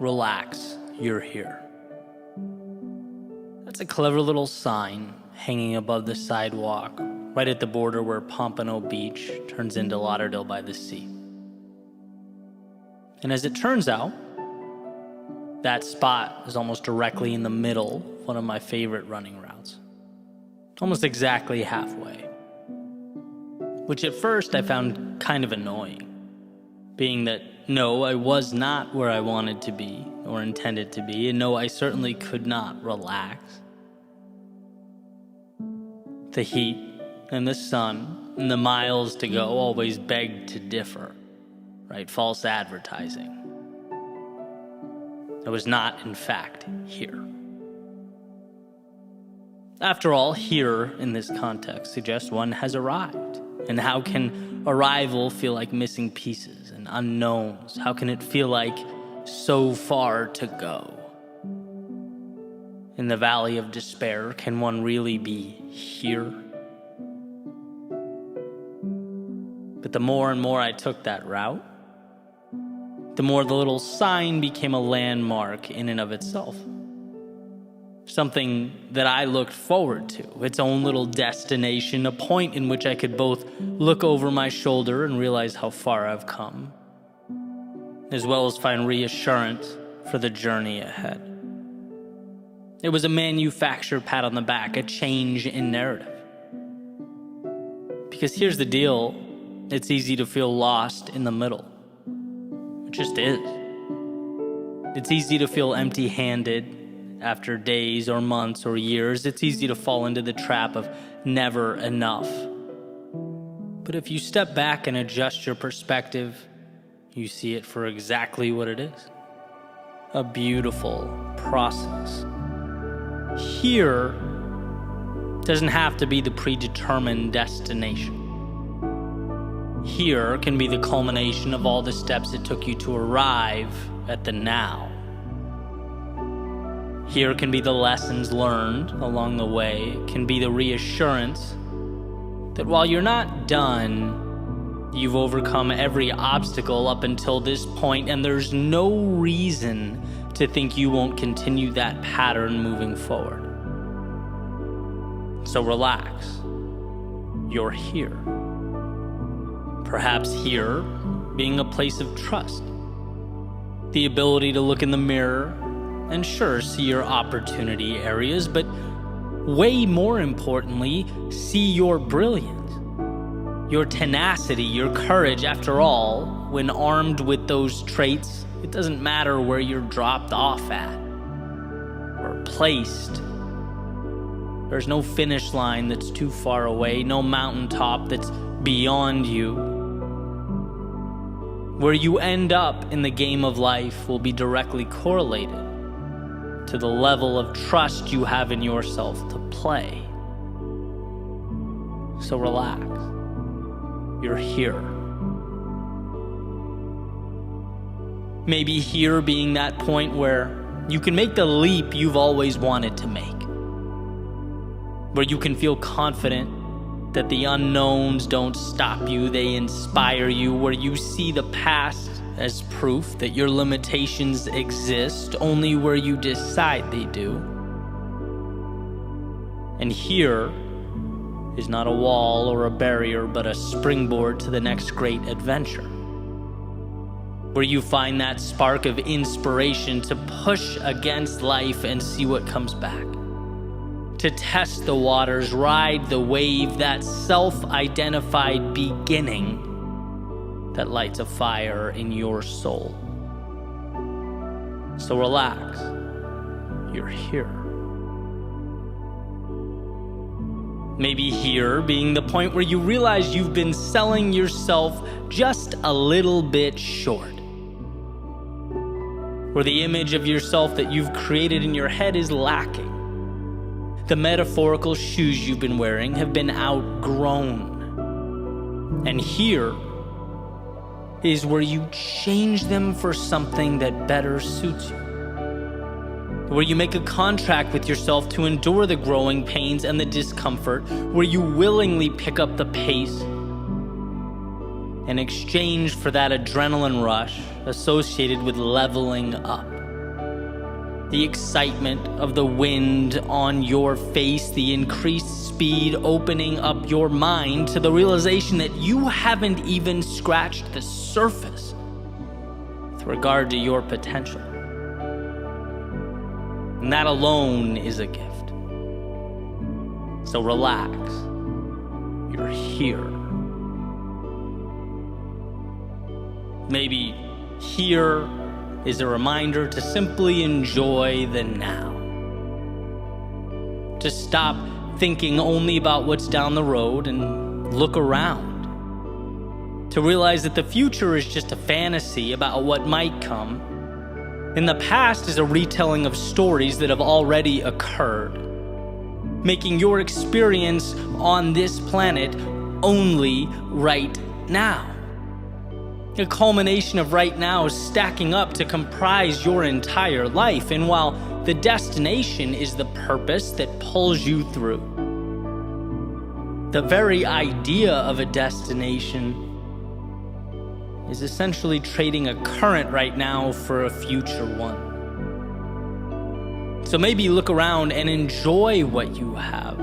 Relax, you're here. That's a clever little sign hanging above the sidewalk, right at the border where Pompano Beach turns into Lauderdale by the Sea. And as it turns out, that spot is almost directly in the middle of one of my favorite running routes. Almost exactly halfway. Which at first I found kind of annoying, being that no, I was not where I wanted to be or intended to be, and no, I certainly could not relax. The heat and the sun and the miles to go always begged to differ, right? False advertising. I was not, in fact, here. After all, here in this context suggests one has arrived. And how can arrival feel like missing pieces and unknowns? How can it feel like so far to go? In the valley of despair, can one really be here? But the more and more I took that route, the more the little sign became a landmark in and of itself. Something that I looked forward to, its own little destination, a point in which I could both look over my shoulder and realize how far I've come, as well as find reassurance for the journey ahead. It was a manufactured pat on the back, a change in narrative. Because here's the deal, it's easy to feel lost in the middle. It just is. It's easy to feel empty-handed after days or months or years. It's easy to fall into the trap of never enough. But if you step back and adjust your perspective, you see it for exactly what it is. A beautiful process. Here doesn't have to be the predetermined destination. Here can be the culmination of all the steps it took you to arrive at the now. Here can be the lessons learned along the way. It can be the reassurance that while you're not done, you've overcome every obstacle up until this point, and there's no reason to think you won't continue that pattern moving forward. So relax. You're here. Perhaps here being a place of trust. The ability to look in the mirror and sure, see your opportunity areas, but way more importantly, see your brilliance, your tenacity, your courage. After all, when armed with those traits, it doesn't matter where you're dropped off at or placed. There's no finish line that's too far away, no mountaintop that's beyond you. Where you end up in the game of life will be directly correlated to the level of trust you have in yourself to play. So relax. You're here. Maybe here being that point where you can make the leap you've always wanted to make. Where you can feel confident that the unknowns don't stop you, they inspire you. Where you see the past as proof that your limitations exist only where you decide they do. And here is not a wall or a barrier, but a springboard to the next great adventure. Where you find that spark of inspiration to push against life and see what comes back. To test the waters, ride the wave, that self-identified beginning that lights a fire in your soul. So relax. You're here. Maybe here being the point where you realize you've been selling yourself just a little bit short. Where the image of yourself that you've created in your head is lacking. The metaphorical shoes you've been wearing have been outgrown. And here is where you change them for something that better suits you. Where you make a contract with yourself to endure the growing pains and the discomfort, where you willingly pick up the pace in exchange for that adrenaline rush associated with leveling up. The excitement of the wind on your face, the increased speed opening up your mind to the realization that you haven't even scratched the surface with regard to your potential. And that alone is a gift. So relax. You're here. Maybe here is a reminder to simply enjoy the now. To stop thinking only about what's down the road and look around. To realize that the future is just a fantasy about what might come, and the past is a retelling of stories that have already occurred, making your experience on this planet only right now. A culmination of right now stacking up to comprise your entire life, and while the destination is the purpose that pulls you through, the very idea of a destination is essentially trading a current right now for a future one. So maybe look around and enjoy what you have.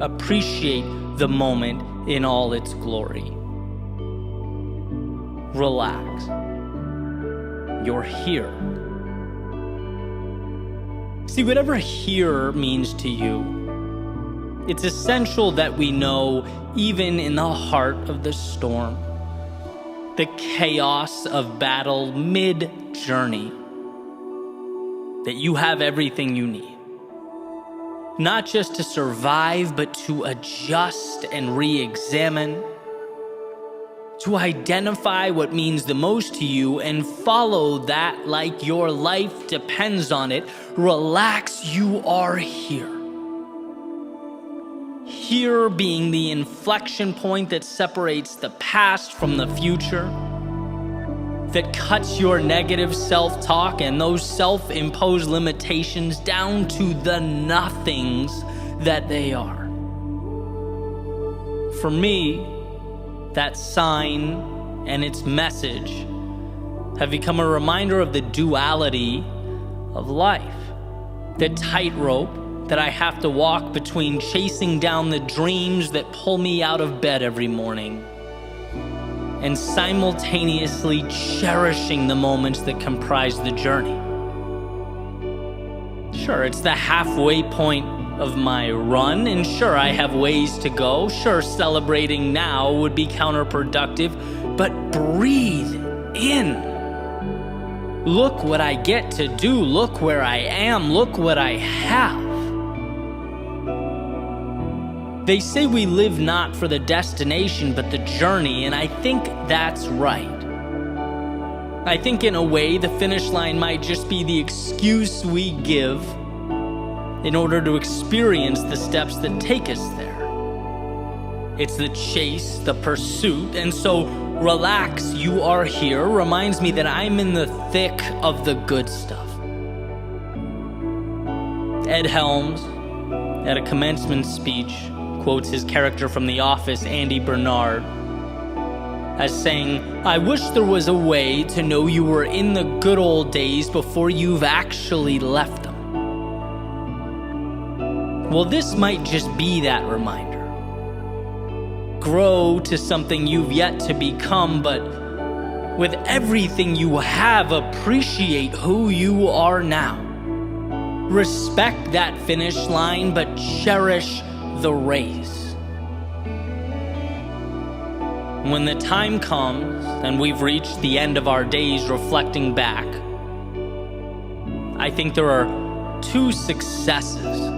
Appreciate the moment in all its glory. Relax. You're here. See, whatever here means to you, it's essential that we know, even in the heart of the storm, the chaos of battle mid-journey, that you have everything you need. Not just to survive, but to adjust and re-examine, to identify what means the most to you and follow that like your life depends on it. Relax, you are here. Here being the inflection point that separates the past from the future, that cuts your negative self-talk and those self-imposed limitations down to the nothings that they are. For me, that sign and its message have become a reminder of the duality of life, the tightrope that I have to walk between chasing down the dreams that pull me out of bed every morning and simultaneously cherishing the moments that comprise the journey. Sure, it's the halfway point of my run, and sure, I have ways to go. Sure, celebrating now would be counterproductive, but breathe in. Look what I get to do. Look where I am. Look what I have. They say we live not for the destination, but the journey, and I think that's right. I think in a way, the finish line might just be the excuse we give in order to experience the steps that take us there. It's the chase, the pursuit, and so relax, you are here reminds me that I'm in the thick of the good stuff. Ed Helms, at a commencement speech, quotes his character from The Office, Andy Bernard, as saying, "I wish there was a way to know you were in the good old days before you've actually left them." Well, this might just be that reminder. Grow to something you've yet to become, but with everything you have, appreciate who you are now. Respect that finish line, but cherish the race. When the time comes and we've reached the end of our days reflecting back, I think there are two successes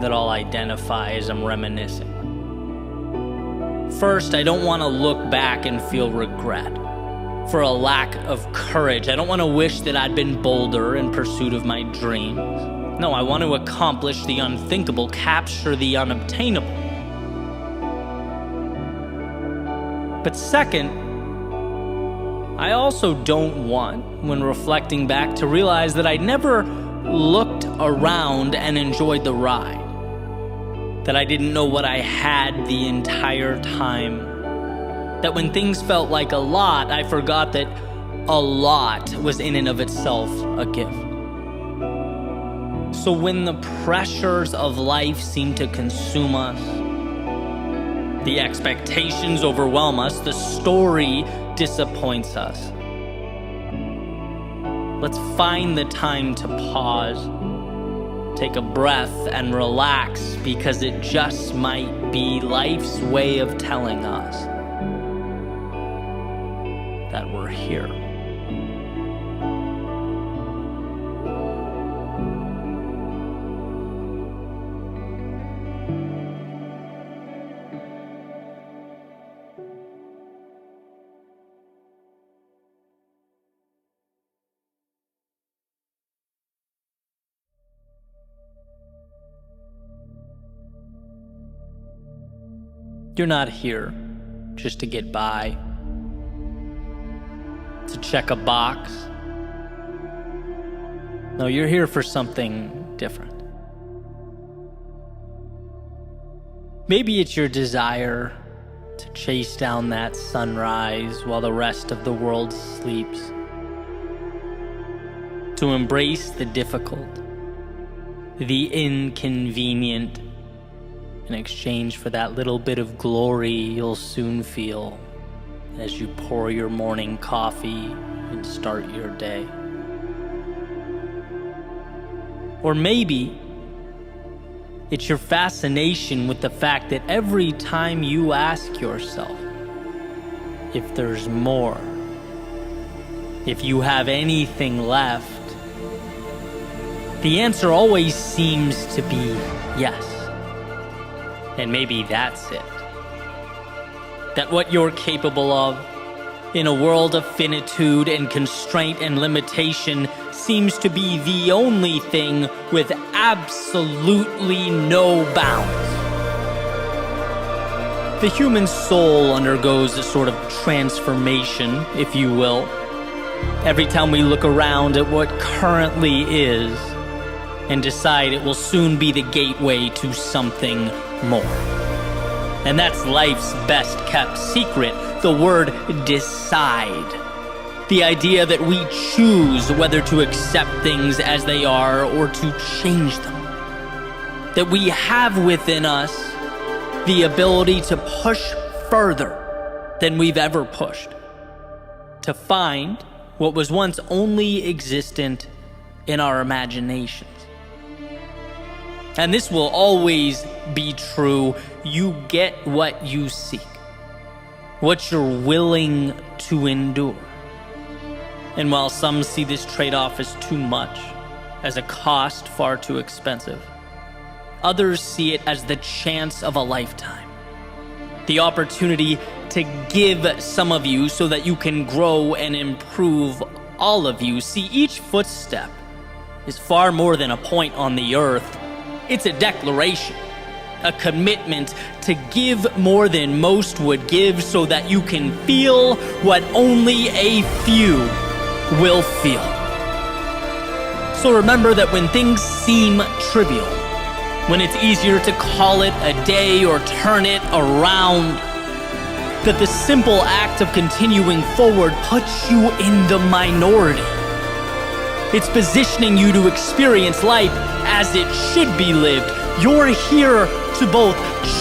that I'll identify as I'm reminiscing. First, I don't want to look back and feel regret for a lack of courage. I don't want to wish that I'd been bolder in pursuit of my dreams. No, I want to accomplish the unthinkable, capture the unobtainable. But second, I also don't want, when reflecting back, to realize that I never looked around and enjoyed the ride. That I didn't know what I had the entire time. That when things felt like a lot, I forgot that a lot was in and of itself a gift. So when the pressures of life seem to consume us, the expectations overwhelm us, the story disappoints us, let's find the time to pause, take a breath, and relax, because it just might be life's way of telling us that we're here. You're not here just to get by, to check a box. No, you're here for something different. Maybe it's your desire to chase down that sunrise while the rest of the world sleeps, to embrace the difficult, the inconvenient, in exchange for that little bit of glory you'll soon feel as you pour your morning coffee and start your day. Or maybe it's your fascination with the fact that every time you ask yourself if there's more, if you have anything left, the answer always seems to be yes. And maybe that's it. That what you're capable of, in a world of finitude and constraint and limitation, seems to be the only thing with absolutely no bounds. The human soul undergoes a sort of transformation, if you will, every time we look around at what currently is and decide it will soon be the gateway to something more. And that's life's best kept secret, the word decide. The idea that we choose whether to accept things as they are or to change them. That we have within us the ability to push further than we've ever pushed. To find what was once only existent in our imaginations. And this will always be true. You get what you seek, what you're willing to endure. And while some see this trade-off as too much, as a cost far too expensive, others see it as the chance of a lifetime. The opportunity to give some of you so that you can grow and improve all of you. See, each footstep is far more than a point on the earth. It's a declaration, a commitment to give more than most would give so that you can feel what only a few will feel. So remember that when things seem trivial, when it's easier to call it a day or turn it around, that the simple act of continuing forward puts you in the minority. It's positioning you to experience life as it should be lived. You're here to both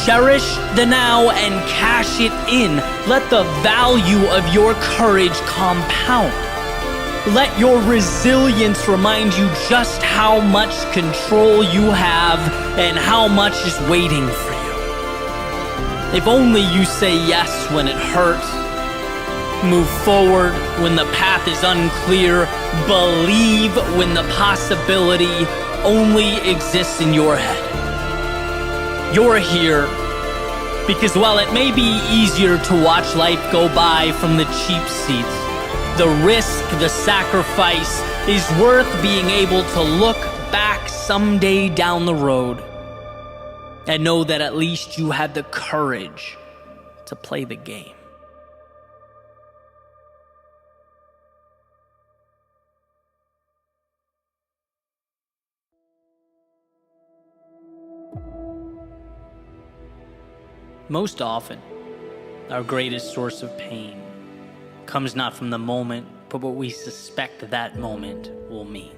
cherish the now and cash it in. Let the value of your courage compound. Let your resilience remind you just how much control you have and how much is waiting for you. If only you say yes when it hurts, move forward when the path is unclear, believe when the possibility only exists in your head. You're here because while it may be easier to watch life go by from the cheap seats, the risk, the sacrifice is worth being able to look back someday down the road and know that at least you had the courage to play the game. Most often, our greatest source of pain comes not from the moment, but what we suspect that moment will mean.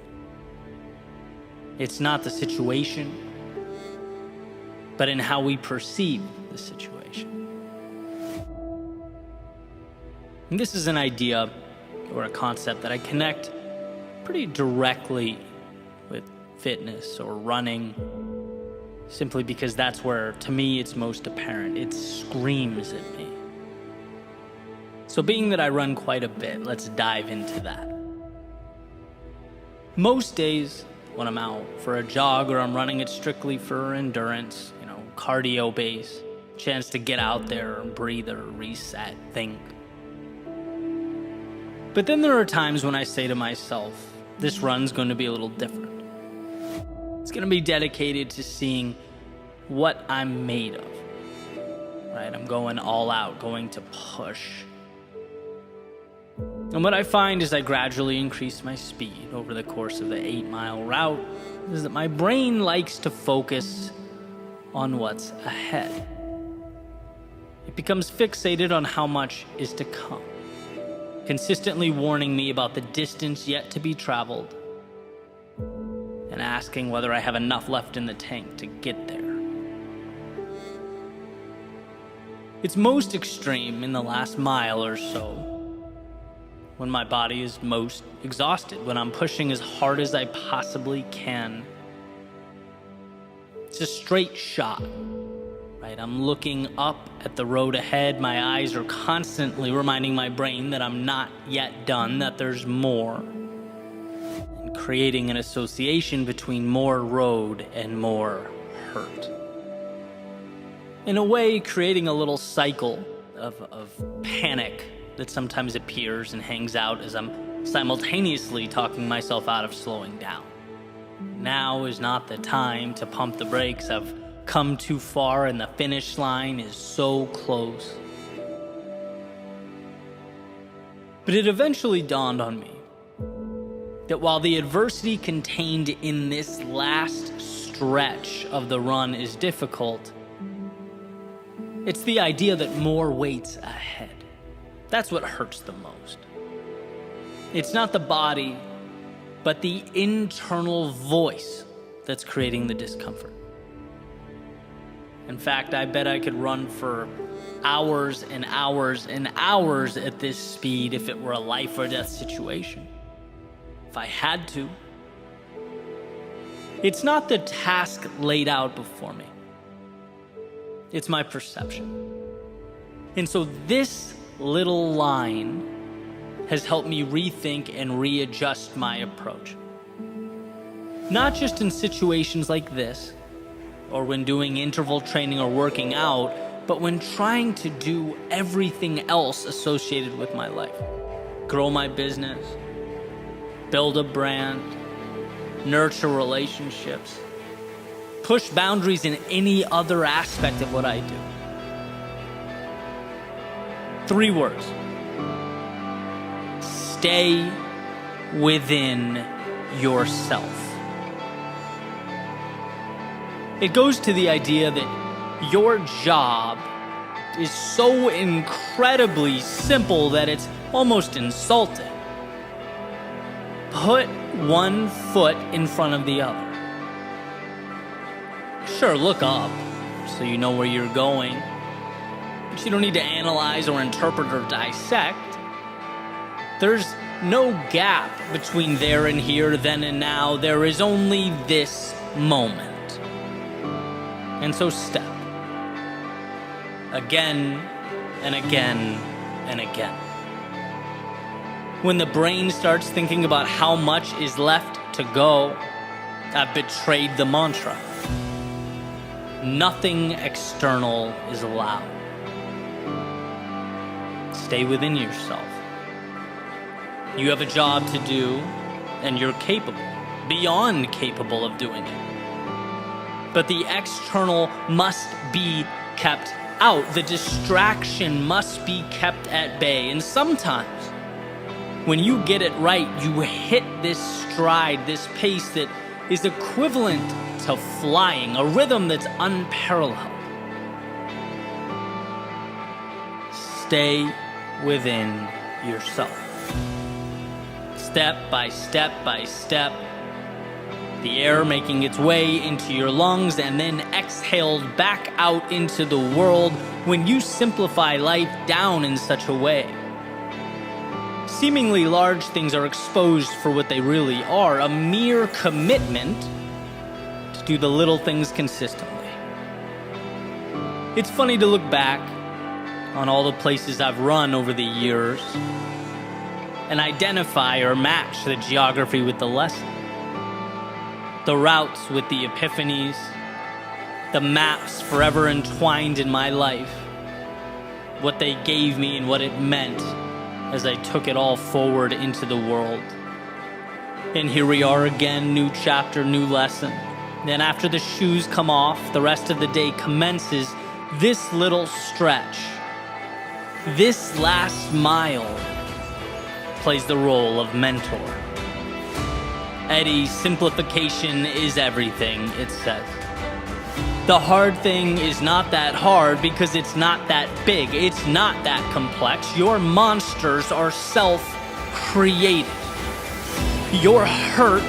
It's not the situation, but in how we perceive the situation. And this is an idea or a concept that I connect pretty directly with fitness or running, simply because that's where, to me, it's most apparent. It screams at me. So being that I run quite a bit, let's dive into that. Most days when I'm out for a jog or I'm running, it's strictly for endurance, cardio base, chance to get out there and breathe or reset, think. But then there are times when I say to myself, this run's going to be a little different. It's going to be dedicated to seeing what I'm made of, right? I'm going all out, going to push. And what I find as I gradually increase my speed over the course of the 8-mile route is that my brain likes to focus on what's ahead. It becomes fixated on how much is to come, consistently warning me about the distance yet to be traveled and asking whether I have enough left in the tank to get there. It's most extreme in the last mile or so, when my body is most exhausted, when I'm pushing as hard as I possibly can. It's a straight shot, right? I'm looking up at the road ahead. My eyes are constantly reminding my brain that I'm not yet done, that there's more, and creating an association between more road and more hurt. In a way, creating a little cycle of panic that sometimes appears and hangs out as I'm simultaneously talking myself out of slowing down. Now is not the time to pump the brakes. I've come too far and the finish line is so close. But it eventually dawned on me that while the adversity contained in this last stretch of the run is difficult, it's the idea that more waits ahead. That's what hurts the most. It's not the body, but the internal voice that's creating the discomfort. In fact, I bet I could run for hours and hours and hours at this speed if it were a life or death situation. If I had to. It's not the task laid out before me. It's my perception. And so this little line has helped me rethink and readjust my approach. Not just in situations like this, or when doing interval training or working out, but when trying to do everything else associated with my life. Grow my business, build a brand, nurture relationships, push boundaries in any other aspect of what I do. 3 words. Stay within yourself. It goes to the idea that your job is so incredibly simple that it's almost insulting. Put one foot in front of the other. Sure, look up so you know where you're going, but you don't need to analyze or interpret or dissect. There's no gap between there and here, then and now. There is only this moment. And so step. Again and again and again. When the brain starts thinking about how much is left to go, I've betrayed the mantra. Nothing external is allowed. Stay within yourself. You have a job to do, and you're capable, beyond capable of doing it. But the external must be kept out. The distraction must be kept at bay. And sometimes, when you get it right, you hit this stride, this pace that is equivalent to flying, a rhythm that's unparalleled. Stay within yourself. step by step by step, the air making its way into your lungs and then exhaled back out into the world when you simplify life down in such a way. Seemingly large things are exposed for what they really are, a mere commitment to do the little things consistently. It's funny to look back on all the places I've run over the years and identify or match the geography with the lesson. The routes with the epiphanies, the maps forever entwined in my life, what they gave me and what it meant as I took it all forward into the world. And here we are again, new chapter, new lesson. Then after the shoes come off, the rest of the day commences this little stretch. This last mile plays the role of mentor. Eddie, simplification is everything, it says. The hard thing is not that hard because it's not that big. It's not that complex. Your monsters are self-created. Your hurt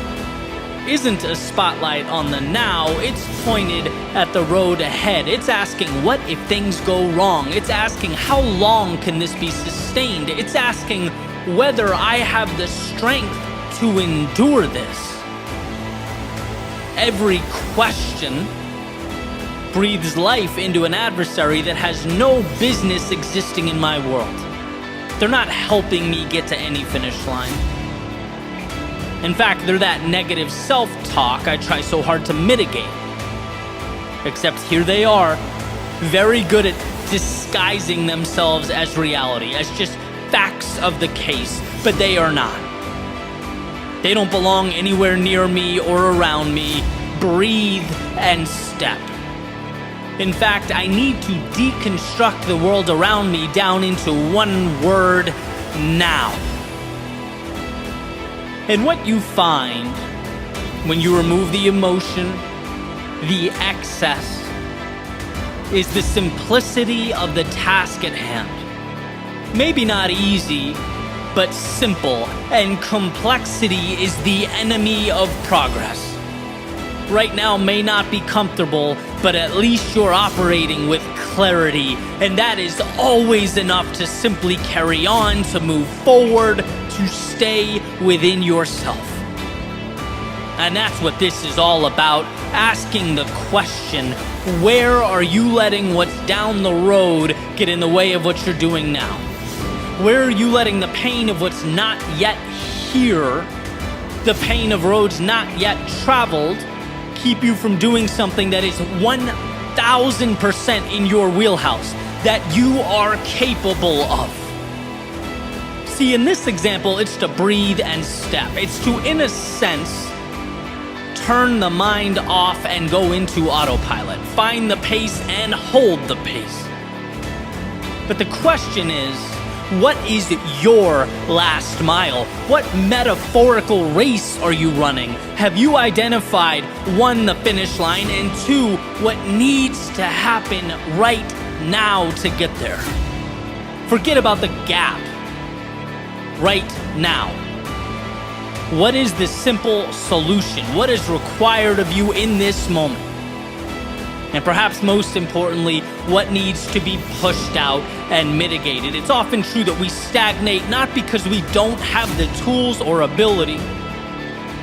isn't a spotlight on the now. It's pointed at the road ahead. It's asking, what if things go wrong? It's asking, how long can this be sustained? It's asking whether I have the strength to endure this. Every question breathes life into an adversary that has no business existing in my world. They're not helping me get to any finish line. In fact, they're that negative self-talk I try so hard to mitigate. Except here they are, very good at disguising themselves as reality, as just facts of the case, but they are not. They don't belong anywhere near me or around me. Breathe and step. In fact, I need to deconstruct the world around me down into one word: now. And what you find when you remove the emotion, the excess, is the simplicity of the task at hand. Maybe not easy, but simple, and complexity is the enemy of progress. Right now may not be comfortable, but at least you're operating with clarity, and that is always enough to simply carry on, to move forward, to stay within yourself. And that's what this is all about, asking the question, where are you letting what's down the road get in the way of what you're doing now? Where are you letting the pain of what's not yet here, the pain of roads not yet traveled, keep you from doing something that is 1,000% in your wheelhouse, that you are capable of? See, in this example, it's to breathe and step. It's to, in a sense, turn the mind off and go into autopilot. Find the pace and hold the pace. But the question is, what is your last mile? What metaphorical race are you running? Have you identified, one, the finish line, and two, what needs to happen right now to get there? Forget about the gap. Right now. What is the simple solution? What is required of you in this moment? And perhaps most importantly, what needs to be pushed out and mitigated? It's often true that we stagnate not because we don't have the tools or ability,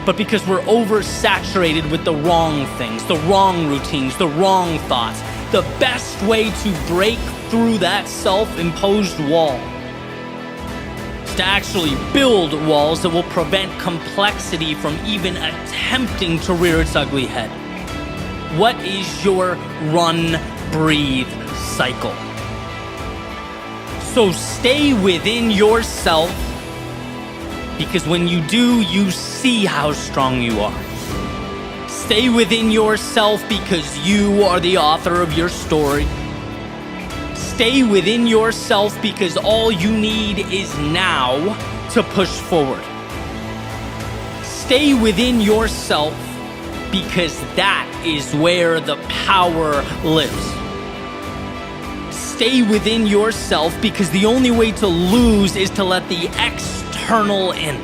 but because we're oversaturated with the wrong things, the wrong routines, the wrong thoughts. The best way to break through that self-imposed wall is to actually build walls that will prevent complexity from even attempting to rear its ugly head. What is your run, breathe cycle? So stay within yourself, because when you do, you see how strong you are. Stay within yourself because you are the author of your story. Stay within yourself because all you need is now to push forward. Stay within yourself because that is where the power lives. Stay within yourself because the only way to lose is to let the external in.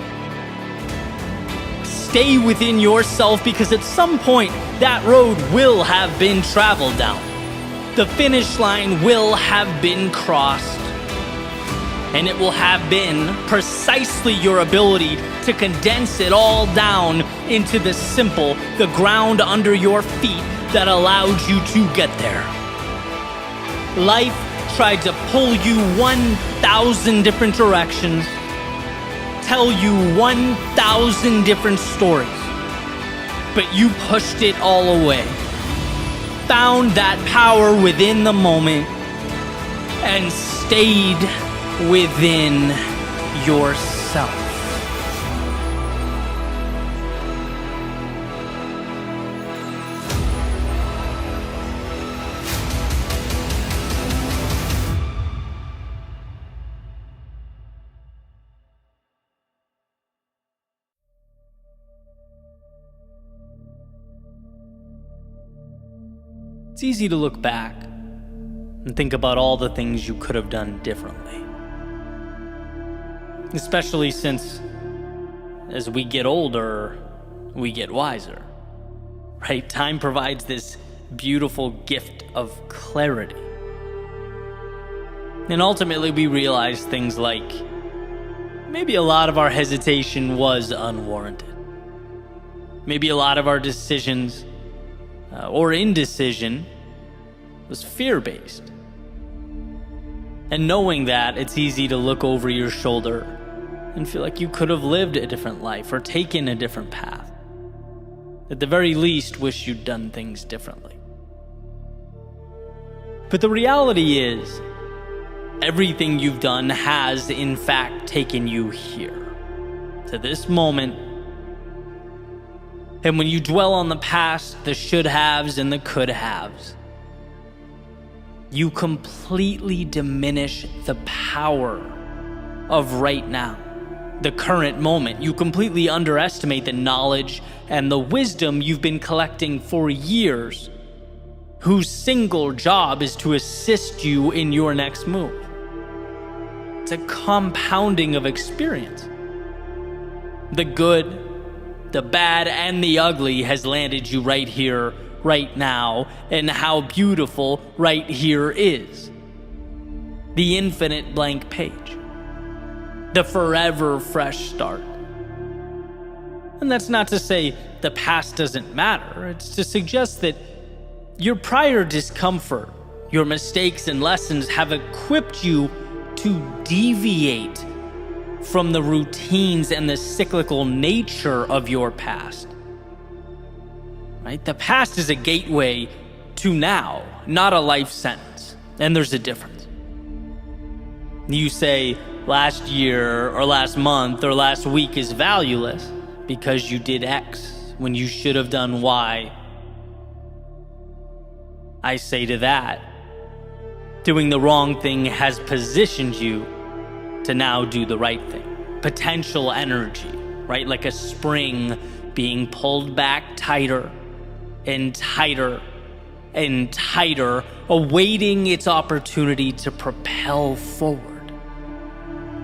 stay within yourself, because at some point that road will have been traveled down. The finish line will have been crossed. And it will have been precisely your ability to condense it all down into the simple, the ground under your feet, that allowed you to get there. Life tried to pull you 1,000 different directions, tell you 1,000 different stories, but you pushed it all away, found that power within the moment, and stayed within yourself. It's easy to look back and think about all the things you could have done differently. Especially since, as we get older, we get wiser, right? Time provides this beautiful gift of clarity. And ultimately we realize things like, maybe a lot of our hesitation was unwarranted. Maybe a lot of our decisions or indecision was fear-based. And knowing that, it's easy to look over your shoulder and feel like you could have lived a different life or taken a different path. At the very least, wish you'd done things differently. But the reality is, everything you've done has, in fact, taken you here, to this moment. And when you dwell on the past, the should-haves and the could-haves, you completely diminish the power of right now, the current moment. You completely underestimate the knowledge and the wisdom you've been collecting for years, whose single job is to assist you in your next move. It's a compounding of experience. The good, the bad, and the ugly has landed you right here, right now, and how beautiful right here is. The infinite blank page. The forever fresh start. And that's not to say the past doesn't matter. It's to suggest that your prior discomfort, your mistakes and lessons have equipped you to deviate from the routines and the cyclical nature of your past. Right? The past is a gateway to now, not a life sentence. And there's a difference. You say last year or last month or last week is valueless because you did X when you should have done Y. I say to that, doing the wrong thing has positioned you to now do the right thing. Potential energy, right? Like a spring being pulled back tighter and tighter and tighter, awaiting its opportunity to propel forward.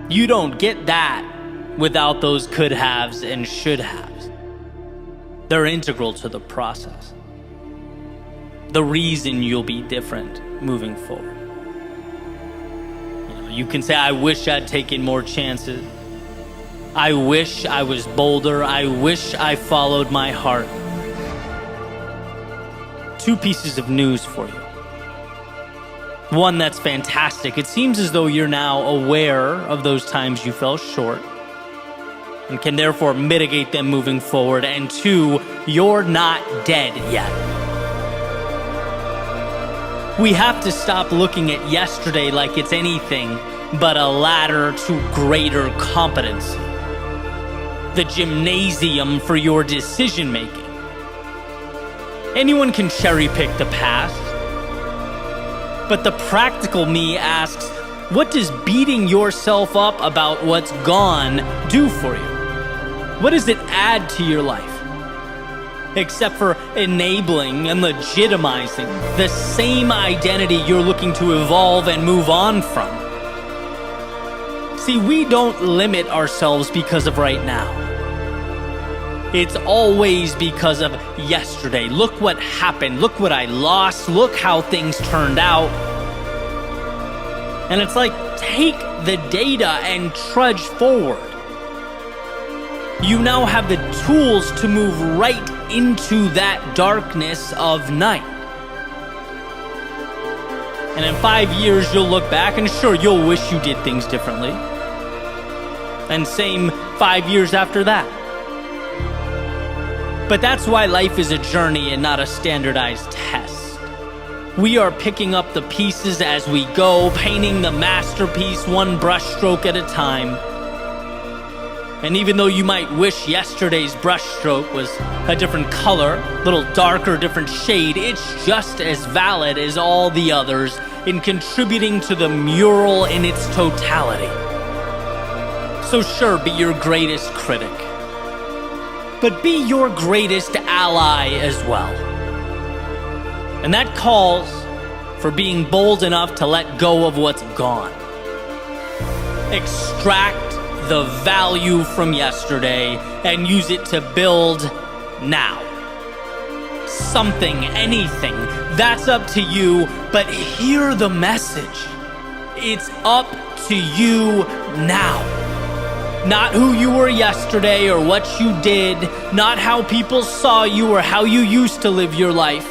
You don't get that without those could-haves and should-haves. They're integral to the process. The reason you'll be different moving forward. You can say, I wish I'd taken more chances. I wish I was bolder. I wish I followed my heart. Two pieces of news for you. One that's fantastic. It seems as though you're now aware of those times you fell short and can therefore mitigate them moving forward. And two, you're not dead yet. We have to stop looking at yesterday like it's anything but a ladder to greater competency. The gymnasium for your decision making. Anyone can cherry pick the past. But the practical me asks, what does beating yourself up about what's gone do for you? What does it add to your life? Except for enabling and legitimizing the same identity you're looking to evolve and move on from. See, we don't limit ourselves because of right now. It's always because of yesterday. Look what happened. Look what I lost. Look how things turned out. And it's like, take the data and trudge forward. You now have the tools to move right into that darkness of night. And in 5 years, you'll look back and sure, you'll wish you did things differently. And same 5 years after that. But that's why life is a journey and not a standardized test. We are picking up the pieces as we go, painting the masterpiece one brushstroke at a time. And even though you might wish yesterday's brushstroke was a different color, a little darker, different shade, it's just as valid as all the others in contributing to the mural in its totality. So sure, be your greatest critic, but be your greatest ally as well. And that calls for being bold enough to let go of what's gone. Extract the value from yesterday and use it to build now. Something, anything, that's up to you, but hear the message. It's up to you now. Not who you were yesterday or what you did, not how people saw you or how you used to live your life.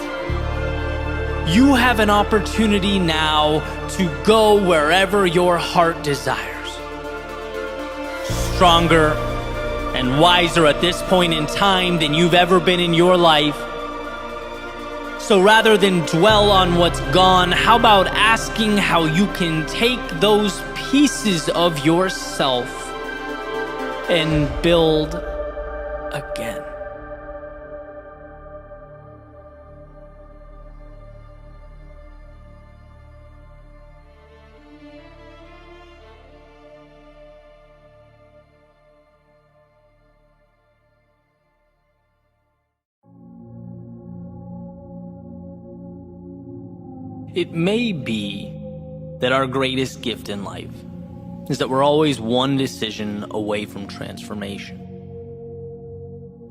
You have an opportunity now to go wherever your heart desires. Stronger and wiser at this point in time than you've ever been in your life. So rather than dwell on what's gone, how about asking how you can take those pieces of yourself and build again? It may be that our greatest gift in life is that we're always one decision away from transformation.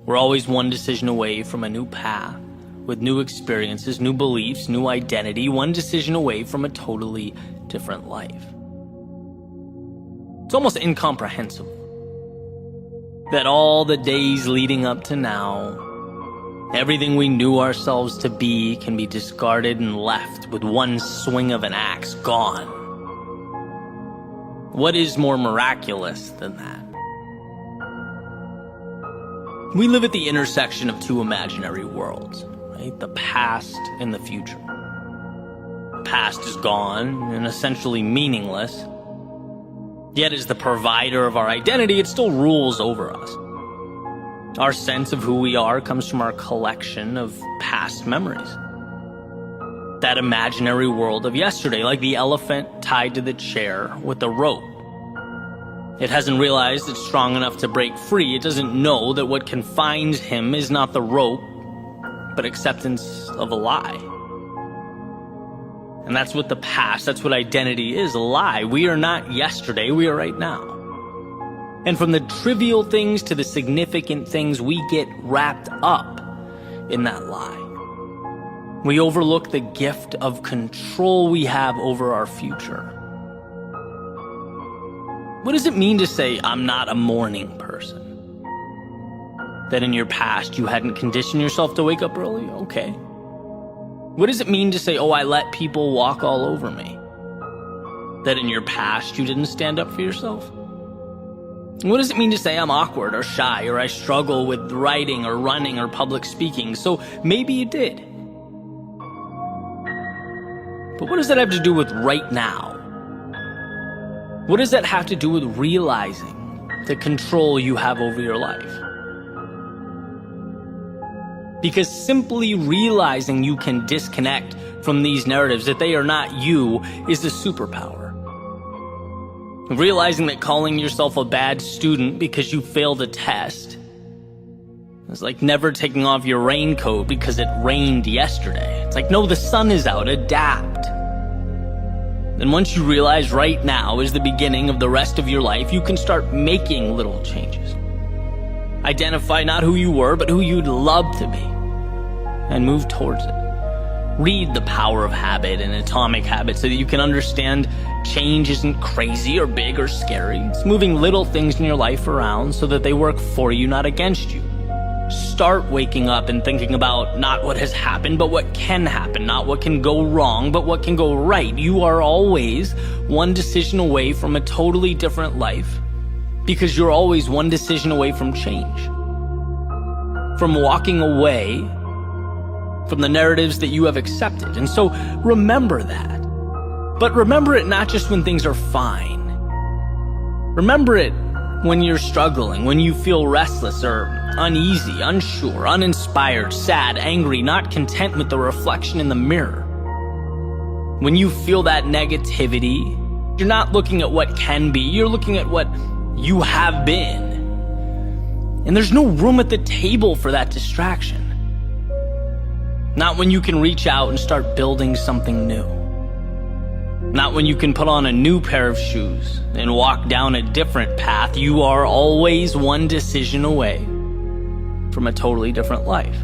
We're always one decision away from a new path, with new experiences, new beliefs, new identity, one decision away from a totally different life. It's almost incomprehensible that all the days leading up to now, everything we knew ourselves to be can be discarded and left with one swing of an axe, gone. What is more miraculous than that? We live at the intersection of two imaginary worlds, right? The past and the future. The past is gone and essentially meaningless. Yet as the provider of our identity, it still rules over us. Our sense of who we are comes from our collection of past memories. That imaginary world of yesterday, like the elephant tied to the chair with a rope. It hasn't realized it's strong enough to break free. It doesn't know that what confines him is not the rope, but acceptance of a lie. And that's what the past, that's what identity is, a lie. We are not yesterday, we are right now. And from the trivial things to the significant things, we get wrapped up in that lie. We overlook the gift of control we have over our future. What does it mean to say, I'm not a morning person? That in your past you hadn't conditioned yourself to wake up early? Okay. What does it mean to say, oh, I let people walk all over me? That in your past you didn't stand up for yourself? What does it mean to say I'm awkward or shy or I struggle with writing or running or public speaking? So maybe you did. But what does that have to do with right now? What does that have to do with realizing the control you have over your life? Because simply realizing you can disconnect from these narratives, that they are not you, is a superpower. Realizing that calling yourself a bad student because you failed a test is like never taking off your raincoat because it rained yesterday. It's like, no, the sun is out, adapt. And once you realize right now is the beginning of the rest of your life, you can start making little changes. Identify not who you were, but who you'd love to be, and move towards it. Read The Power of Habit and Atomic Habits so that you can understand change isn't crazy or big or scary. It's moving little things in your life around so that they work for you, not against you. Start waking up and thinking about not what has happened, but what can happen. Not what can go wrong, but what can go right. You are always one decision away from a totally different life, because you're always one decision away from change. From walking away from the narratives that you have accepted. And so remember that. But remember it not just when things are fine. Remember it when you're struggling, when you feel restless or uneasy, unsure, uninspired, sad, angry, not content with the reflection in the mirror. When you feel that negativity, you're not looking at what can be, you're looking at what you have been. And there's no room at the table for that distraction. Not when you can reach out and start building something new. Not when you can put on a new pair of shoes and walk down a different path. You are always one decision away from a totally different life.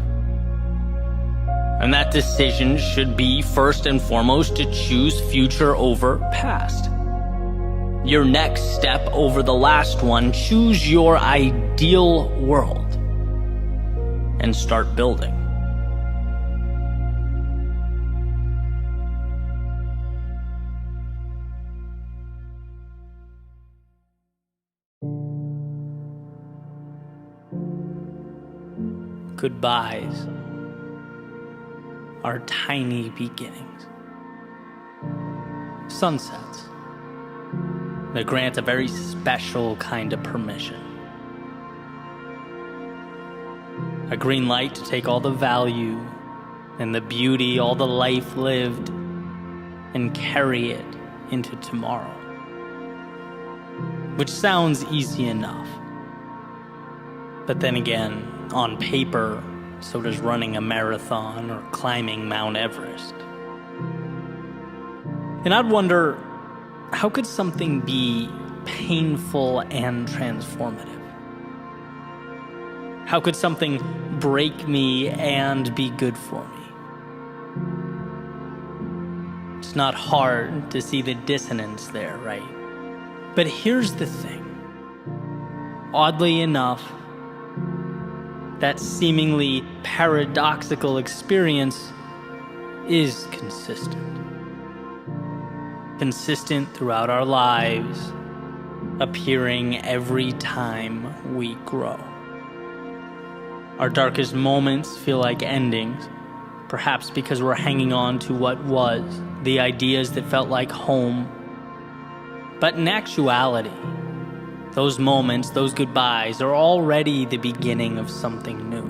And that decision should be first and foremost to choose future over past. Your next step over the last one. Choose your ideal world and start building. Goodbyes are tiny beginnings. Sunsets that grant a very special kind of permission. A green light to take all the value and the beauty, all the life lived, and carry it into tomorrow. Which sounds easy enough. But then again, on paper, so does running a marathon or climbing Mount Everest. And I'd wonder, how could something be painful and transformative? How could something break me and be good for me? It's not hard to see the dissonance there, right? But here's the thing. Oddly enough, that seemingly paradoxical experience is consistent. Consistent throughout our lives, appearing every time we grow. Our darkest moments feel like endings, perhaps because we're hanging on to what was, the ideas that felt like home. But in actuality, those moments, those goodbyes, are already the beginning of something new.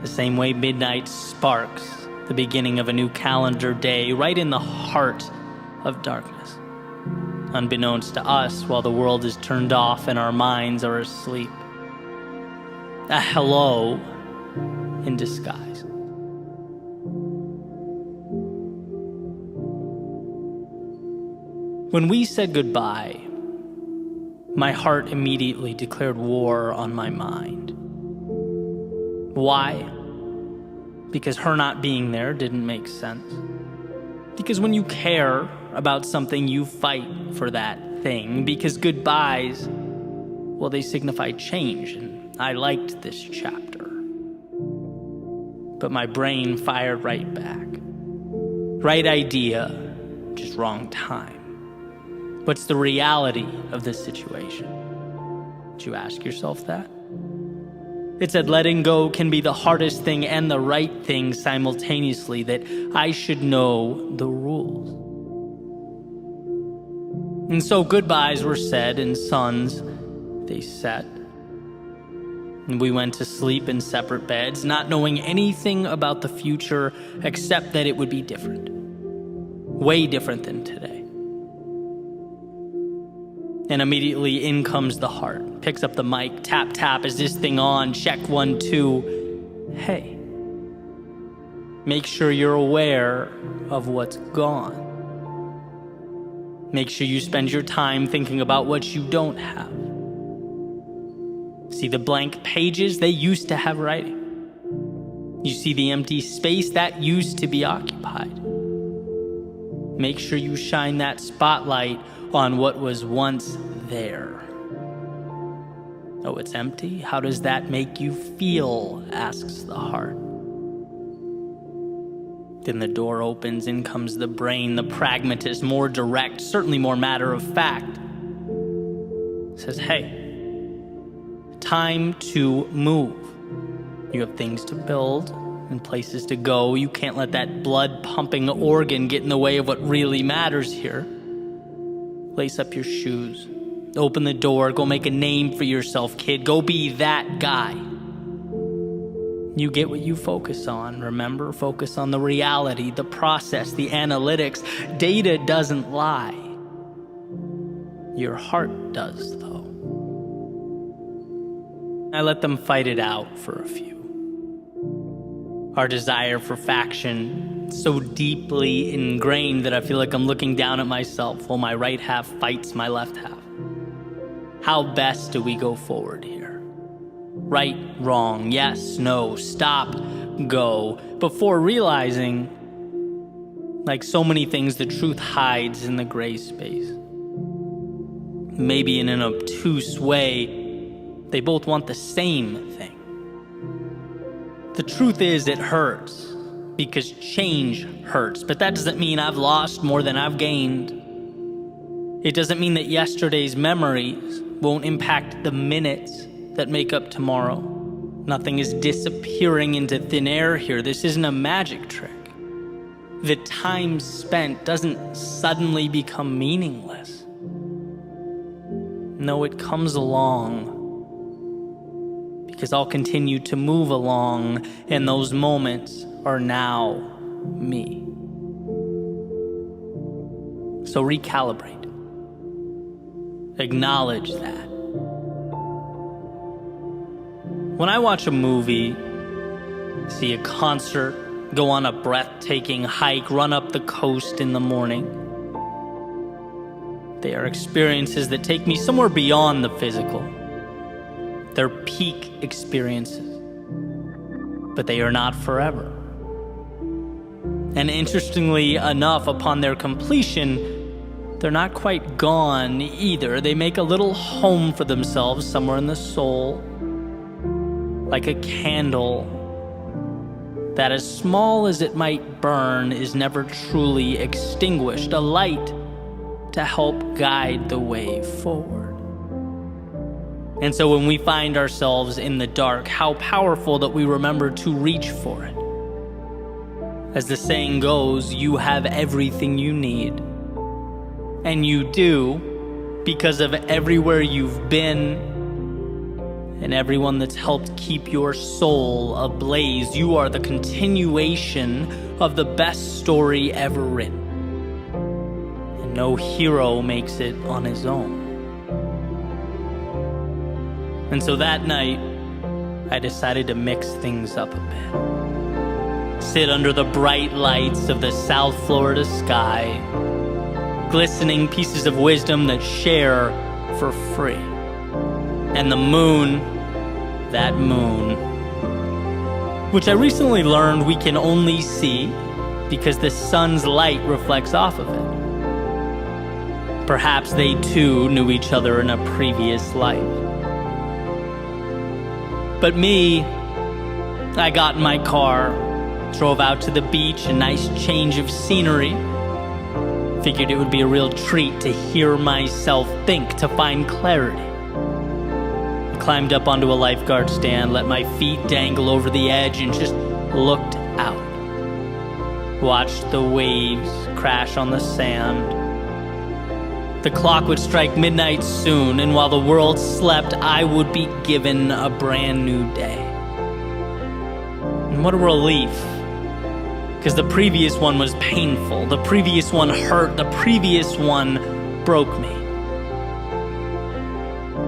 The same way midnight sparks the beginning of a new calendar day, right in the heart of darkness, unbeknownst to us while the world is turned off and our minds are asleep. A hello in disguise. When we said goodbye, my heart immediately declared war on my mind. Why? Because her not being there didn't make sense. Because when you care about something, you fight for that thing. Because goodbyes, well, they signify change, and I liked this chapter. But my brain fired right back. Right idea, just wrong time. What's the reality of this situation? Did you ask yourself that? It said letting go can be the hardest thing and the right thing simultaneously, that I should know the rules. And so goodbyes were said and suns, they set. And we went to sleep in separate beds, not knowing anything about the future except that it would be different. Way different than today. And immediately in comes the heart. Picks up the mic, tap, tap, is this thing on? Check 1, 2. Hey, make sure you're aware of what's gone. Make sure you spend your time thinking about what you don't have. See the blank pages? They used to have writing. You see the empty space? That used to be occupied. Make sure you shine that spotlight on what was once there. Oh, it's empty? How does that make you feel? Asks the heart. Then the door opens, in comes the brain, the pragmatist, more direct, certainly more matter of fact. Says, hey, time to move. You have things to build and places to go. You can't let that blood-pumping organ get in the way of what really matters here. Lace up your shoes. Open the door. Go make a name for yourself, kid. Go be that guy. You get what you focus on. Remember, focus on the reality, the process, the analytics. Data doesn't lie. Your heart does, though. I let them fight it out for a few. Our desire for faction so deeply ingrained that I feel like I'm looking down at myself while my right half fights my left half. How best do we go forward here? Right, wrong, yes, no, stop, go. Before realizing, like so many things, the truth hides in the gray space. Maybe in an obtuse way, they both want the same thing. The truth is, it hurts, because change hurts. But that doesn't mean I've lost more than I've gained. It doesn't mean that yesterday's memories won't impact the minutes that make up tomorrow. Nothing is disappearing into thin air here. This isn't a magic trick. The time spent doesn't suddenly become meaningless. No, it comes along, because I'll continue to move along, and those moments are now me. So recalibrate. Acknowledge that. When I watch a movie, see a concert, go on a breathtaking hike, run up the coast in the morning, they are experiences that take me somewhere beyond the physical. They're peak experiences, but they are not forever. And interestingly enough, upon their completion, they're not quite gone either. They make a little home for themselves somewhere in the soul, like a candle that, as small as it might burn, is never truly extinguished, a light to help guide the way forward. And so when we find ourselves in the dark, how powerful that we remember to reach for it. As the saying goes, you have everything you need. And you do, because of everywhere you've been and everyone that's helped keep your soul ablaze. You are the continuation of the best story ever written. And no hero makes it on his own. And so that night, I decided to mix things up a bit. Sit under the bright lights of the South Florida sky, glistening pieces of wisdom that share for free. And the moon, that moon, which I recently learned we can only see because the sun's light reflects off of it. Perhaps they too knew each other in a previous life. But me, I got in my car, drove out to the beach, a nice change of scenery. Figured it would be a real treat to hear myself think, to find clarity. I climbed up onto a lifeguard stand, let my feet dangle over the edge, and just looked out. Watched the waves crash on the sand. The clock would strike midnight soon, and while the world slept, I would be given a brand new day. And what a relief, because the previous one was painful, the previous one hurt, the previous one broke me.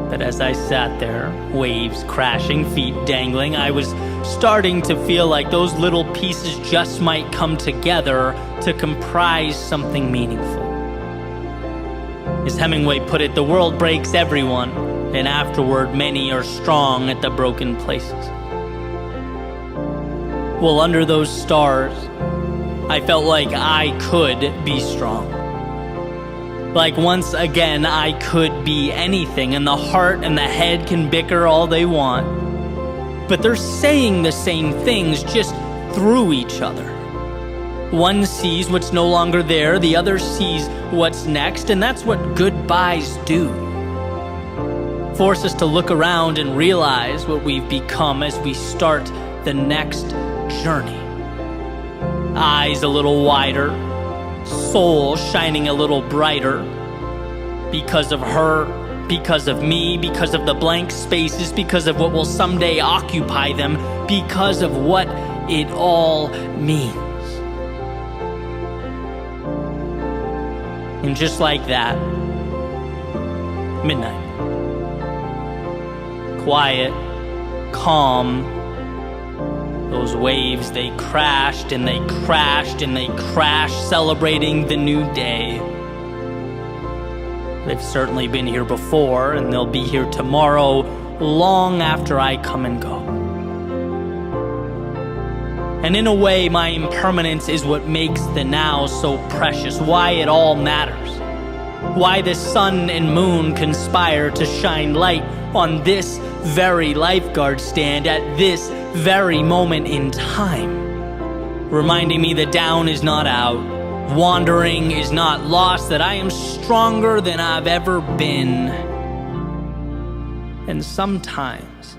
But as I sat there, waves crashing, feet dangling, I was starting to feel like those little pieces just might come together to comprise something meaningful. As Hemingway put it, the world breaks everyone, and afterward many are strong at the broken places. Well, under those stars, I felt like I could be strong. Like once again I could be anything, and the heart and the head can bicker all they want, but they're saying the same things just through each other. One sees what's no longer there, the other sees what's next, and that's what goodbyes do. Force us to look around and realize what we've become as we start the next journey. Eyes a little wider, soul shining a little brighter, because of her, because of me, because of the blank spaces, because of what will someday occupy them, because of what it all means. And just like that, midnight. Quiet, calm. Those waves, they crashed and they crashed and they crashed, celebrating the new day. They've certainly been here before, and they'll be here tomorrow, long after I come and go. And in a way, my impermanence is what makes the now so precious, why it all matters. Why the sun and moon conspire to shine light on this very lifeguard stand at this very moment in time, reminding me that down is not out, wandering is not lost, that I am stronger than I've ever been. And sometimes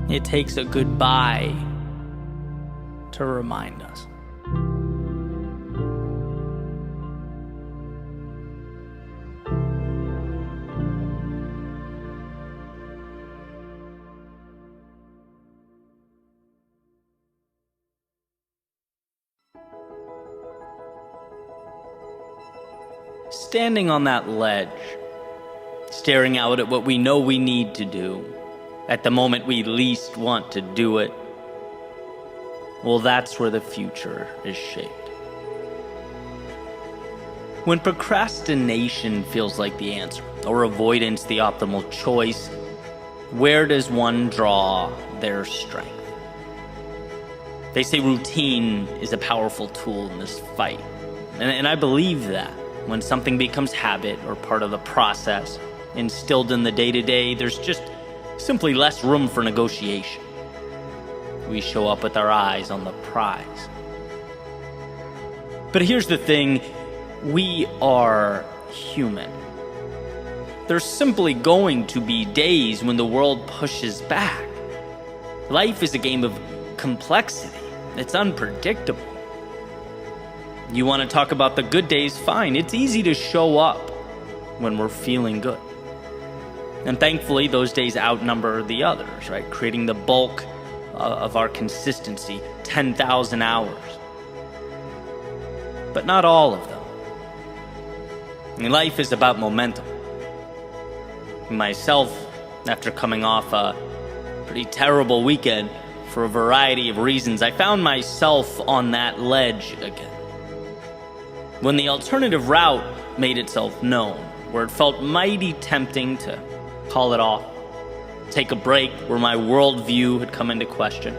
it takes a goodbye to remind us. Standing on that ledge, staring out at what we know we need to do, at the moment we least want to do it, well, that's where the future is shaped. When procrastination feels like the answer, or avoidance the optimal choice, where does one draw their strength? They say routine is a powerful tool in this fight, and I believe that. When something becomes habit or part of the process, instilled in the day-to-day, there's just simply less room for negotiation. We show up with our eyes on the prize. But here's the thing, we are human. There's simply going to be days when the world pushes back. Life is a game of complexity. It's unpredictable. You want to talk about the good days? Fine. It's easy to show up when we're feeling good. And thankfully, those days outnumber the others, right? Creating the bulk of our consistency, 10,000 hours. But not all of them. And life is about momentum. Myself, after coming off a pretty terrible weekend for a variety of reasons, I found myself on that ledge again. When the alternative route made itself known, where it felt mighty tempting to call it off, take a break, where my worldview had come into question,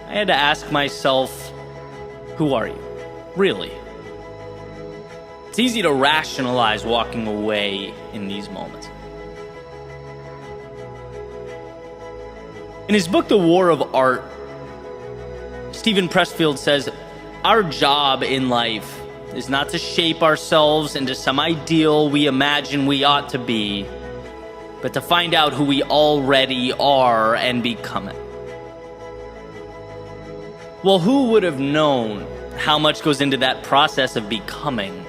I had to ask myself, who are you, really? It's easy to rationalize walking away in these moments. In his book, The War of Art, Stephen Pressfield says, our job in life is not to shape ourselves into some ideal we imagine we ought to be, but to find out who we already are and become it. Well, who would have known how much goes into that process of becoming?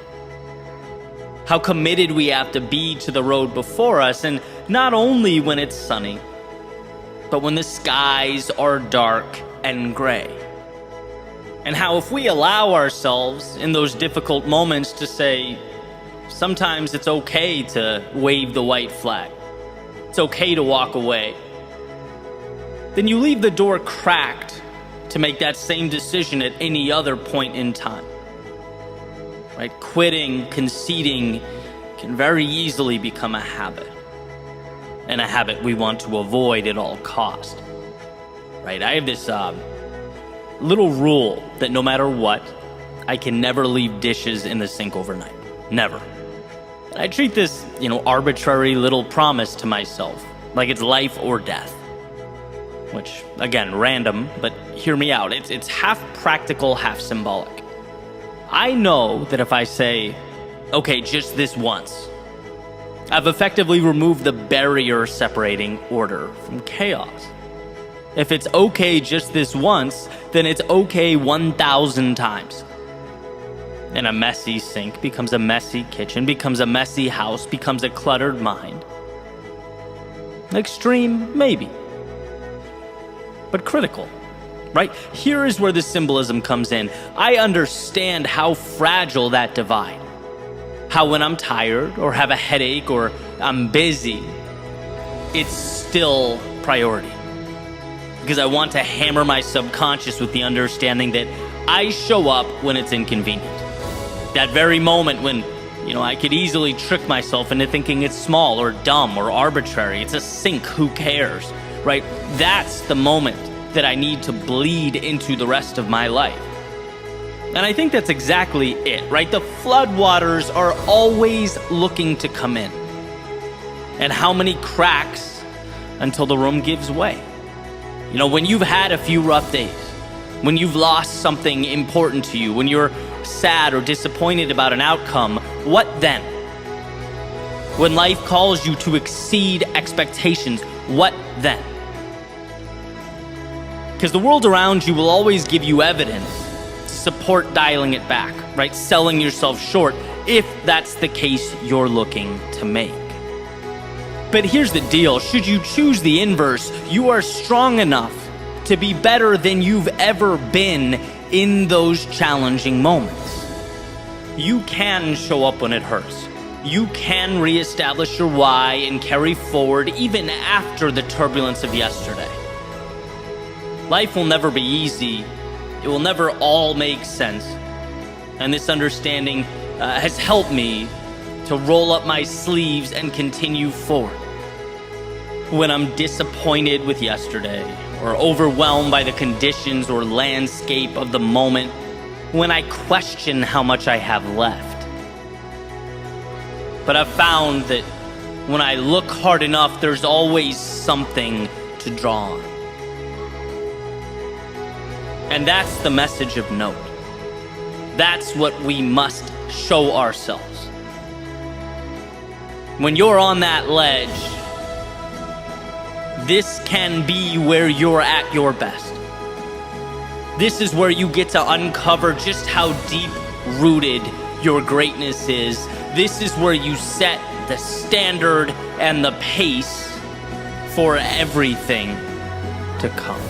How committed we have to be to the road before us, and not only when it's sunny, but when the skies are dark and gray. And how if we allow ourselves in those difficult moments to say, sometimes it's okay to wave the white flag, it's okay to walk away, then you leave the door cracked to make that same decision at any other point in time. Right? Quitting, conceding, can very easily become a habit, and a habit we want to avoid at all cost. Right? I have this little rule that no matter what, I can never leave dishes in the sink overnight. Never. I treat this, arbitrary little promise to myself like it's life or death. Which, again, random, but hear me out. It's half practical, half symbolic. I know that if I say, okay, just this once, I've effectively removed the barrier separating order from chaos. If it's okay just this once, then it's okay 1,000 times. And a messy sink becomes a messy kitchen, becomes a messy house, becomes a cluttered mind. Extreme, maybe. But critical, right? Here is where the symbolism comes in. I understand how fragile that divide. How when I'm tired or have a headache or I'm busy, it's still priority. Because I want to hammer my subconscious with the understanding that I show up when it's inconvenient. That very moment when, I could easily trick myself into thinking it's small or dumb or arbitrary. It's a sink, who cares, right? That's the moment that I need to bleed into the rest of my life. And I think that's exactly it, right? The floodwaters are always looking to come in. And how many cracks until the room gives way? When you've had a few rough days, when you've lost something important to you, when you're sad or disappointed about an outcome, what then? When life calls you to exceed expectations, what then? Because the world around you will always give you evidence to support dialing it back, right? Selling yourself short, if that's the case you're looking to make. But here's the deal. Should you choose the inverse, you are strong enough to be better than you've ever been in those challenging moments. You can show up when it hurts. You can reestablish your why and carry forward even after the turbulence of yesterday. Life will never be easy. It will never all make sense. And this understanding has helped me to roll up my sleeves and continue forward. When I'm disappointed with yesterday, or overwhelmed by the conditions or landscape of the moment, when I question how much I have left. But I've found that when I look hard enough, there's always something to draw on. And that's the message of note. That's what we must show ourselves. When you're on that ledge, this can be where you're at your best. This is where you get to uncover just how deep-rooted your greatness is. This is where you set the standard and the pace for everything to come.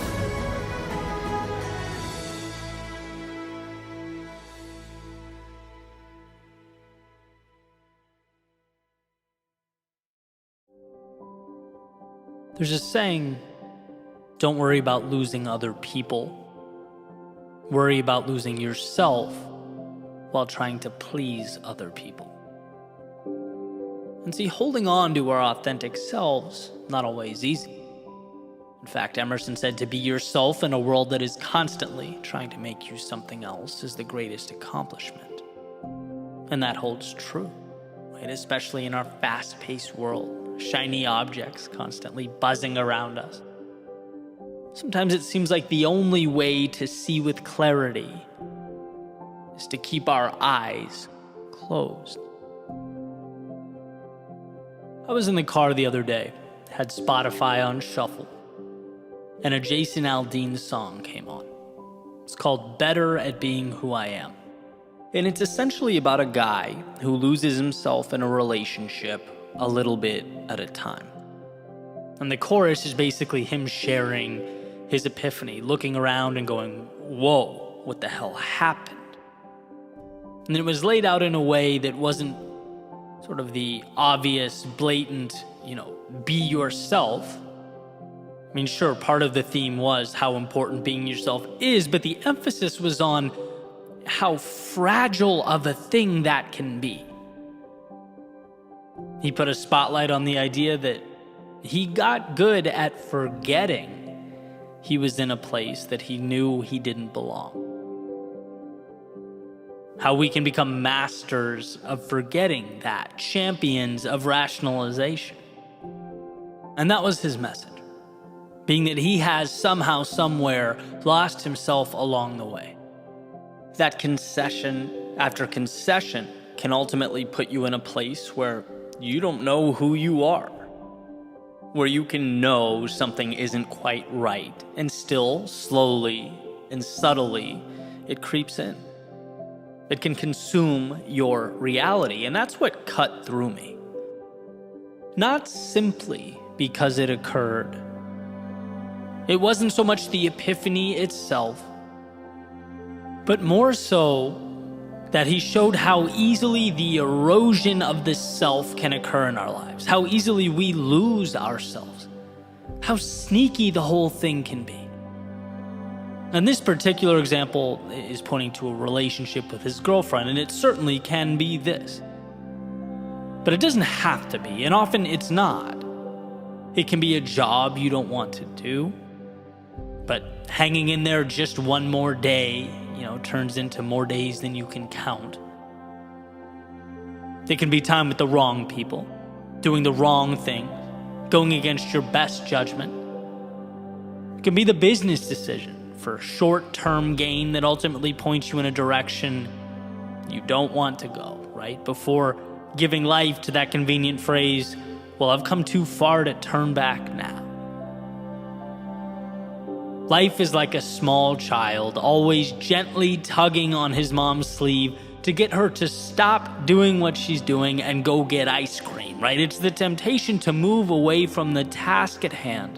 There's a saying, don't worry about losing other people. Worry about losing yourself while trying to please other people. And see, holding on to our authentic selves, not always easy. In fact, Emerson said to be yourself in a world that is constantly trying to make you something else is the greatest accomplishment. And that holds true, right? Especially in our fast-paced world. Shiny objects constantly buzzing around us. Sometimes it seems like the only way to see with clarity is to keep our eyes closed. I was in the car the other day, had Spotify on shuffle, and a Jason Aldean song came on. It's called Better at Being Who I Am. And it's essentially about a guy who loses himself in a relationship a little bit at a time. And the chorus is basically him sharing his epiphany, looking around and going, whoa, what the hell happened? And it was laid out in a way that wasn't sort of the obvious, blatant, be yourself. I mean, sure, part of the theme was how important being yourself is, but the emphasis was on how fragile of a thing that can be. He put a spotlight on the idea that he got good at forgetting he was in a place that he knew he didn't belong. How we can become masters of forgetting that, champions of rationalization. And that was his message, being that he has somehow, somewhere lost himself along the way. That concession after concession can ultimately put you in a place where you don't know who you are, where you can know something isn't quite right, and still, slowly and subtly, it creeps in. It can consume your reality, and that's what cut through me. Not simply because it occurred. It wasn't so much the epiphany itself, but more so that he showed how easily the erosion of the self can occur in our lives, how easily we lose ourselves, how sneaky the whole thing can be. And this particular example is pointing to a relationship with his girlfriend, and it certainly can be this. But it doesn't have to be, and often it's not. It can be a job you don't want to do, but hanging in there just one more day, turns into more days than you can count. It can be time with the wrong people, doing the wrong thing, going against your best judgment. It can be the business decision for short-term gain that ultimately points you in a direction you don't want to go, right? Before giving life to that convenient phrase, well, I've come too far to turn back now. Life is like a small child, always gently tugging on his mom's sleeve to get her to stop doing what she's doing and go get ice cream, right? It's the temptation to move away from the task at hand,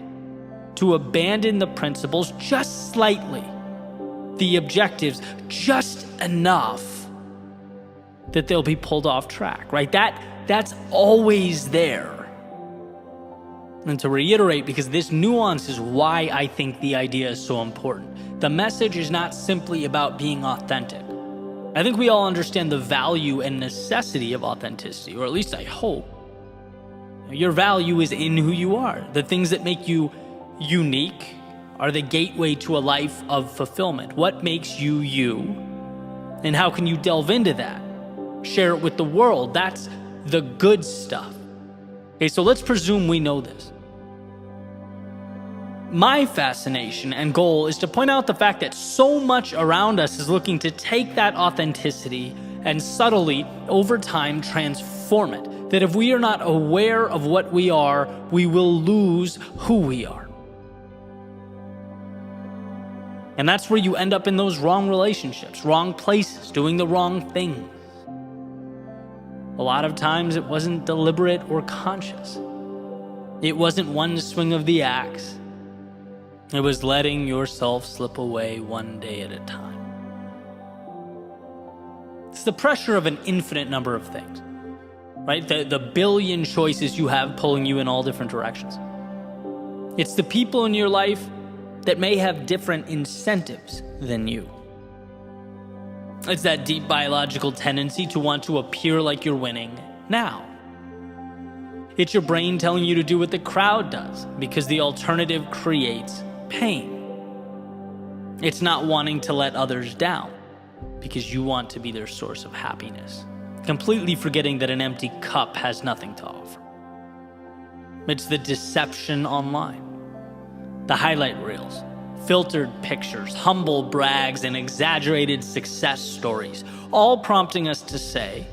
to abandon the principles just slightly, the objectives just enough that they'll be pulled off track, right? That's always there. And to reiterate, because this nuance is why I think the idea is so important, the message is not simply about being authentic. I think we all understand the value and necessity of authenticity, or at least I hope. Your value is in who you are. The things that make you unique are the gateway to a life of fulfillment. What makes you you? And how can you delve into that? Share it with the world. That's the good stuff. Okay, so let's presume we know this. My fascination and goal is to point out the fact that so much around us is looking to take that authenticity and subtly, over time, transform it. That if we are not aware of what we are, we will lose who we are. And that's where you end up in those wrong relationships, wrong places, doing the wrong things. A lot of times it wasn't deliberate or conscious. It wasn't one swing of the axe. It was letting yourself slip away one day at a time. It's the pressure of an infinite number of things, right? The billion choices you have pulling you in all different directions. It's the people in your life that may have different incentives than you. It's that deep biological tendency to want to appear like you're winning now. It's your brain telling you to do what the crowd does because the alternative creates pain. It's not wanting to let others down because you want to be their source of happiness, completely forgetting that an empty cup has nothing to offer. It's the deception online, the highlight reels, filtered pictures, humble brags, and exaggerated success stories, all prompting us to say,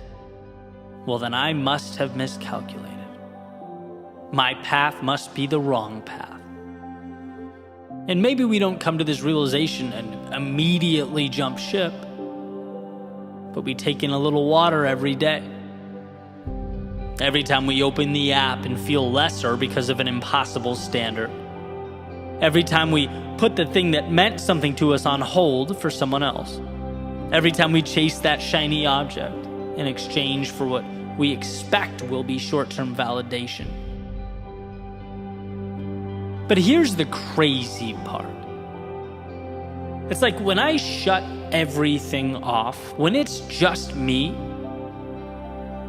well, then I must have miscalculated. My path must be the wrong path. And maybe we don't come to this realization and immediately jump ship, but we take in a little water every day. Every time we open the app and feel lesser because of an impossible standard. Every time we put the thing that meant something to us on hold for someone else. Every time we chase that shiny object in exchange for what we expect will be short-term validation. But here's the crazy part. It's like when I shut everything off, when it's just me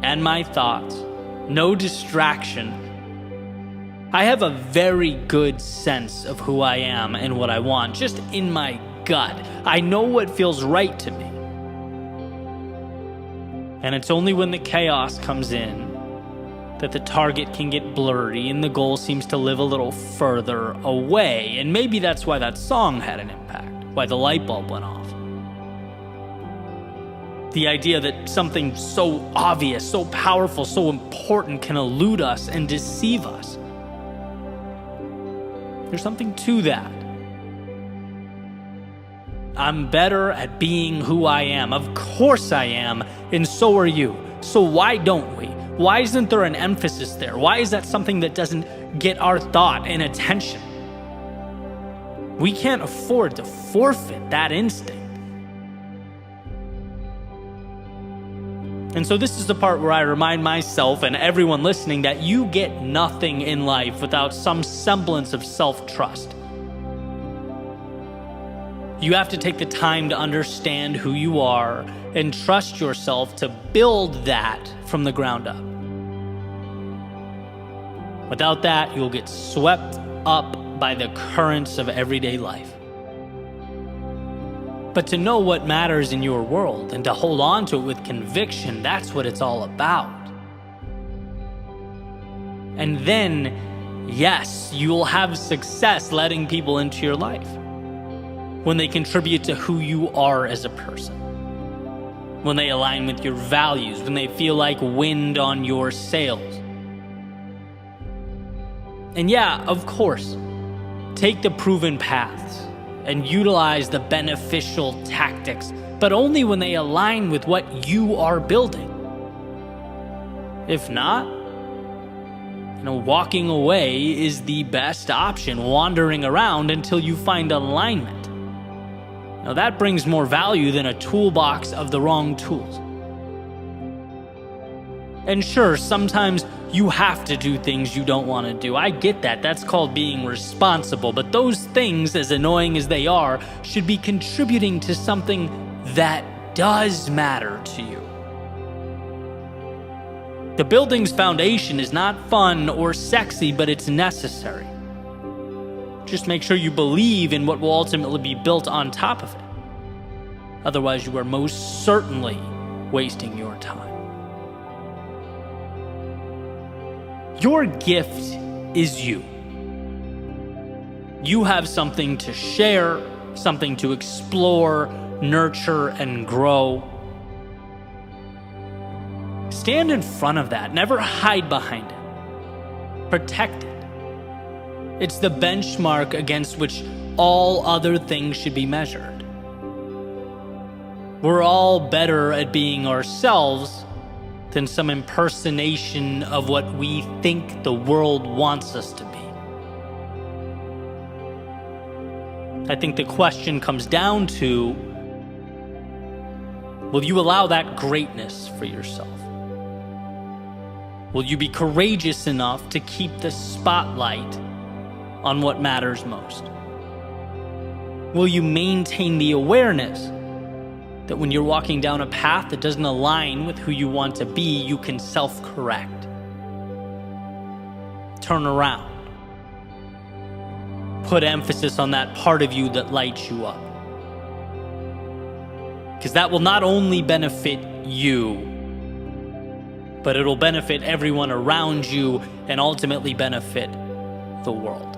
and my thoughts no distraction. I have a very good sense of who I am and what I want, just in my gut. I know what feels right to me. And it's only when the chaos comes in that the target can get blurry and the goal seems to live a little further away. And maybe that's why that song had an impact, why the light bulb went off. The idea that something so obvious, so powerful, so important can elude us and deceive us. There's something to that. I'm better at being who I am. Of course I am, and so are you. So why don't we? Why isn't there an emphasis there? Why is that something that doesn't get our thought and attention? We can't afford to forfeit that instinct. And so this is the part where I remind myself and everyone listening that you get nothing in life without some semblance of self-trust. You have to take the time to understand who you are and trust yourself to build that from the ground up. Without that, you'll get swept up by the currents of everyday life. But to know what matters in your world and to hold on to it with conviction, that's what it's all about. And then, yes, you'll have success letting people into your life when they contribute to who you are as a person, when they align with your values, when they feel like wind on your sails. And yeah, of course, take the proven paths and utilize the beneficial tactics, but only when they align with what you are building. If not, walking away is the best option, wandering around until you find alignment. Now that brings more value than a toolbox of the wrong tools. And sure, sometimes you have to do things you don't want to do. I get that. That's called being responsible. But those things, as annoying as they are, should be contributing to something that does matter to you. The building's foundation is not fun or sexy, but it's necessary. Just make sure you believe in what will ultimately be built on top of it. Otherwise, you are most certainly wasting your time. Your gift is you. You have something to share, something to explore, nurture, and grow. Stand in front of that. Never hide behind it. Protect it. It's the benchmark against which all other things should be measured. We're all better at being ourselves than some impersonation of what we think the world wants us to be. I think the question comes down to, will you allow that greatness for yourself? Will you be courageous enough to keep the spotlight on what matters most? Will you maintain the awareness that when you're walking down a path that doesn't align with who you want to be, you can self-correct? Turn around. Put emphasis on that part of you that lights you up. Because that will not only benefit you, but it'll benefit everyone around you and ultimately benefit the world.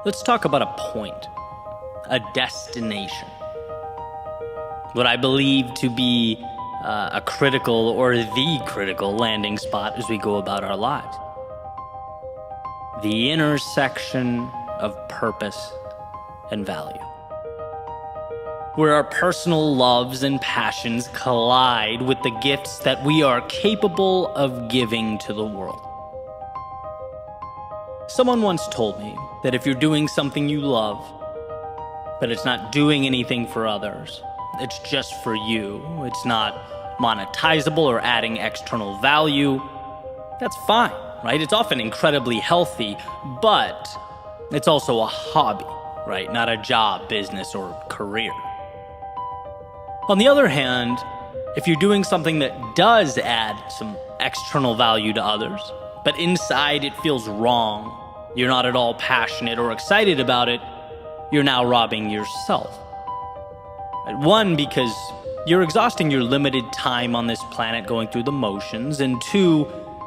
Let's talk about a point, a destination. What I believe to be a critical or the critical landing spot as we go about our lives. The intersection of purpose and value. Where our personal loves and passions collide with the gifts that we are capable of giving to the world. Someone once told me that if you're doing something you love, but it's not doing anything for others. It's just for you. It's not monetizable or adding external value. That's fine, right? It's often incredibly healthy, but it's also a hobby, right? Not a job, business, or career. On the other hand, if you're doing something that does add some external value to others, but inside it feels wrong, you're not at all passionate or excited about it, you're now robbing yourself. One, because you're exhausting your limited time on this planet going through the motions, and two,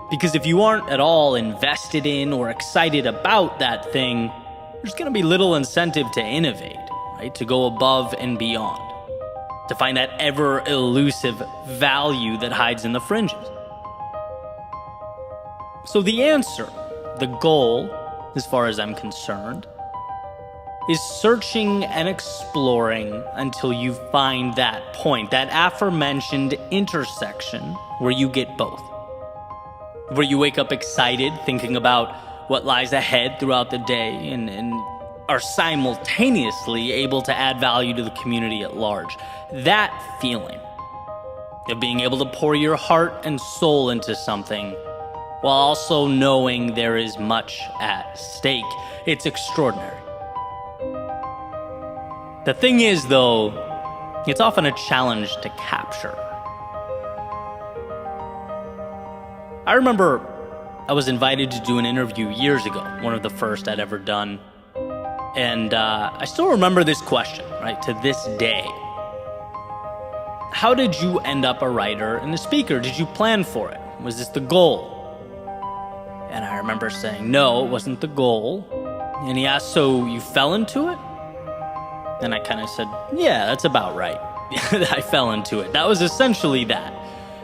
because if you aren't at all invested in or excited about that thing, there's going to be little incentive to innovate, right? To go above and beyond, to find that ever-elusive value that hides in the fringes. So the answer, the goal, as far as I'm concerned, is searching and exploring until you find that point, that aforementioned intersection where you get both. Where you wake up excited, thinking about what lies ahead throughout the day, and are simultaneously able to add value to the community at large. That feeling of being able to pour your heart and soul into something while also knowing there is much at stake, it's extraordinary. The thing is, though, it's often a challenge to capture. I remember I was invited to do an interview years ago, one of the first I'd ever done. And I still remember this question, right, to this day. How did you end up a writer and a speaker? Did you plan for it? Was this the goal? And I remember saying, no, it wasn't the goal. And he asked, so you fell into it? And I kind of said, yeah, that's about right. I fell into it. That was essentially that.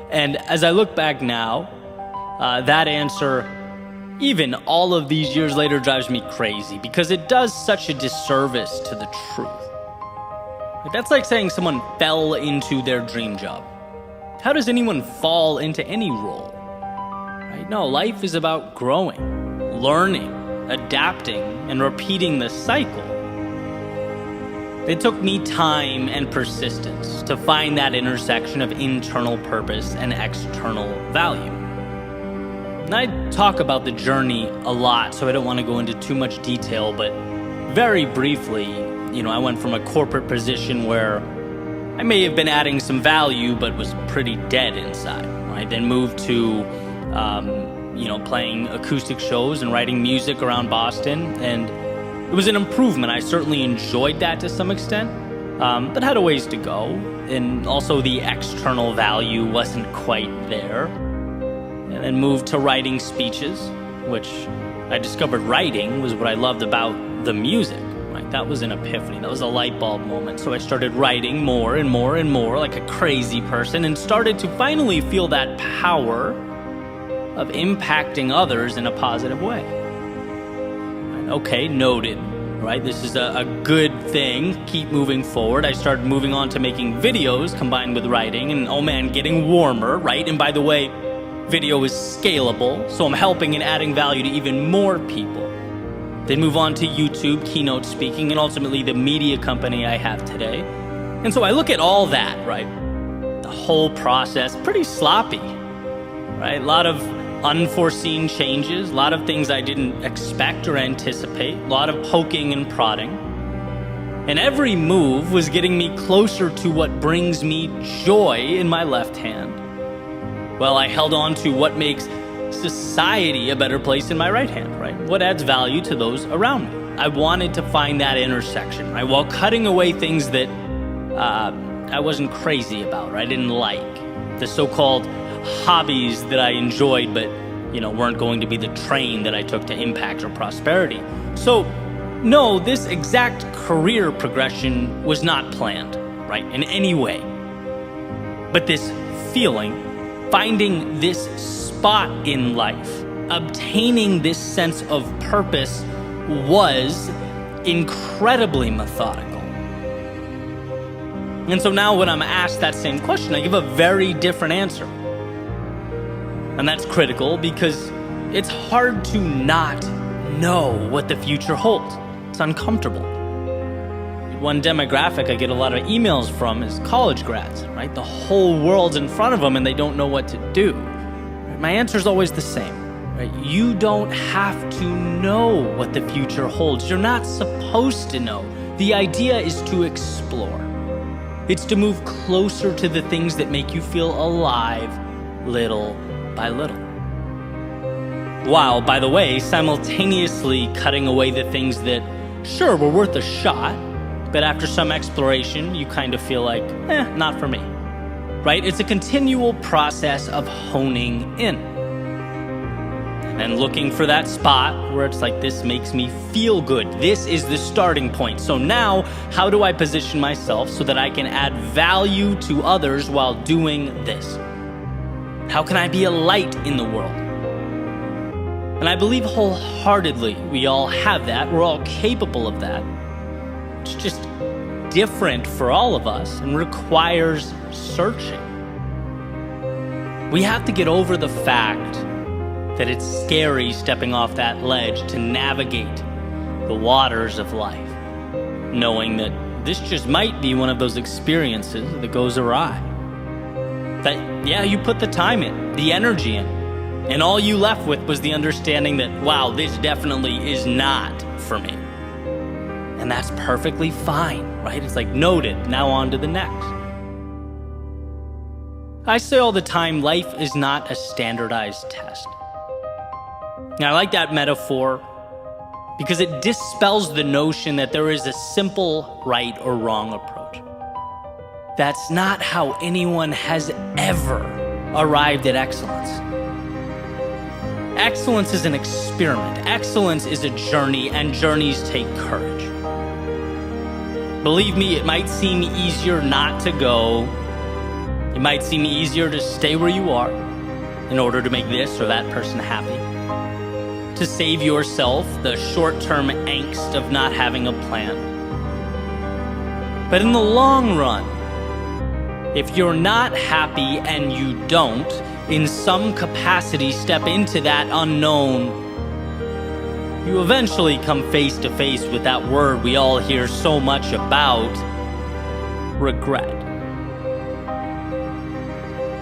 And as I look back now, that answer, even all of these years later, drives me crazy because it does such a disservice to the truth. That's like saying someone fell into their dream job. How does anyone fall into any role? Right? No, life is about growing, learning, adapting, and repeating the cycle. It took me time and persistence to find that intersection of internal purpose and external value. And I talk about the journey a lot, so I don't want to go into too much detail, but very briefly, I went from a corporate position where I may have been adding some value, but was pretty dead inside. I then moved to, playing acoustic shows and writing music around Boston, and it was an improvement. I certainly enjoyed that to some extent, but had a ways to go. And also the external value wasn't quite there. And then moved to writing speeches, which I discovered writing was what I loved about the music. Right? That was an epiphany. That was a light bulb moment. So I started writing more and more and more like a crazy person and started to finally feel that power of impacting others in a positive way. Okay, noted, right? This is a good thing. Keep moving forward. I started moving on to making videos combined with writing, and oh man, getting warmer, right? And by the way, video is scalable, so I'm helping and adding value to even more people. Then move on to YouTube, keynote speaking, and ultimately the media company I have today. And so I look at all that, right? The whole process, pretty sloppy, right? A lot of unforeseen changes, a lot of things I didn't expect or anticipate, a lot of poking and prodding. And every move was getting me closer to what brings me joy in my left hand. Well, I held on to what makes society a better place in my right hand, right? What adds value to those around me. I wanted to find that intersection, right? While cutting away things that I wasn't crazy about, right? I didn't like. The so-called hobbies that I enjoyed, but weren't going to be the train that I took to impact or prosperity. So, no, this exact career progression was not planned, right, in any way. But this feeling, finding this spot in life, obtaining this sense of purpose was incredibly methodical. And so now when I'm asked that same question, I give a very different answer. And that's critical because it's hard to not know what the future holds. It's uncomfortable. one demographic I get a lot of emails from is college grads, right? The whole world's in front of them and they don't know what to do. My answer is always the same, right? You don't have to know what the future holds. You're not supposed to know. The idea is to explore. It's to move closer to the things that make you feel alive, little by little. While, by the way, simultaneously cutting away the things that, sure, were worth a shot, but after some exploration, you kind of feel like, not for me, right? It's a continual process of honing in and looking for that spot where it's like, this makes me feel good. This is the starting point. So now, how do I position myself so that I can add value to others while doing this? How can I be a light in the world? And I believe wholeheartedly we all have that. We're all capable of that. It's just different for all of us and requires searching. We have to get over the fact that it's scary stepping off that ledge to navigate the waters of life, knowing that this just might be one of those experiences that goes awry. That, yeah, you put the time in, the energy in, and all you left with was the understanding that, wow, this definitely is not for me. And that's perfectly fine, right? It's like, noted, now on to the next. I say all the time, life is not a standardized test. And I like that metaphor because it dispels the notion that there is a simple right or wrong approach. That's not how anyone has ever arrived at excellence. Excellence is an experiment. Excellence is a journey, and journeys take courage. Believe me, it might seem easier not to go. It might seem easier to stay where you are in order to make this or that person happy. To save yourself the short-term angst of not having a plan. But in the long run, if you're not happy and you don't, in some capacity, step into that unknown, you eventually come face to face with that word we all hear so much about, regret.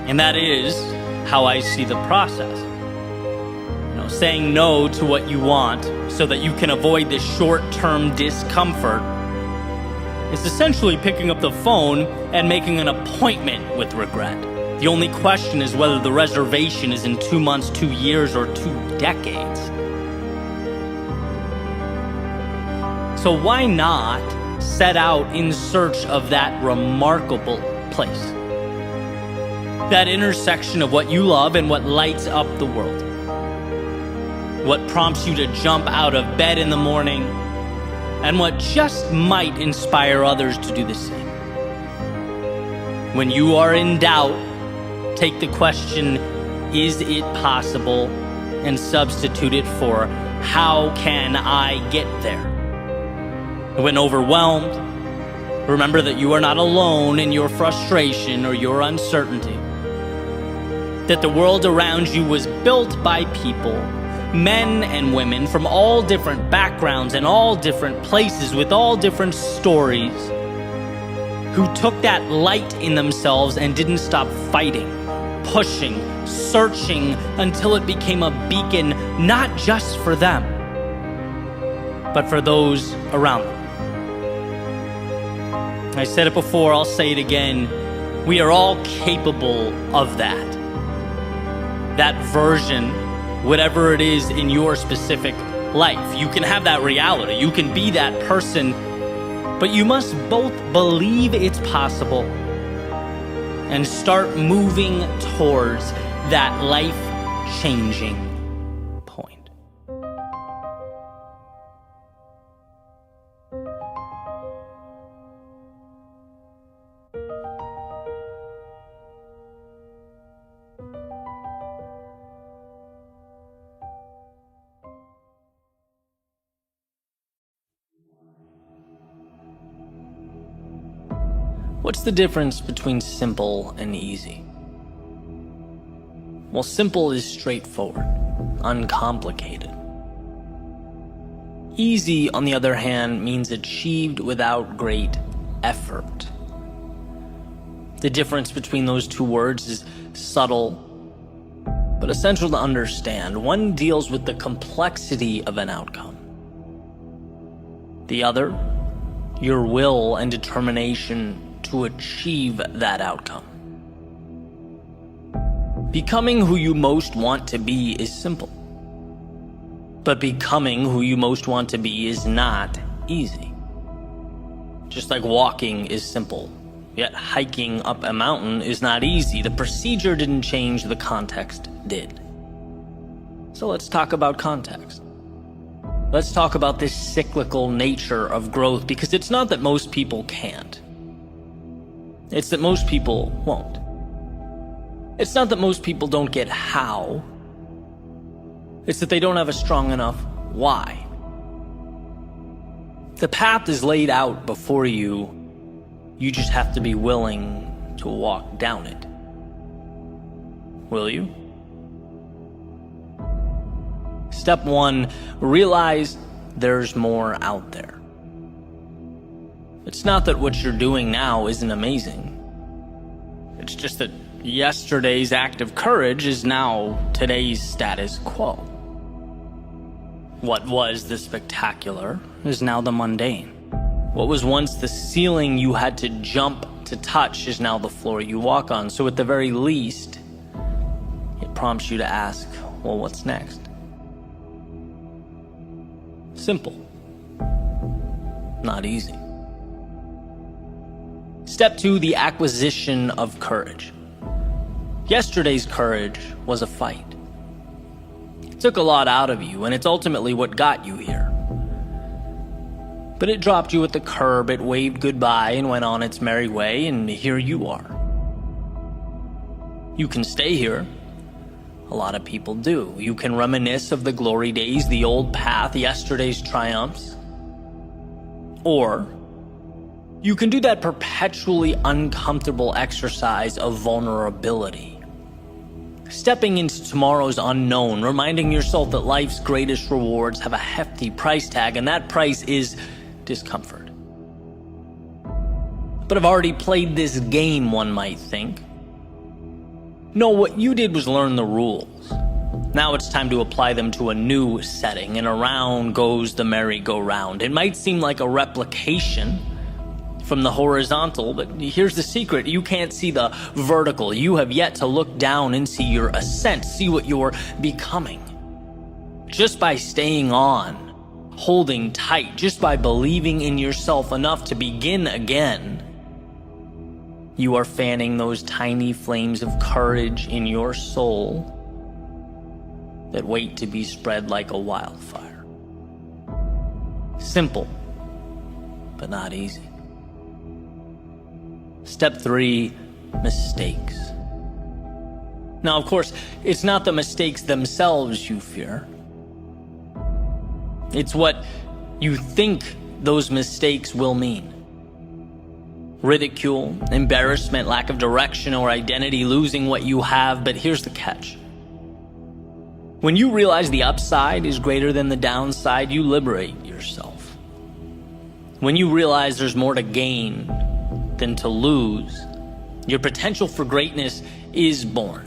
And that is how I see the process. Saying no to what you want so that you can avoid the short-term discomfort is essentially picking up the phone and making an appointment with regret. The only question is whether the reservation is in 2 months, 2 years, or 2 decades. So why not set out in search of that remarkable place? That intersection of what you love and what lights up the world. What prompts you to jump out of bed in the morning, and what just might inspire others to do the same. When you are in doubt, take the question, is it possible, and substitute it for, how can I get there? When overwhelmed, remember that you are not alone in your frustration or your uncertainty. That the world around you was built by people, men and women from all different backgrounds and all different places with all different stories, who took that light in themselves and didn't stop fighting, pushing, searching until it became a beacon not just for them, but for those around them. I said it before, I'll say it again. We are all capable of that. That version, whatever it is in your specific life. You can have that reality. You can be that person, but you must both believe it's possible and start moving towards that life-changing point. What's the difference between simple and easy? Well, simple is straightforward, uncomplicated. Easy, on the other hand, means achieved without great effort. The difference between those two words is subtle, but essential to understand. One deals with the complexity of an outcome. The other, your will and determination to achieve that outcome. Becoming who you most want to be is simple. But becoming who you most want to be is not easy. Just like walking is simple, yet hiking up a mountain is not easy. The procedure didn't change, the context did. So let's talk about context. Let's talk about this cyclical nature of growth, because it's not that most people can't. It's that most people won't. It's not that most people don't get how. It's that they don't have a strong enough why. The path is laid out before you. You just have to be willing to walk down it. Will you? Step 1, realize there's more out there. It's not that what you're doing now isn't amazing. It's just that yesterday's act of courage is now today's status quo. What was the spectacular is now the mundane. What was once the ceiling you had to jump to touch is now the floor you walk on. So at the very least, it prompts you to ask, well, what's next? Simple. Not easy. Step 2, the acquisition of courage. Yesterday's courage was a fight. It took a lot out of you, and it's ultimately what got you here. But it dropped you at the curb, it waved goodbye and went on its merry way, and here you are. You can stay here. A lot of people do. You can reminisce of the glory days, the old path, yesterday's triumphs. Or you can do that perpetually uncomfortable exercise of vulnerability. Stepping into tomorrow's unknown, reminding yourself that life's greatest rewards have a hefty price tag, and that price is discomfort. But I've already played this game, one might think. No, what you did was learn the rules. Now it's time to apply them to a new setting, and around goes the merry-go-round. It might seem like a replication from the horizontal, but here's the secret. You can't see the vertical. You have yet to look down and see your ascent, see what you're becoming. Just by staying on, holding tight, just by believing in yourself enough to begin again, you are fanning those tiny flames of courage in your soul that wait to be spread like a wildfire. Simple, but not easy. Step 3, mistakes. Now, of course, it's not the mistakes themselves you fear. It's what you think those mistakes will mean. Ridicule, embarrassment, lack of direction or identity, losing what you have. But here's the catch. When you realize the upside is greater than the downside, you liberate yourself. When you realize there's more to gain than to lose, your potential for greatness is born.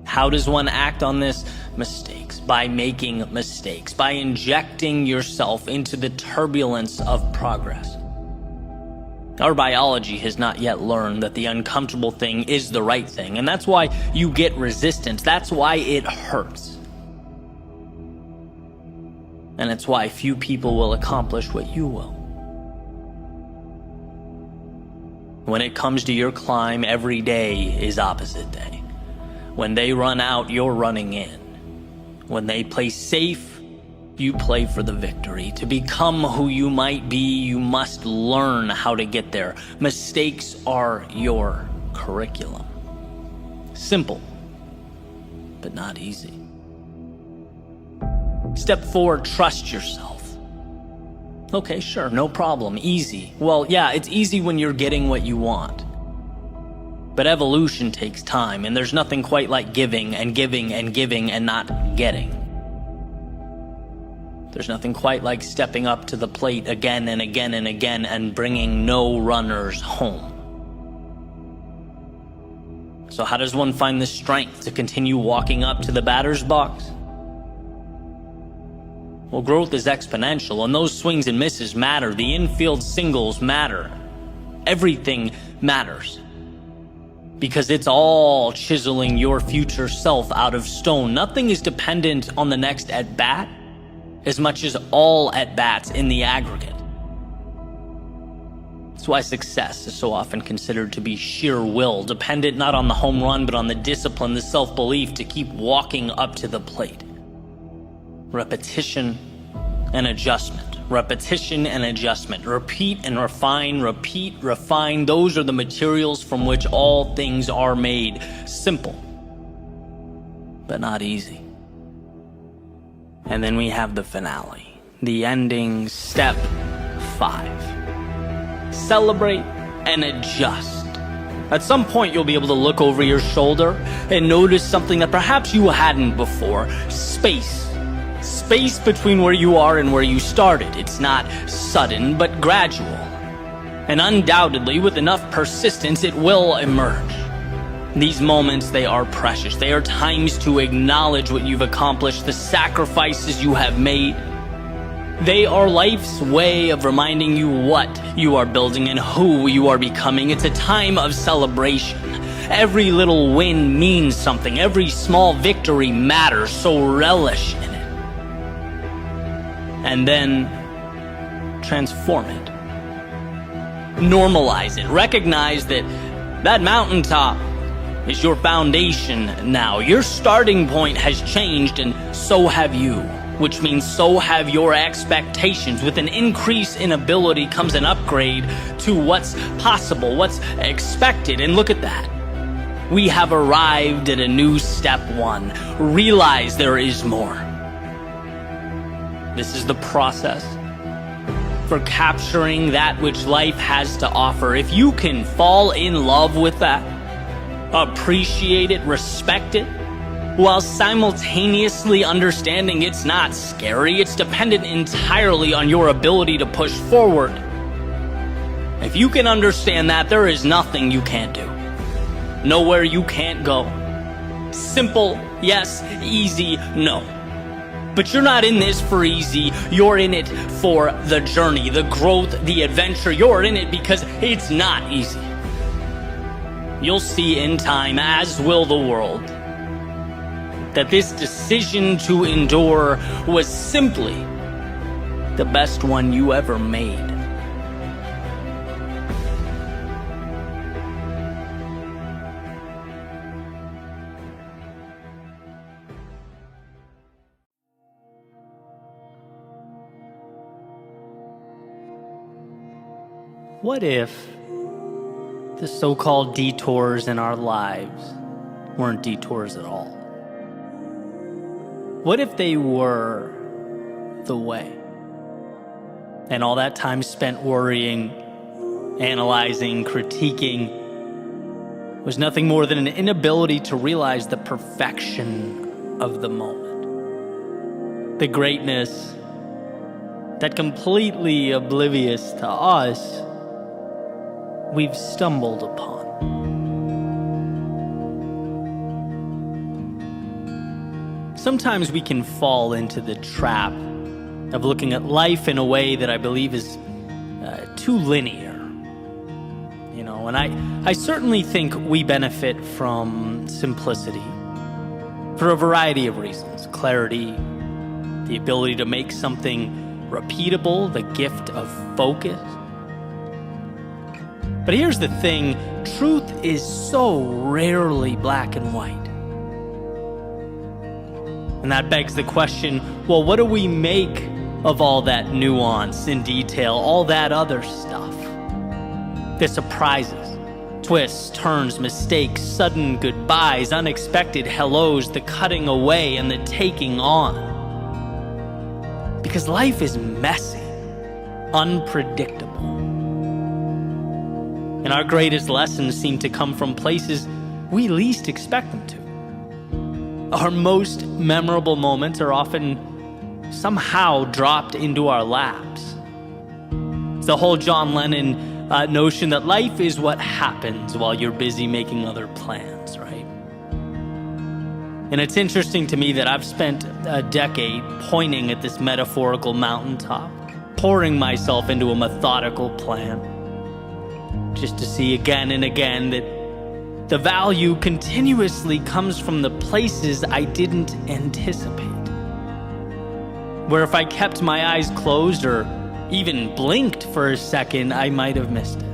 How does one act on this? Mistakes. By making mistakes. By injecting yourself into the turbulence of progress. Our biology has not yet learned that the uncomfortable thing is the right thing, and that's why you get resistance. That's why it hurts. And it's why few people will accomplish what you will. When it comes to your climb, every day is opposite day. When they run out, you're running in. When they play safe, you play for the victory. To become who you might be, you must learn how to get there. Mistakes are your curriculum. Simple, but not easy. Step 4, trust yourself. Okay, sure, no problem, easy. Well, yeah, it's easy when you're getting what you want. But evolution takes time, and there's nothing quite like giving and giving and giving and not getting. There's nothing quite like stepping up to the plate again and again and again and bringing no runners home. So how does one find the strength to continue walking up to the batter's box? Well, growth is exponential, and those swings and misses matter. The infield singles matter. Everything matters. Because it's all chiseling your future self out of stone. Nothing is dependent on the next at-bat as much as all at-bats in the aggregate. That's why success is so often considered to be sheer will, dependent not on the home run, but on the discipline, the self-belief to keep walking up to the plate. Repetition and adjustment. Repetition and adjustment. Repeat and refine, repeat, refine. Those are the materials from which all things are made. Simple, but not easy. And then we have the finale, the ending, step 5. Celebrate and adjust. At some point, you'll be able to look over your shoulder and notice something that perhaps you hadn't before. Space. Space between where you are and where you started. It's not sudden, but gradual. And undoubtedly, with enough persistence, it will emerge. These moments, they are precious. They are times to acknowledge what you've accomplished, the sacrifices you have made. They are life's way of reminding you what you are building and who you are becoming. It's a time of celebration. Every little win means something. Every small victory matters, so relish in it. And then transform it. Normalize it. Recognize that mountaintop is your foundation now. Your starting point has changed, and so have you, which means so have your expectations. With an increase in ability comes an upgrade to what's possible, what's expected. And look at that. We have arrived at a new step 1. Realize there is more. This is the process for capturing that which life has to offer. If you can fall in love with that, appreciate it, respect it, while simultaneously understanding it's not scary, it's dependent entirely on your ability to push forward. If you can understand that, there is nothing you can't do. Nowhere you can't go. Simple, yes. Easy, no. But you're not in this for easy. You're in it for the journey, the growth, the adventure. You're in it because it's not easy. You'll see in time, as will the world, that this decision to endure was simply the best one you ever made. What if the so-called detours in our lives weren't detours at all? What if they were the way? And all that time spent worrying, analyzing, critiquing was nothing more than an inability to realize the perfection of the moment. The greatness that, completely oblivious to us, we've stumbled upon. Sometimes we can fall into the trap of looking at life in a way that I believe is too linear. You know, and I certainly think we benefit from simplicity for a variety of reasons. Clarity, the ability to make something repeatable, the gift of focus. But here's the thing, truth is so rarely black and white. And that begs the question, well, what do we make of all that nuance and detail, all that other stuff? The surprises, twists, turns, mistakes, sudden goodbyes, unexpected hellos, the cutting away and the taking on. Because life is messy, unpredictable. And our greatest lessons seem to come from places we least expect them to. Our most memorable moments are often somehow dropped into our laps. It's the whole John Lennon notion that life is what happens while you're busy making other plans, right? And it's interesting to me that I've spent a decade pointing at this metaphorical mountaintop, pouring myself into a methodical plan, just to see again and again that the value continuously comes from the places I didn't anticipate. Where if I kept my eyes closed or even blinked for a second, I might have missed it.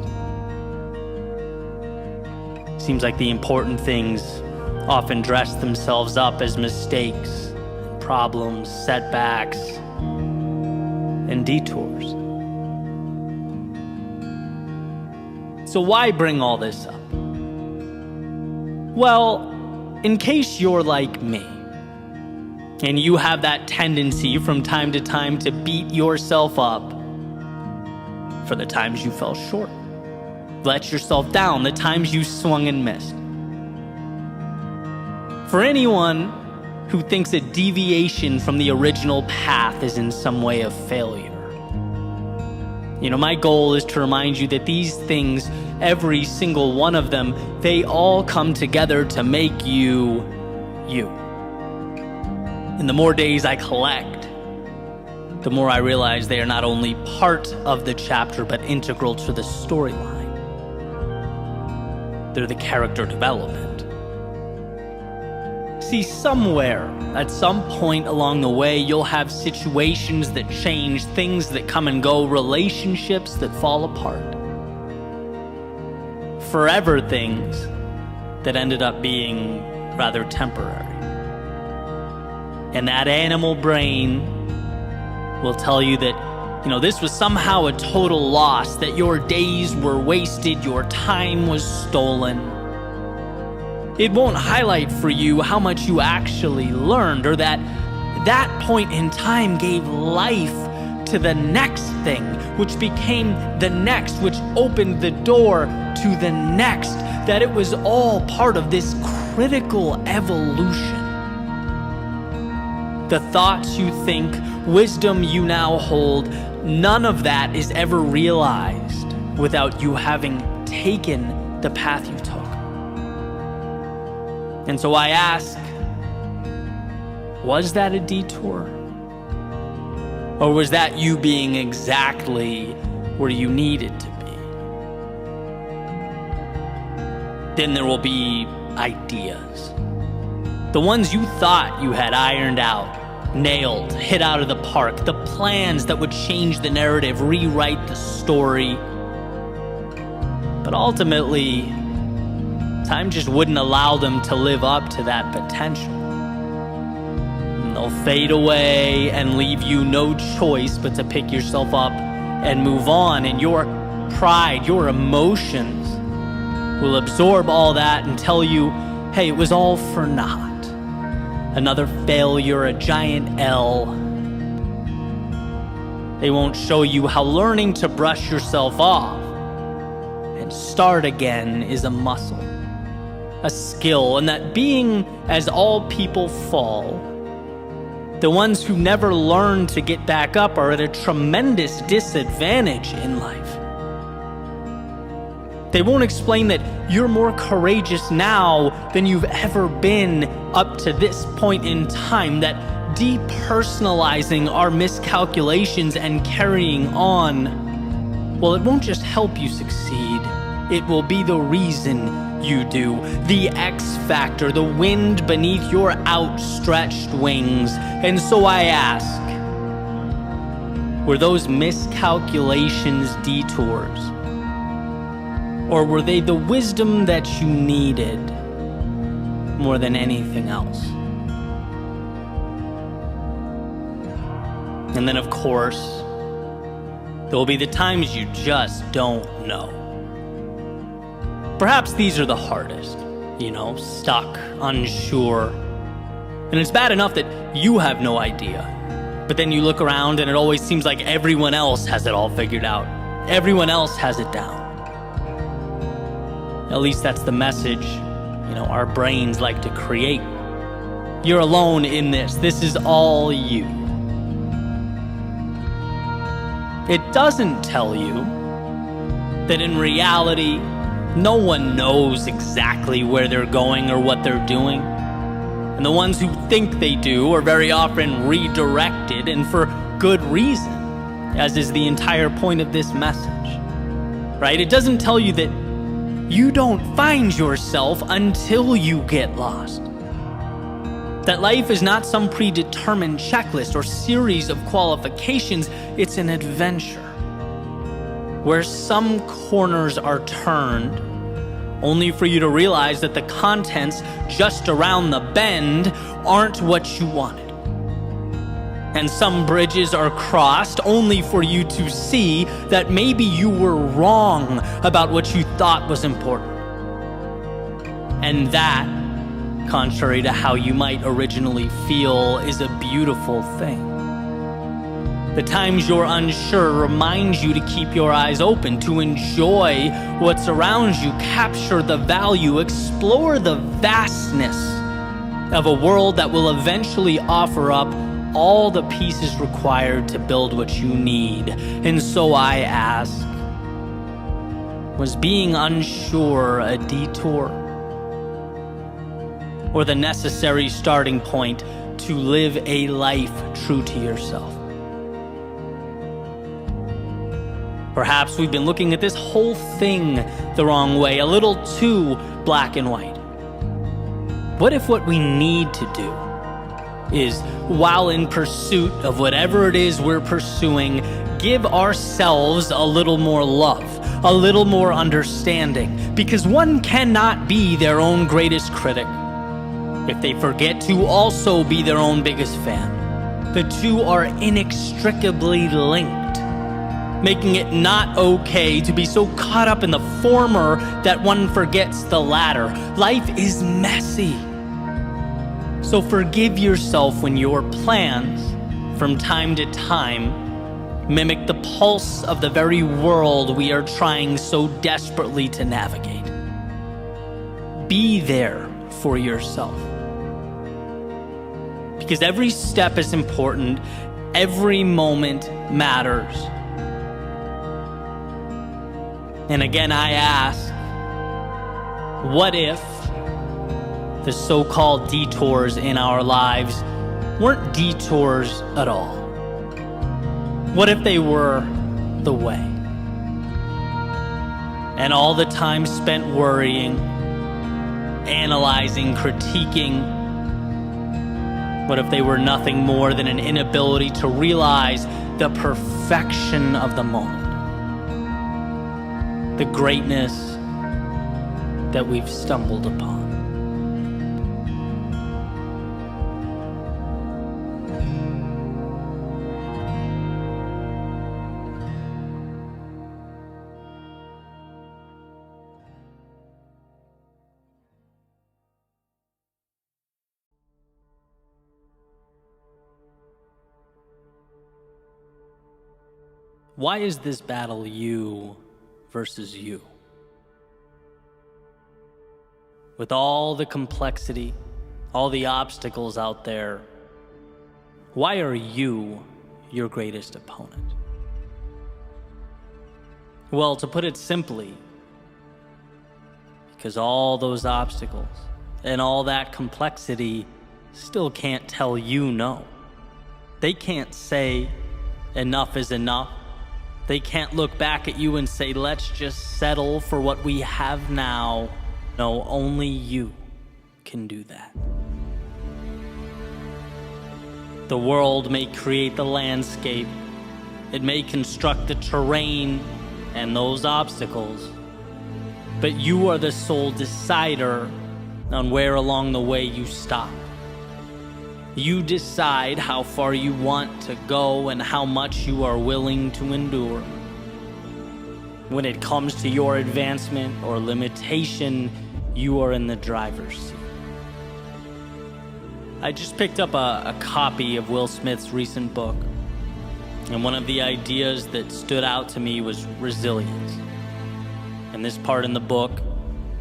Seems like the important things often dress themselves up as mistakes, problems, setbacks, and detours. So why bring all this up? Well, in case you're like me, and you have that tendency from time to time to beat yourself up for the times you fell short, let yourself down, the times you swung and missed. For anyone who thinks a deviation from the original path is in some way a failure, my goal is to remind you that these things, every single one of them, they all come together to make you, you. And the more days I collect, the more I realize they are not only part of the chapter, but integral to the storyline. They're the character development. See, somewhere, at some point along the way, you'll have situations that change, things that come and go, relationships that fall apart. Forever things that ended up being rather temporary. And that animal brain will tell you that, this was somehow a total loss, that your days were wasted, your time was stolen. It won't highlight for you how much you actually learned, or that point in time gave life to the next thing, which became the next, which opened the door to the next, that it was all part of this critical evolution. The thoughts you think, wisdom you now hold, none of that is ever realized without you having taken the path you took. And so I ask, was that a detour? Or was that you being exactly where you needed to be? Then there will be ideas. The ones you thought you had ironed out, nailed, hit out of the park, the plans that would change the narrative, rewrite the story. But ultimately, time just wouldn't allow them to live up to that potential. And they'll fade away and leave you no choice but to pick yourself up and move on. And your pride, your emotions will absorb all that and tell you, hey, it was all for naught. Another failure, a giant L. They won't show you how learning to brush yourself off and start again is a muscle, a skill, and that being as all people fall, the ones who never learn to get back up are at a tremendous disadvantage in life. They won't explain that you're more courageous now than you've ever been up to this point in time, that depersonalizing our miscalculations and carrying on, well, it won't just help you succeed, it will be the reason you do, the X factor, the wind beneath your outstretched wings. And so I ask, were those miscalculations detours? Or were they the wisdom that you needed more than anything else? And then, of course, there will be the times you just don't know. Perhaps these are the hardest, stuck, unsure. And it's bad enough that you have no idea. But then you look around and it always seems like everyone else has it all figured out. Everyone else has it down. At least that's the message, our brains like to create. You're alone in this. This is all you. It doesn't tell you that in reality, no one knows exactly where they're going or what they're doing. And the ones who think they do are very often redirected, and for good reason, as is the entire point of this message. Right? It doesn't tell you that you don't find yourself until you get lost. That life is not some predetermined checklist or series of qualifications, it's an adventure where some corners are turned only for you to realize that the contents just around the bend aren't what you wanted. And some bridges are crossed only for you to see that maybe you were wrong about what you thought was important. And that, contrary to how you might originally feel, is a beautiful thing. The times you're unsure remind you to keep your eyes open, to enjoy what's around you, capture the value, explore the vastness of a world that will eventually offer up all the pieces required to build what you need. And so I ask, was being unsure a detour? Or the necessary starting point to live a life true to yourself? Perhaps we've been looking at this whole thing the wrong way, a little too black and white. What if what we need to do is, while in pursuit of whatever it is we're pursuing, give ourselves a little more love, a little more understanding? Because one cannot be their own greatest critic if they forget to also be their own biggest fan. The two are inextricably linked, making it not okay to be so caught up in the former that one forgets the latter. Life is messy. So forgive yourself when your plans, from time to time, mimic the pulse of the very world we are trying so desperately to navigate. Be there for yourself. Because every step is important, every moment matters. And again, I ask, what if the so-called detours in our lives weren't detours at all? What if they were the way? And all the time spent worrying, analyzing, critiquing, what if they were nothing more than an inability to realize the perfection of the moment? The greatness that we've stumbled upon. Why is this battle you versus you? With all the complexity, all the obstacles out there, why are you your greatest opponent? Well, to put it simply, because all those obstacles and all that complexity still can't tell you no. They can't say enough is enough. They can't look back at you and say, let's just settle for what we have now. No, only you can do that. The world may create the landscape. It may construct the terrain and those obstacles. But you are the sole decider on where along the way you stop. You decide how far you want to go and how much you are willing to endure. When it comes to your advancement or limitation, you are in the driver's seat. I just picked up a copy of Will Smith's recent book, and one of the ideas that stood out to me was resilience. And this part in the book,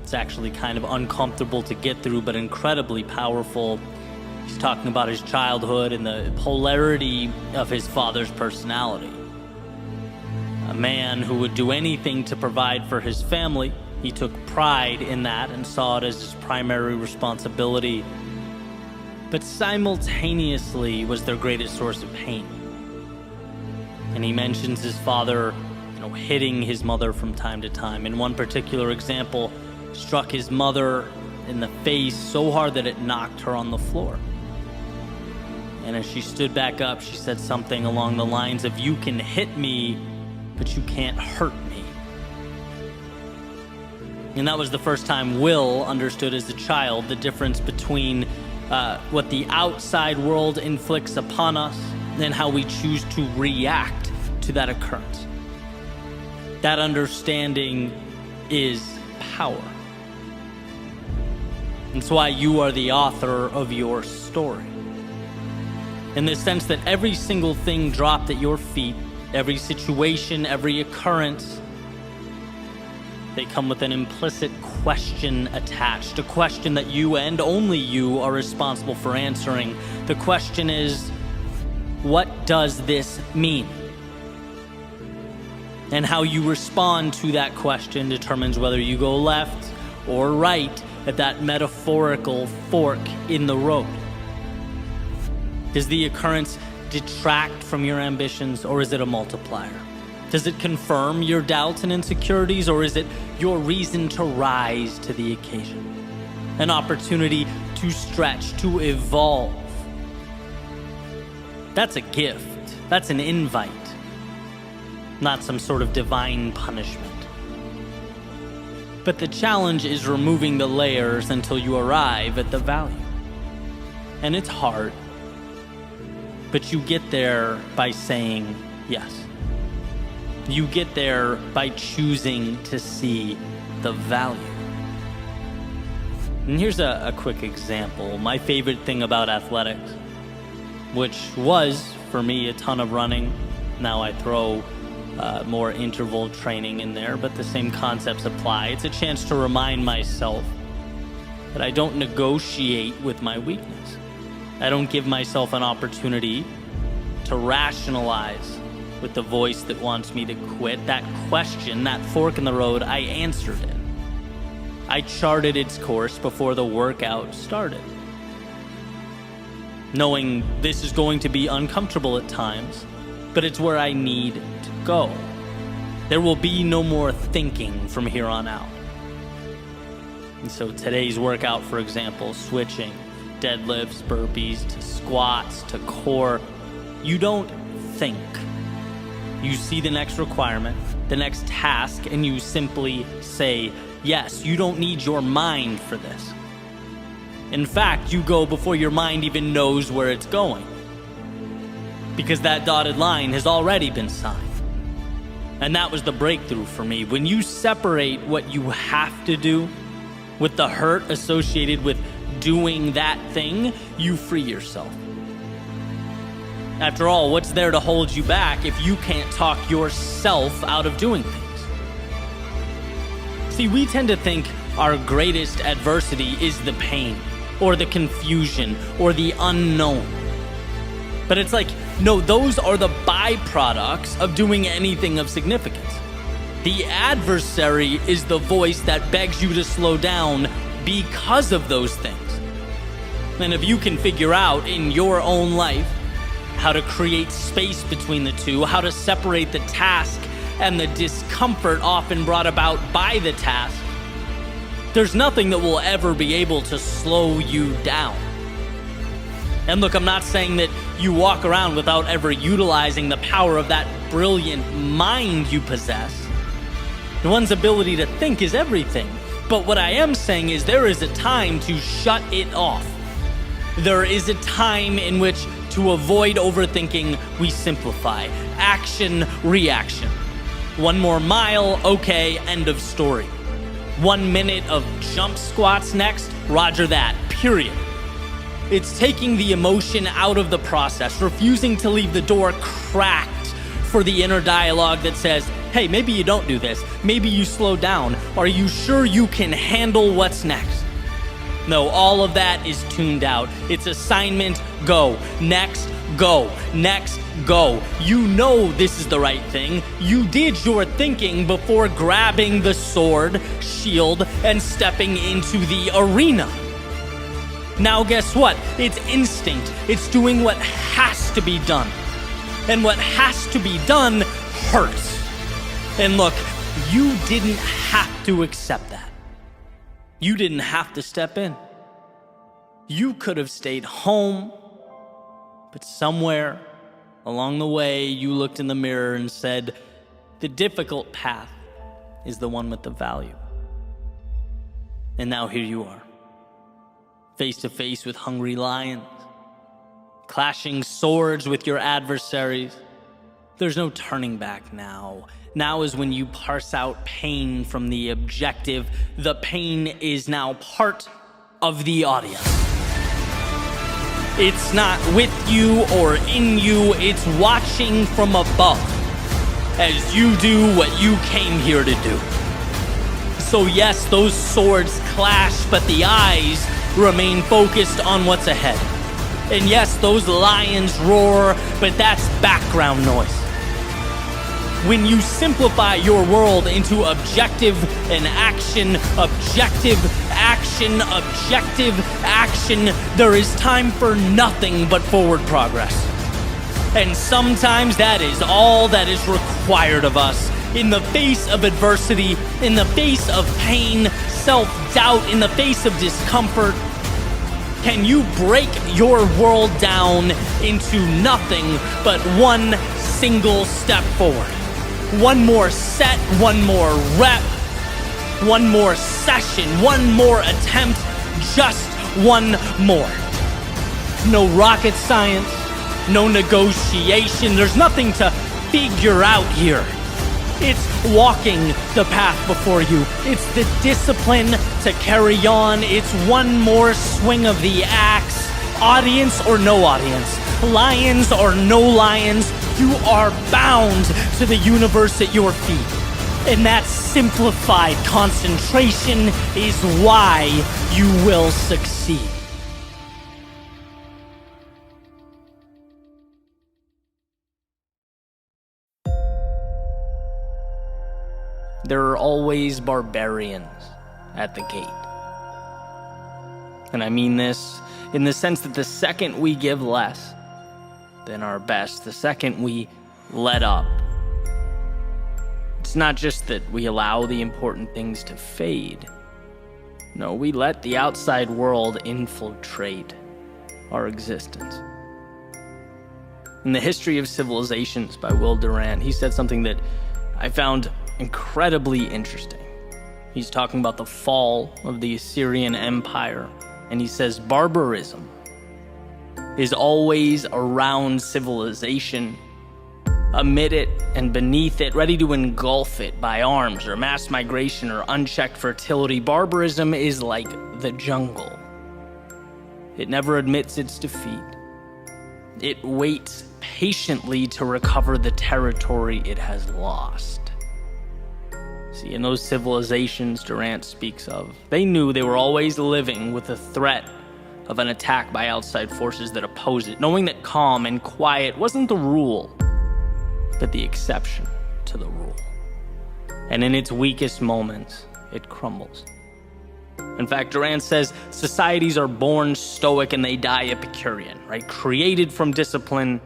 it's actually kind of uncomfortable to get through, but incredibly powerful. He's talking about his childhood and the polarity of his father's personality. A man who would do anything to provide for his family. He took pride in that and saw it as his primary responsibility. But simultaneously was their greatest source of pain. And he mentions his father, hitting his mother from time to time. In one particular example, struck his mother in the face so hard that it knocked her on the floor. And as she stood back up, she said something along the lines of, "You can hit me, but you can't hurt me." And that was the first time Will understood as a child the difference between what the outside world inflicts upon us and how we choose to react to that occurrence. That understanding is power. It's why you are the author of your story. In the sense that every single thing dropped at your feet, every situation, every occurrence, they come with an implicit question attached, a question that you and only you are responsible for answering. The question is, what does this mean? And how you respond to that question determines whether you go left or right at that metaphorical fork in the road. Does the occurrence detract from your ambitions, or is it a multiplier? Does it confirm your doubts and insecurities, or is it your reason to rise to the occasion? An opportunity to stretch, to evolve. That's a gift. That's an invite. Not some sort of divine punishment. But the challenge is removing the layers until you arrive at the value. And it's hard. But you get there by saying yes. You get there by choosing to see the value. And here's a quick example. My favorite thing about athletics, which was, for me, a ton of running. Now I throw more interval training in there, but the same concepts apply. It's a chance to remind myself that I don't negotiate with my weakness. I don't give myself an opportunity to rationalize with the voice that wants me to quit. That question, that fork in the road, I answered it. I charted its course before the workout started, knowing this is going to be uncomfortable at times, but it's where I need to go. There will be no more thinking from here on out. And so today's workout, for example, switching deadlifts, burpees, to squats, to core, you don't think. You see the next requirement, the next task, and you simply say yes. You don't need your mind for this. In fact, you go before your mind even knows where it's going, because that dotted line has already been signed. And that was the breakthrough for me. When you separate what you have to do with the hurt associated with doing that thing, you free yourself. After all, what's there to hold you back if you can't talk yourself out of doing things? See, we tend to think our greatest adversity is the pain, or the confusion, or the unknown. But it's like, no, those are the byproducts of doing anything of significance. The adversary is the voice that begs you to slow down because of those things. And if you can figure out in your own life how to create space between the two, how to separate the task and the discomfort often brought about by the task, there's nothing that will ever be able to slow you down. And look, I'm not saying that you walk around without ever utilizing the power of that brilliant mind you possess. One's ability to think is everything. But what I am saying is there is a time to shut it off. There is a time in which, to avoid overthinking, we simplify. Action, reaction. One more mile, okay, end of story. 1 minute of jump squats next, roger that, period. It's taking the emotion out of the process, refusing to leave the door cracked for the inner dialogue that says, hey, maybe you don't do this. Maybe you slow down. Are you sure you can handle what's next? No, all of that is tuned out. It's assignment, go. Next, go. Next, go. You know this is the right thing. You did your thinking before grabbing the sword, shield, and stepping into the arena. Now guess what? It's instinct. It's doing what has to be done. And what has to be done hurts. And look, you didn't have to accept that. You didn't have to step in. You could have stayed home, but somewhere along the way, you looked in the mirror and said, the difficult path is the one with the value. And now here you are, face to face with hungry lions, clashing swords with your adversaries. There's no turning back now. Now is when you parse out pain from the objective. The pain is now part of the audience. It's not with you or in you, it's watching from above as you do what you came here to do. So yes, those swords clash, but the eyes remain focused on what's ahead. And yes, those lions roar, but that's background noise. When you simplify your world into objective and action, objective, action, objective, action, there is time for nothing but forward progress. And sometimes that is all that is required of us. In the face of adversity, in the face of pain, self-doubt, in the face of discomfort, can you break your world down into nothing but one single step forward? One more set, one more rep, one more session, one more attempt, just one more. No rocket science, no negotiation, there's nothing to figure out here. It's walking the path before you. It's the discipline to carry on. It's one more swing of the axe. Audience or no audience, lions or no lions, you are bound to the universe at your feet. And that simplified concentration is why you will succeed. There are always barbarians at the gate. And I mean this in the sense that the second we give less than our best, the second we let up, it's not just that we allow the important things to fade. No, we let the outside world infiltrate our existence. In The History of Civilizations by Will Durant, he said something that I found incredibly interesting. He's talking about the fall of the Assyrian Empire, and he says barbarism is always around civilization, amid it and beneath it, ready to engulf it by arms or mass migration or unchecked fertility. Barbarism is like the jungle. It never admits its defeat. It waits patiently to recover the territory it has lost. See, in those civilizations Durant speaks of, they knew they were always living with the threat of an attack by outside forces that oppose it, knowing that calm and quiet wasn't the rule, but the exception to the rule. And in its weakest moments, it crumbles. In fact, Durant says societies are born stoic and they die Epicurean, right? Created from discipline,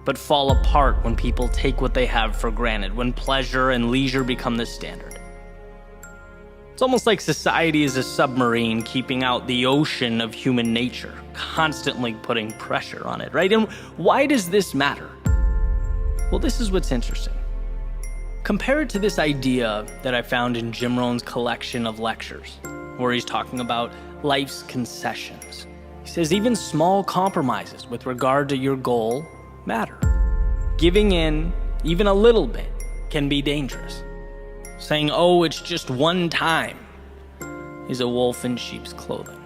but fall apart when people take what they have for granted, when pleasure and leisure become the standard. It's almost like society is a submarine keeping out the ocean of human nature, constantly putting pressure on it, right? And why does this matter? Well, this is what's interesting. Compare it to this idea that I found in Jim Rohn's collection of lectures, where he's talking about life's concessions. He says even small compromises with regard to your goal matter. Giving in, even a little bit, can be dangerous. Saying, oh, it's just one time, is a wolf in sheep's clothing.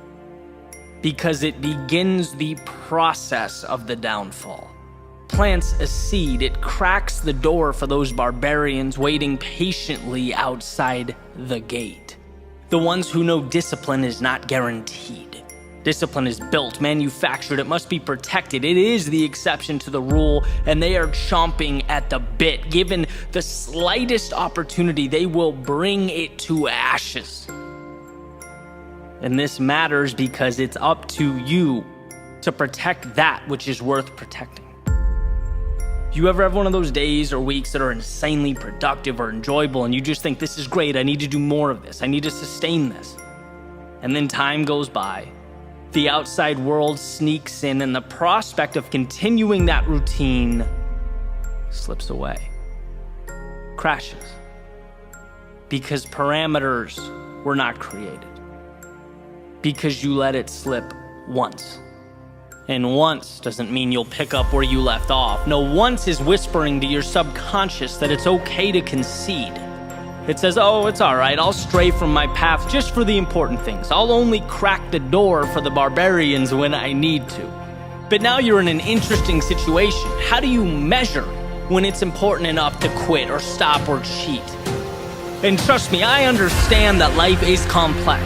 Because it begins the process of the downfall. Plants a seed, it cracks the door for those barbarians waiting patiently outside the gate. The ones who know discipline is not guaranteed. Discipline is built, manufactured, it must be protected. It is the exception to the rule, and they are chomping at the bit. Given the slightest opportunity, they will bring it to ashes. And this matters because it's up to you to protect that which is worth protecting. Do you ever have one of those days or weeks that are insanely productive or enjoyable, and you just think, this is great, I need to do more of this, I need to sustain this? And then time goes by. The outside world sneaks in, and the prospect of continuing that routine slips away, crashes, because parameters were not created, because you let it slip once. And once doesn't mean you'll pick up where you left off. No, once is whispering to your subconscious that it's okay to concede. It says, oh, it's all right, I'll stray from my path just for the important things. I'll only crack the door for the barbarians when I need to. But now you're in an interesting situation. How do you measure when it's important enough to quit or stop or cheat? And trust me, I understand that life is complex.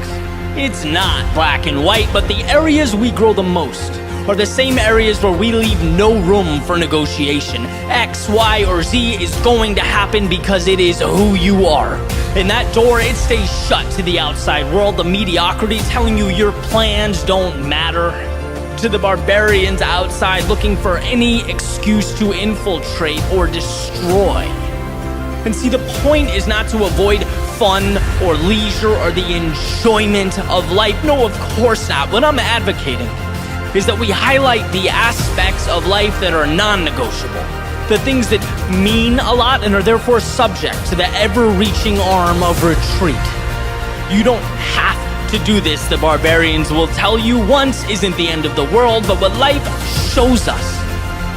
It's not black and white, but the areas we grow the most are the same areas where we leave no room for negotiation. X, Y, or Z is going to happen because it is who you are. And that door, it stays shut to the outside world, the mediocrity telling you your plans don't matter, to the barbarians outside looking for any excuse to infiltrate or destroy. And see, the point is not to avoid fun or leisure or the enjoyment of life. No, of course not. What I'm advocating is that we highlight the aspects of life that are non-negotiable, the things that mean a lot and are therefore subject to the ever-reaching arm of retreat. You don't have to do this, the barbarians will tell you. Once isn't the end of the world, but what life shows us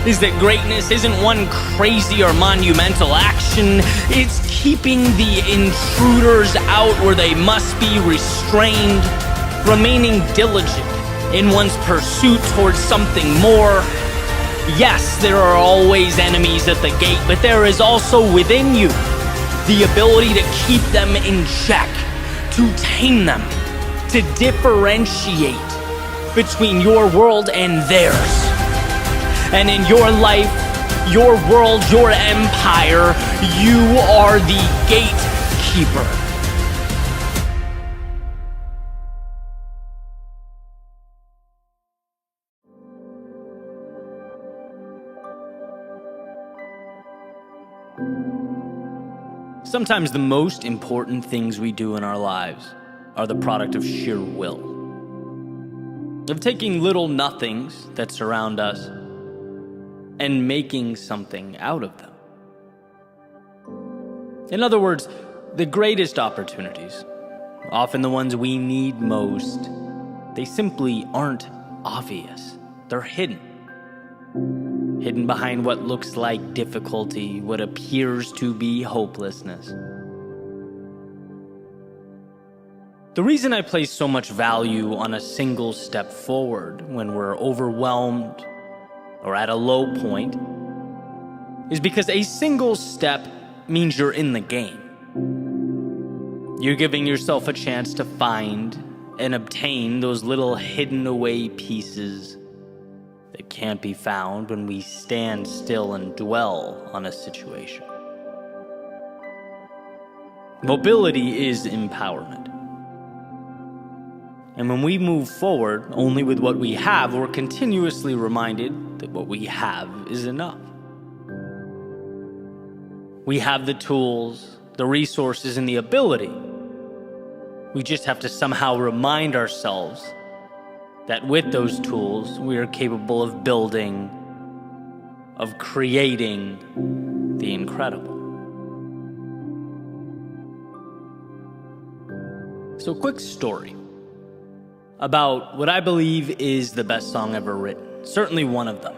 is that greatness isn't one crazy or monumental action. It's keeping the intruders out where they must be restrained, remaining diligent in one's pursuit towards something more. Yes, there are always enemies at the gate, but there is also within you the ability to keep them in check, to tame them, to differentiate between your world and theirs. And in your life, your world, your empire, you are the gatekeeper. Sometimes the most important things we do in our lives are the product of sheer will, of taking little nothings that surround us and making something out of them. In other words, the greatest opportunities, often the ones we need most, they simply aren't obvious. They're hidden. Hidden behind what looks like difficulty, what appears to be hopelessness. The reason I place so much value on a single step forward when we're overwhelmed or at a low point is because a single step means you're in the game. You're giving yourself a chance to find and obtain those little hidden away pieces that can't be found when we stand still and dwell on a situation. Mobility is empowerment. And when we move forward only with what we have, we're continuously reminded that what we have is enough. We have the tools, the resources, and the ability. We just have to somehow remind ourselves that with those tools, we are capable of building, of creating the incredible. So, quick story about what I believe is the best song ever written, certainly one of them.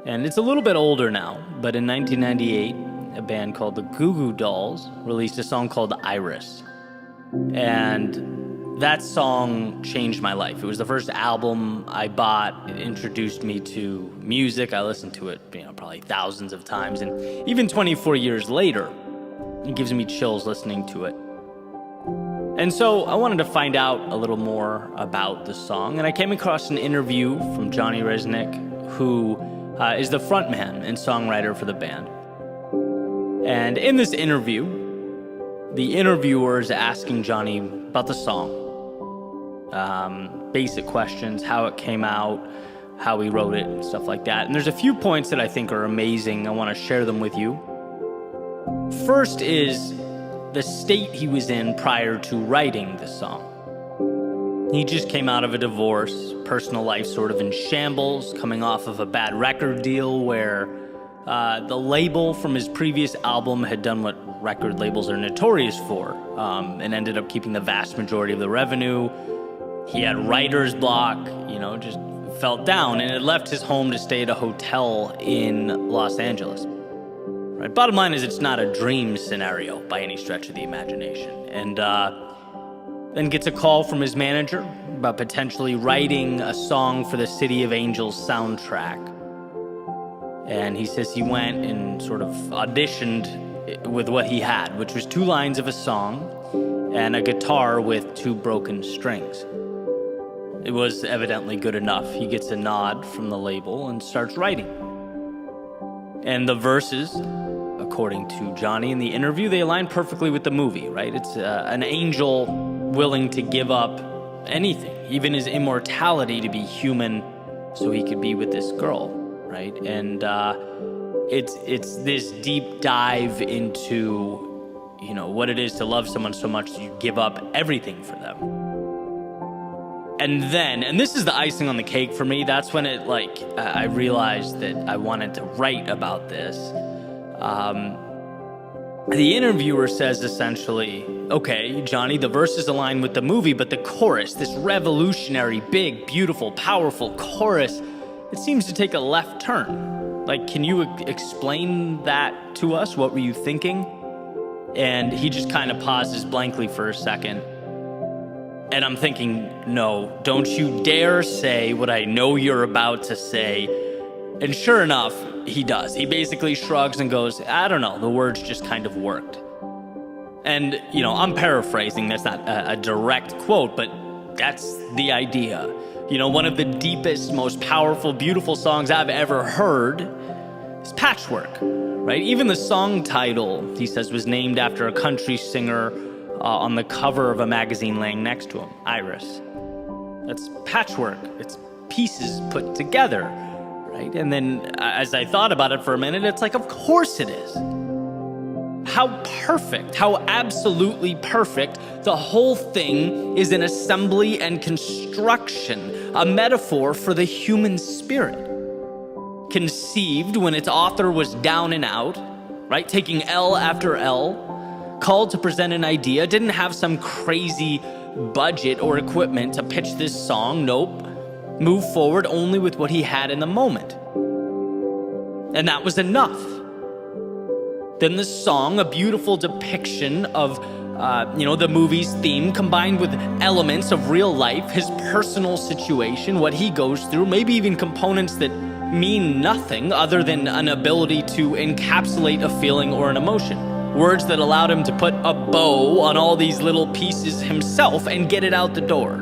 And it's a little bit older now, but in 1998, a band called the Goo Goo Dolls released a song called Iris. And that song changed my life. It was the first album I bought. It introduced me to music. I listened to it, probably thousands of times. And even 24 years later, it gives me chills listening to it. And so I wanted to find out a little more about the song, and I came across an interview from Johnny Rzeznik, who is the frontman and songwriter for the band. And in this interview, the interviewer is asking Johnny about the song. Basic questions, how it came out, how he wrote it, and stuff like that. And there's a few points that I think are amazing. I want to share them with you. First is the state he was in prior to writing the song. He just came out of a divorce, personal life sort of in shambles, coming off of a bad record deal where the label from his previous album had done what record labels are notorious for, and ended up keeping the vast majority of the revenue. He had writer's block, just felt down, and had left his home to stay at a hotel in Los Angeles. Right? Bottom line is, it's not a dream scenario by any stretch of the imagination. And then gets a call from his manager about potentially writing a song for the City of Angels soundtrack. And he says he went and sort of auditioned with what he had, which was 2 lines of a song and a guitar with 2 broken strings. It was evidently good enough. He gets a nod from the label and starts writing. And the verses, according to Johnny in the interview, they align perfectly with the movie, right? It's an angel willing to give up anything, even his immortality, to be human so he could be with this girl, right? And it's this deep dive into, what it is to love someone so much that you give up everything for them. And this is the icing on the cake for me, that's when I realized that I wanted to write about this. The interviewer says essentially, okay, Johnny, the verses align with the movie, but the chorus, this revolutionary, big, beautiful, powerful chorus, it seems to take a left turn. Can you explain that to us? What were you thinking? And he just kind of pauses blankly for a second. And I'm thinking, no, don't you dare say what I know you're about to say. And sure enough, he does. He basically shrugs and goes, I don't know, the words just kind of worked. And, I'm paraphrasing, that's not a direct quote, but that's the idea. One of the deepest, most powerful, beautiful songs I've ever heard is Patchwork, right? Even the song title, he says, was named after a country singer on the cover of a magazine laying next to him, Iris. That's patchwork. It's pieces put together, right? And then as I thought about it for a minute, it's like, of course it is. How perfect, how absolutely perfect. The whole thing is an assembly and construction, a metaphor for the human spirit. Conceived when its author was down and out, right? Taking L after L, called to present an idea, didn't have some crazy budget or equipment to pitch this song. Nope. Moved forward only with what he had in the moment. And that was enough. Then the song, a beautiful depiction of, the movie's theme, combined with elements of real life, his personal situation, what he goes through, maybe even components that mean nothing other than an ability to encapsulate a feeling or an emotion. Words that allowed him to put a bow on all these little pieces himself and get it out the door.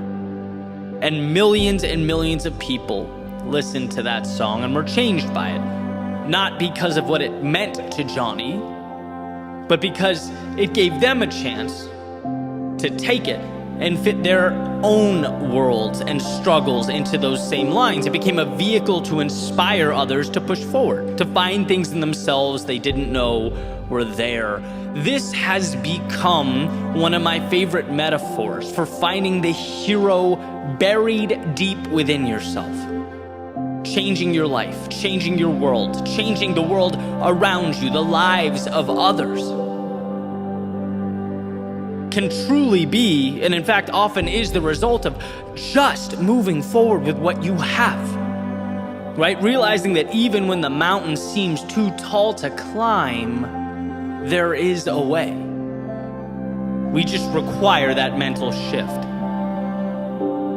And millions of people listened to that song and were changed by it. Not because of what it meant to Johnny, but because it gave them a chance to take it and fit their own worlds and struggles into those same lines. It became a vehicle to inspire others to push forward, to find things in themselves they didn't know were there. This has become one of my favorite metaphors for finding the hero buried deep within yourself. Changing your life, changing your world, changing the world around you, the lives of others. Can truly be, and in fact often is, the result of just moving forward with what you have, right? Realizing that even when the mountain seems too tall to climb, there is a way. We just require that mental shift.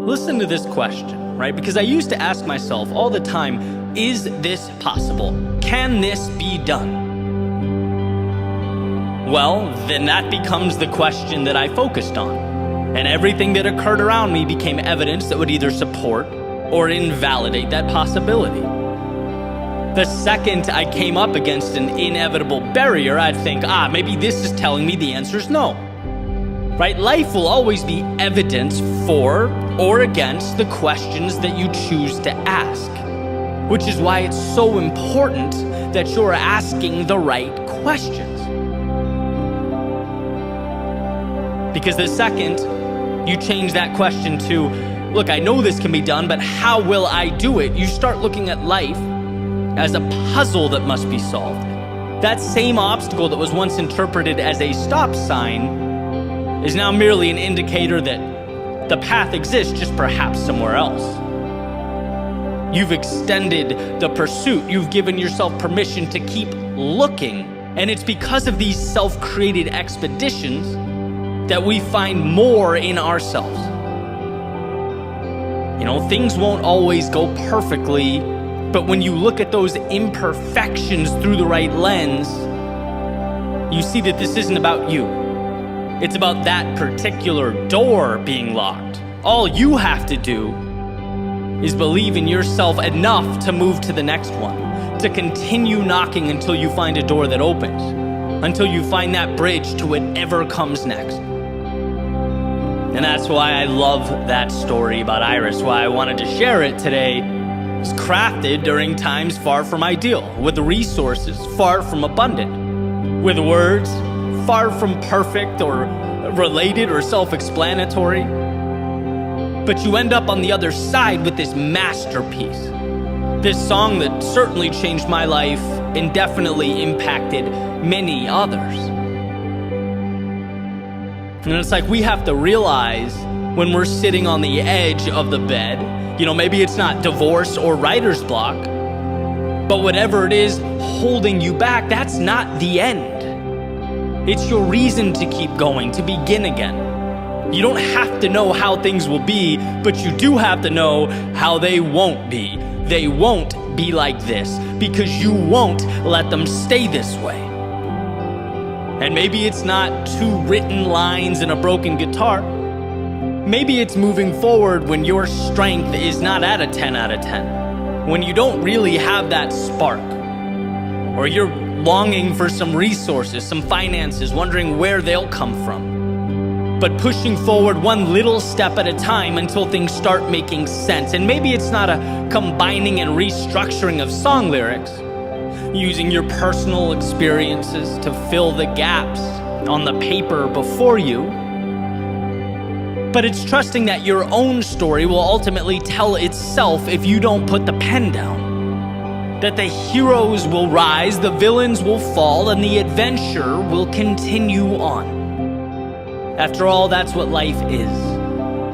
Listen to this question, right? Because I used to ask myself all the time, is this possible? Can this be done? Well, then that becomes the question that I focused on. And everything that occurred around me became evidence that would either support or invalidate that possibility. The second I came up against an inevitable barrier, I'd think, maybe this is telling me the answer is no. Right? Life will always be evidence for or against the questions that you choose to ask, which is why it's so important that you're asking the right questions. Because the second you change that question to, look, I know this can be done, but how will I do it? You start looking at life as a puzzle that must be solved. That same obstacle that was once interpreted as a stop sign is now merely an indicator that the path exists, just perhaps somewhere else. You've extended the pursuit. You've given yourself permission to keep looking. And it's because of these self-created expeditions that we find more in ourselves. Things won't always go perfectly, but when you look at those imperfections through the right lens, you see that this isn't about you. It's about that particular door being locked. All you have to do is believe in yourself enough to move to the next one, to continue knocking until you find a door that opens, until you find that bridge to whatever comes next. And that's why I love that story about Iris, why I wanted to share it today. It's crafted during times far from ideal, with resources far from abundant, with words far from perfect or related or self-explanatory. But you end up on the other side with this masterpiece. This song that certainly changed my life and definitely impacted many others. And it's like we have to realize when we're sitting on the edge of the bed, maybe it's not divorce or writer's block, but whatever it is holding you back, that's not the end. It's your reason to keep going, to begin again. You don't have to know how things will be, but you do have to know how they won't be. They won't be like this because you won't let them stay this way. And maybe it's not 2 written lines and a broken guitar. Maybe it's moving forward when your strength is not at a 10 out of 10. When you don't really have that spark. Or you're longing for some resources, some finances, wondering where they'll come from. But pushing forward one little step at a time until things start making sense. And maybe it's not a combining and restructuring of song lyrics, using your personal experiences to fill the gaps on the paper before you. But it's trusting that your own story will ultimately tell itself if you don't put the pen down. That the heroes will rise, the villains will fall, and the adventure will continue on. After all, that's what life is.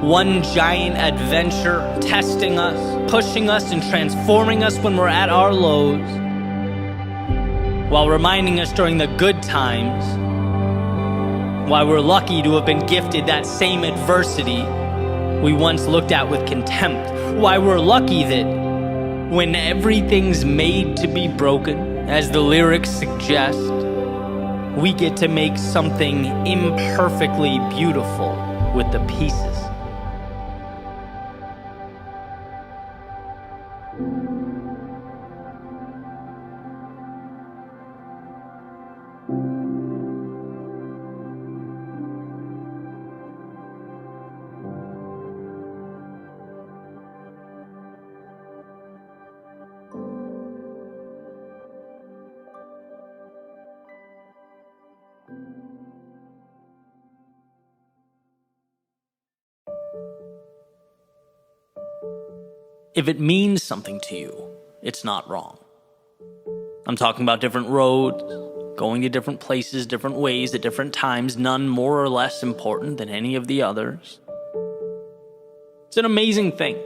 One giant adventure, testing us, pushing us, and transforming us when we're at our lows, while reminding us during the good times why we're lucky to have been gifted that same adversity we once looked at with contempt. Why we're lucky that when everything's made to be broken, as the lyrics suggest, we get to make something imperfectly beautiful with the pieces. If it means something to you, it's not wrong. I'm talking about different roads, going to different places, different ways, at different times, none more or less important than any of the others. It's an amazing thing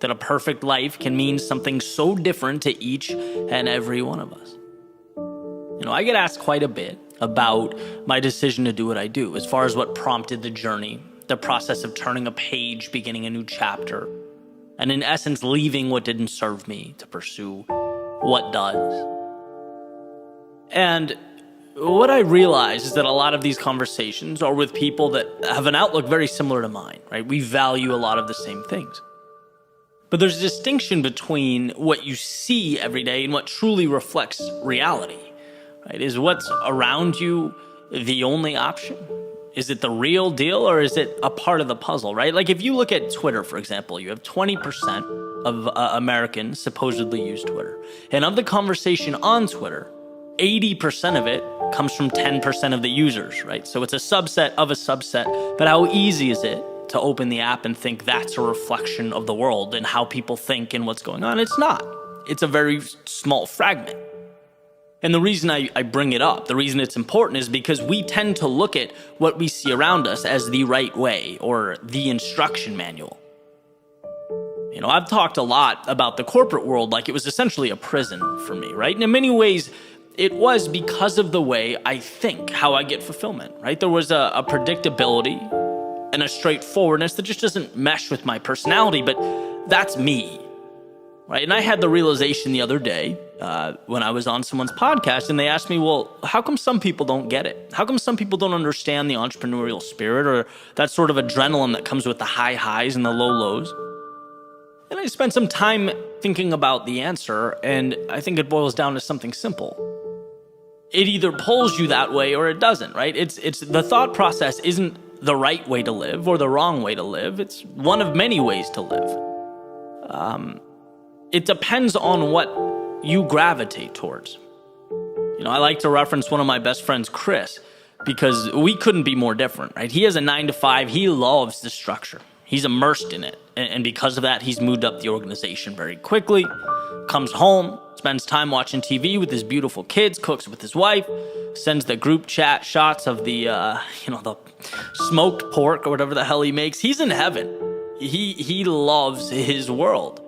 that a perfect life can mean something so different to each and every one of us. I get asked quite a bit about my decision to do what I do, as far as what prompted the journey, the process of turning a page, beginning a new chapter, and in essence, leaving what didn't serve me to pursue what does. And what I realize is that a lot of these conversations are with people that have an outlook very similar to mine, right? We value a lot of the same things. But there's a distinction between what you see every day and what truly reflects reality, right? Is what's around you the only option? Is it the real deal, or is it a part of the puzzle, right? Like if you look at Twitter, for example, you have 20% of Americans supposedly use Twitter. And of the conversation on Twitter, 80% of it comes from 10% of the users, right? So it's a subset of a subset. But how easy is it to open the app and think that's a reflection of the world and how people think and what's going on? It's not. It's a very small fragment. And the reason I bring it up, the reason it's important, is because we tend to look at what we see around us as the right way or the instruction manual. You know, I've talked a lot about the corporate world like it was essentially a prison for me, right? And in many ways, it was because of the way I think, how I get fulfillment, right? There was a predictability and a straightforwardness that just doesn't mesh with my personality, but that's me, right? And I had the realization the other day when I was on someone's podcast and they asked me, well, how come some people don't get it? How come some people don't understand the entrepreneurial spirit or that sort of adrenaline that comes with the high highs and the low lows? And I spent some time thinking about the answer, and I think it boils down to something simple. It either pulls you that way or it doesn't, right? It's the thought process isn't the right way to live or the wrong way to live. It's one of many ways to live. It depends on what you gravitate towards. You know, I like to reference one of my best friends, Chris, because we couldn't be more different, right? He has a 9-to-5. He loves the structure. He's immersed in it. And because of that, he's moved up the organization very quickly, comes home, spends time watching TV with his beautiful kids, cooks with his wife, sends the group chat shots of the, the smoked pork or whatever the hell he makes. He's in heaven. He loves his world.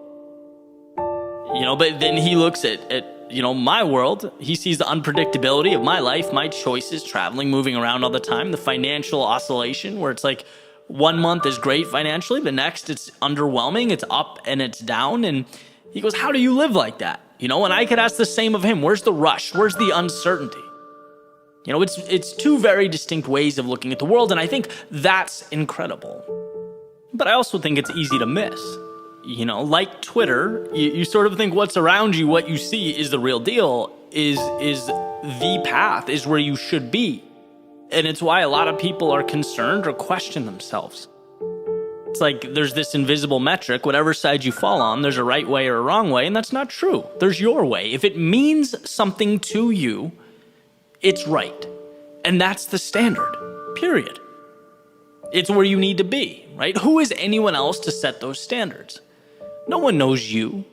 But then he looks at my world. He sees the unpredictability of my life, my choices, traveling, moving around all the time, the financial oscillation where it's like 1 month is great financially, the next it's underwhelming, it's up and it's down. And he goes, how do you live like that? And I could ask the same of him. Where's the rush? Where's the uncertainty? It's two very distinct ways of looking at the world, and I think that's incredible. But I also think it's easy to miss. Like Twitter, you sort of think what's around you, what you see is the real deal, is the path, is where you should be. And it's why a lot of people are concerned or question themselves. It's like there's this invisible metric, whatever side you fall on, there's a right way or a wrong way, and that's not true. There's your way. If it means something to you, it's right. And that's the standard, period. It's where you need to be, right? Who is anyone else to set those standards? No one knows you.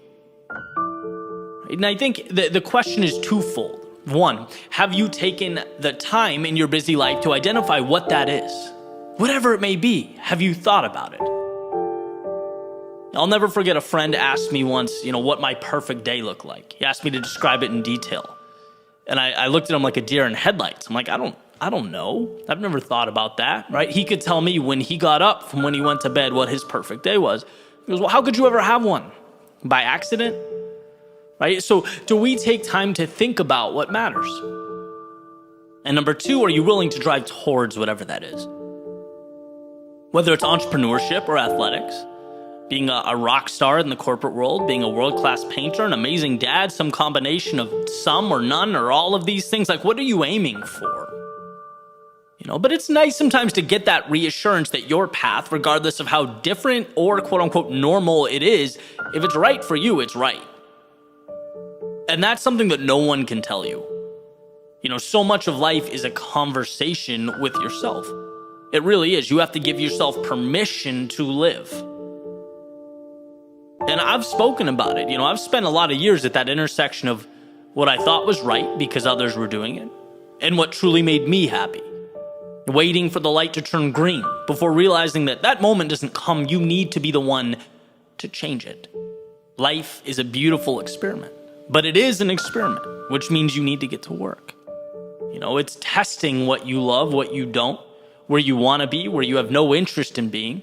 And I think the question is twofold. One, have you taken the time in your busy life to identify what that is? Whatever it may be, have you thought about it? I'll never forget a friend asked me once, what my perfect day looked like. He asked me to describe it in detail. And I looked at him like a deer in headlights. I'm like, I don't know. I've never thought about that, right? He could tell me when he got up from when he went to bed what his perfect day was. He goes, well, how could you ever have one? By accident? Right? So do we take time to think about what matters? And number two, are you willing to drive towards whatever that is? Whether it's entrepreneurship or athletics, being a rock star in the corporate world, being a world-class painter, an amazing dad, some combination of some or none or all of these things, like what are you aiming for? But it's nice sometimes to get that reassurance that your path, regardless of how different or quote-unquote normal it is, if it's right for you, it's right. And that's something that no one can tell you. So much of life is a conversation with yourself. It really is. You have to give yourself permission to live. And I've spoken about it. I've spent a lot of years at that intersection of what I thought was right because others were doing it and what truly made me happy. Waiting for the light to turn green before realizing that moment doesn't come. You need to be the one to change it. Life is a beautiful experiment, but it is an experiment, which means you need to get to work. It's testing what you love, what you don't, where you want to be, where you have no interest in being,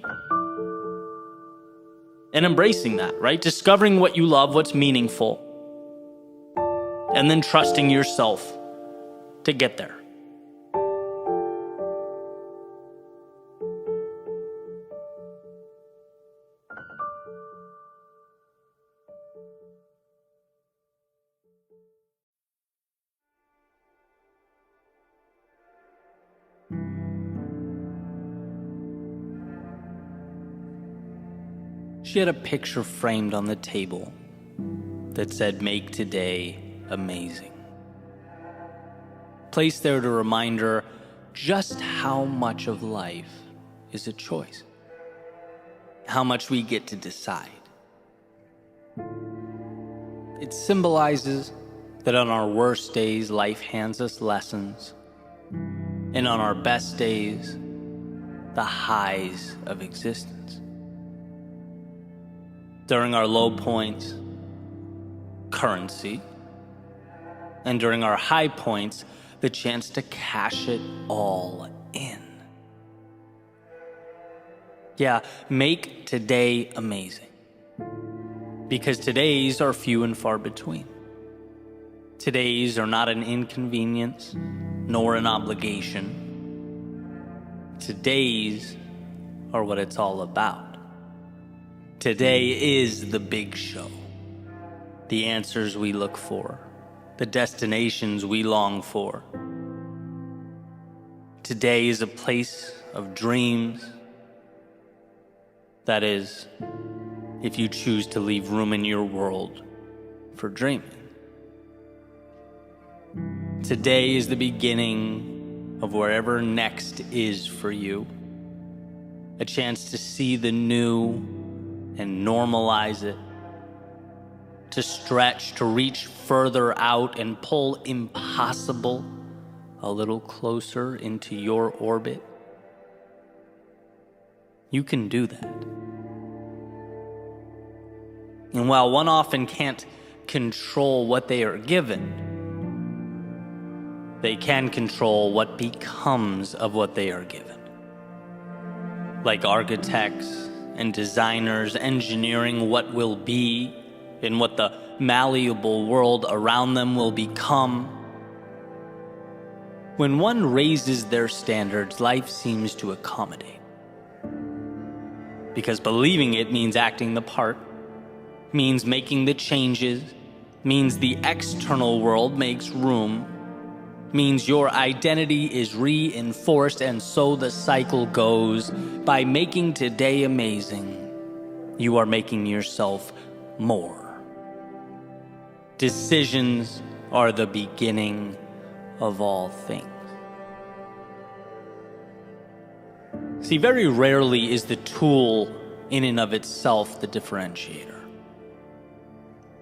and embracing that, right? Discovering what you love, what's meaningful, and then trusting yourself to get there. she had a picture framed on the table that said, "Make today amazing." Placed there to remind her just how much of life is a choice, how much we get to decide. It symbolizes that on our worst days, life hands us lessons, and on our best days, the highs of existence. During our low points, currency, and during our high points, the chance to cash it all in. Yeah, make today amazing. Because today's are few and far between. Today's are not an inconvenience, nor an obligation. Today's are what it's all about. Today is the big show. The answers we look for, the destinations we long for. Today is a place of dreams. That is, if you choose to leave room in your world for dreaming. Today is the beginning of wherever next is for you. A chance to see the new and normalize it. To stretch, to reach further out and pull impossible a little closer into your orbit. You can do that. And while one often can't control what they are given, they can control what becomes of what they are given. Like architects and designers engineering what will be and what the malleable world around them will become. When one raises their standards, life seems to accommodate. Because believing it means acting the part, means making the changes, means the external world makes room, means your identity is reinforced, and so the cycle goes. By making today amazing, you are making yourself more. Decisions are the beginning of all things. See, very rarely is the tool in and of itself the differentiator.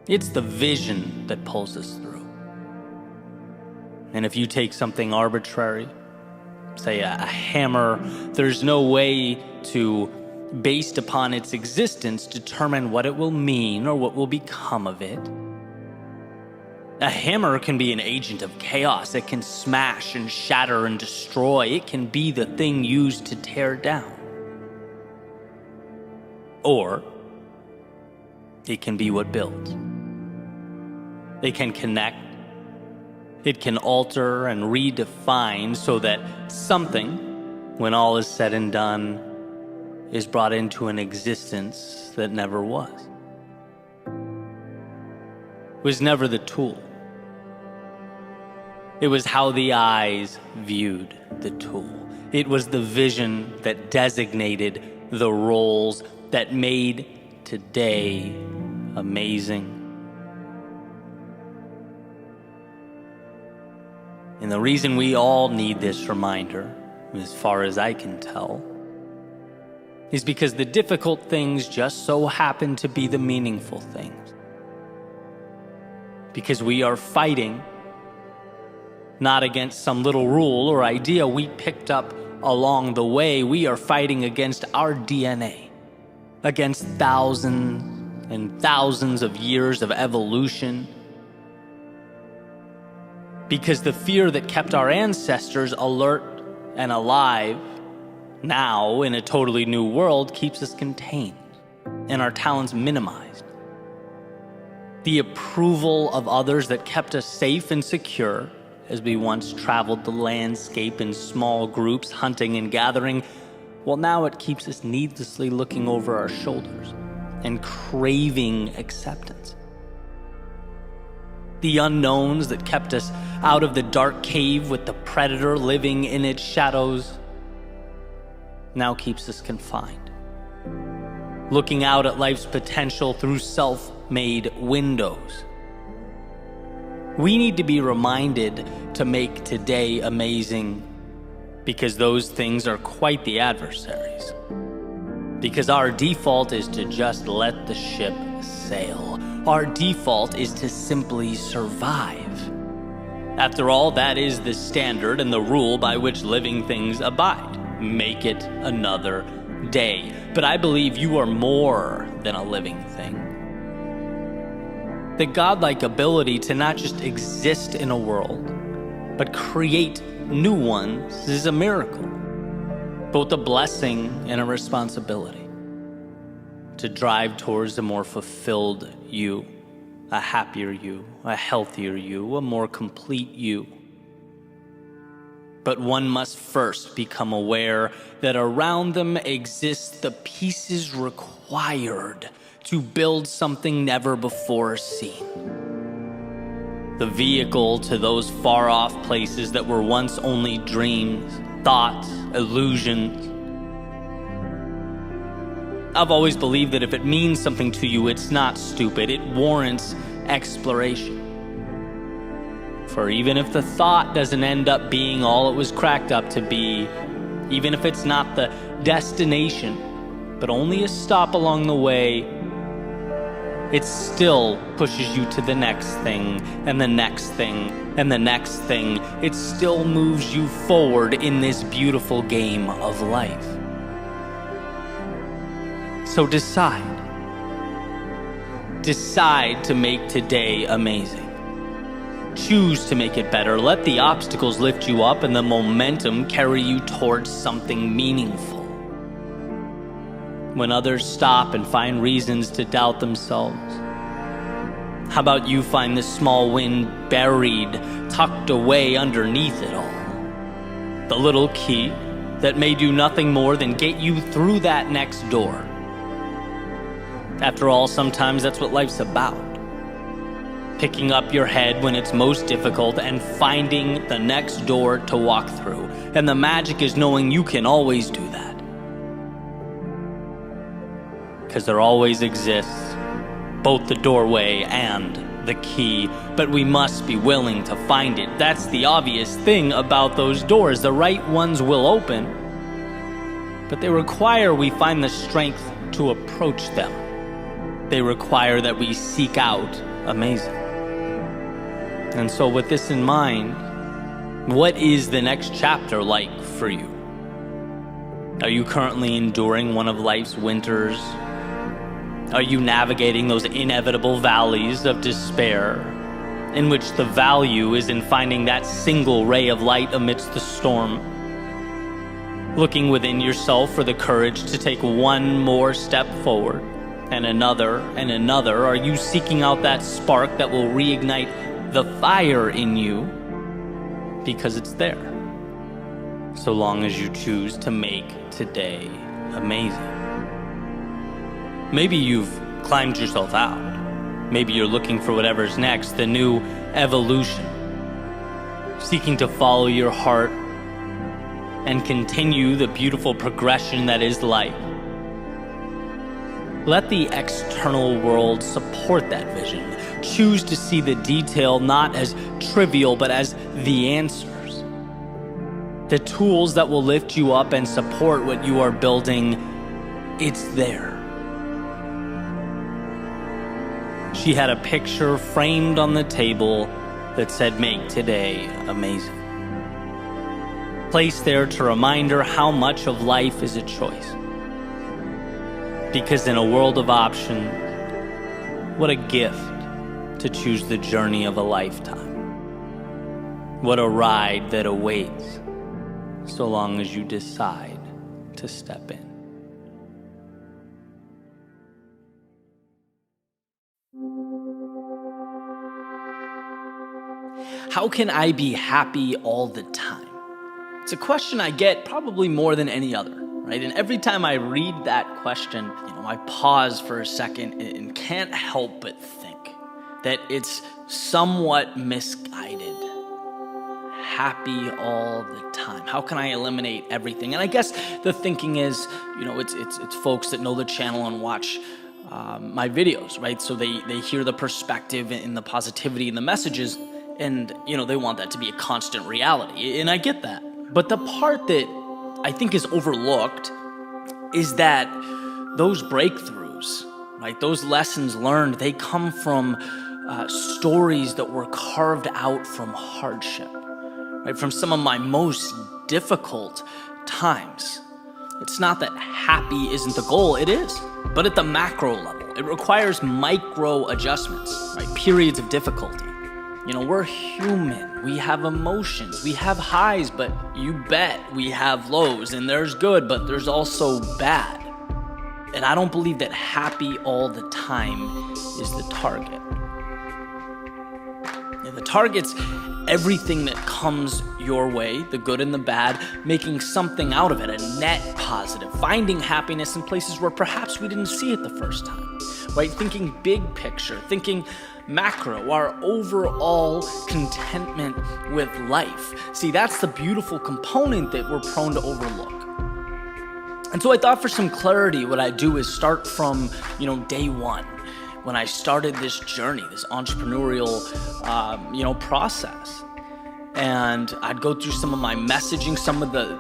It's the vision that pulls us through. And if you take something arbitrary, say a hammer, there's no way to, based upon its existence, determine what it will mean or what will become of it. A hammer can be an agent of chaos. It can smash and shatter and destroy. It can be the thing used to tear down. Or it can be what builds. It can connect. It can alter and redefine so that something, when all is said and done, is brought into an existence that never was. It was never the tool. It was how the eyes viewed the tool. It was the vision that designated the roles that made today amazing. And the reason we all need this reminder, as far as I can tell, is because the difficult things just so happen to be the meaningful things. Because we are fighting not against some little rule or idea we picked up along the way. We are fighting against our DNA, against thousands and thousands of years of evolution. Because the fear that kept our ancestors alert and alive now in a totally new world keeps us contained and our talents minimized. The approval of others that kept us safe and secure as we once traveled the landscape in small groups, hunting and gathering, well, now it keeps us needlessly looking over our shoulders and craving acceptance. The unknowns that kept us out of the dark cave with the predator living in its shadows now keeps us confined. looking out at life's potential through self-made windows. We need to be reminded to make today amazing, because those things are quite the adversaries. Because our default is to just let the ship sail. Our default is to simply survive. After all, that is the standard and the rule by which living things abide. Make it another day. But I believe you are more than a living thing. The godlike ability to not just exist in a world, but create new ones is a miracle. Both a blessing and a responsibility. To drive towards a more fulfilled you, a happier you, a healthier you, a more complete you. But one must first become aware that around them exist the pieces required to build something never before seen. The vehicle to those far-off places that were once only dreams, thoughts, illusions. I've always believed that if it means something to you, it's not stupid. It warrants exploration. For even if the thought doesn't end up being all it was cracked up to be, even if it's not the destination, but only a stop along the way, it still pushes you to the next thing, and the next thing, and the next thing. It still moves you forward in this beautiful game of life. So decide. Decide to make today amazing. Choose to make it better. Let the obstacles lift you up and the momentum carry you towards something meaningful. When others stop and find reasons to doubt themselves, how about you find the small win buried, tucked away underneath it all? The little key that may do nothing more than get you through that next door. After all, sometimes that's what life's about. Picking up your head when it's most difficult and finding the next door to walk through. And the magic is knowing you can always do that. Because there always exists both the doorway and the key, but we must be willing to find it. That's the obvious thing about those doors. The right ones will open, but they require we find the strength to approach them. They require that we seek out amazing. And so with this in mind, what is the next chapter like for you? Are you currently enduring one of life's winters? Are you navigating those inevitable valleys of despair, in which the value is in finding that single ray of light amidst the storm? Looking within yourself for the courage to take one more step forward, and another, and another? Are you seeking out that spark that will reignite the fire in you? Because it's there, so long as you choose to make today amazing. Maybe you've climbed yourself out. Maybe you're looking for whatever's next, the new evolution. Seeking to follow your heart and continue the beautiful progression that is life. Let the external world support that vision. Choose to see the detail not as trivial, but as the answers. The tools that will lift you up and support what you are building, it's there. She had a picture framed on the table that said, "Make today amazing." Placed there to remind her how much of life is a choice. Because in a world of options, what a gift to choose the journey of a lifetime. What a ride that awaits, so long as you decide to step in. How can I be happy all the time? It's a question I get probably more than any other, right? And every time I read that question, I pause for a second and can't help but think that it's somewhat misguided. Happy all the time. time? How can I eliminate everything? And I guess the thinking is, it's folks that know the channel and watch my videos, right? So they hear the perspective and the positivity and the messages, and they want that to be a constant reality. And I get that. But the part that I think is overlooked is that those breakthroughs, right? Those lessons learned, they come from stories that were carved out from hardship, right? From some of my most difficult times. It's not that happy isn't the goal, it is. But at the macro level, it requires micro adjustments, right? Periods of difficulty. We're human. We have emotions. We have highs, but you bet we have lows. And there's good, but there's also bad. And I don't believe that happy all the time is the target. The target's everything that comes your way, the good and the bad, making something out of it, a net positive, finding happiness in places where perhaps we didn't see it the first time, right? Thinking big picture, thinking macro, our overall contentment with life. See, that's the beautiful component that we're prone to overlook. And so I thought for some clarity, what I do is start from, day one. When I started this journey, this entrepreneurial, process. And I'd go through some of my messaging, some of the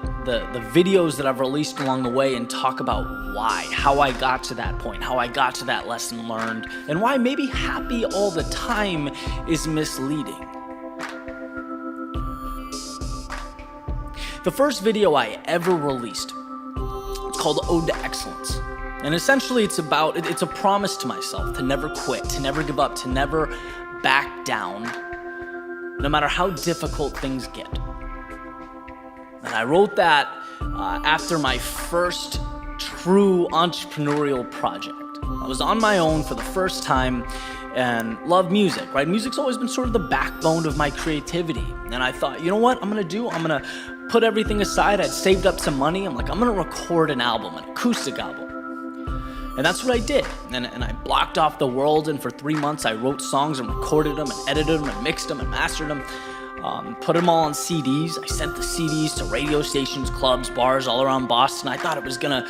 videos that I've released along the way and talk about why, how I got to that point, how I got to that lesson learned, and why maybe happy all the time is misleading. The first video I ever released, it's called Ode to Excellence. And essentially it's a promise to myself to never quit, to never give up, to never back down, no matter how difficult things get. And I wrote that after my first true entrepreneurial project. I was on my own for the first time and love music, right? Music's always been sort of the backbone of my creativity. And I thought, you know what I'm gonna put everything aside. I'd saved up some money. I'm gonna record an album, an acoustic album. And that's what I did. And I blocked off the world, and for 3 months I wrote songs and recorded them and edited them and mixed them and mastered them, put them all on CDs. I sent the CDs to radio stations, clubs, bars all around Boston. I thought it was gonna,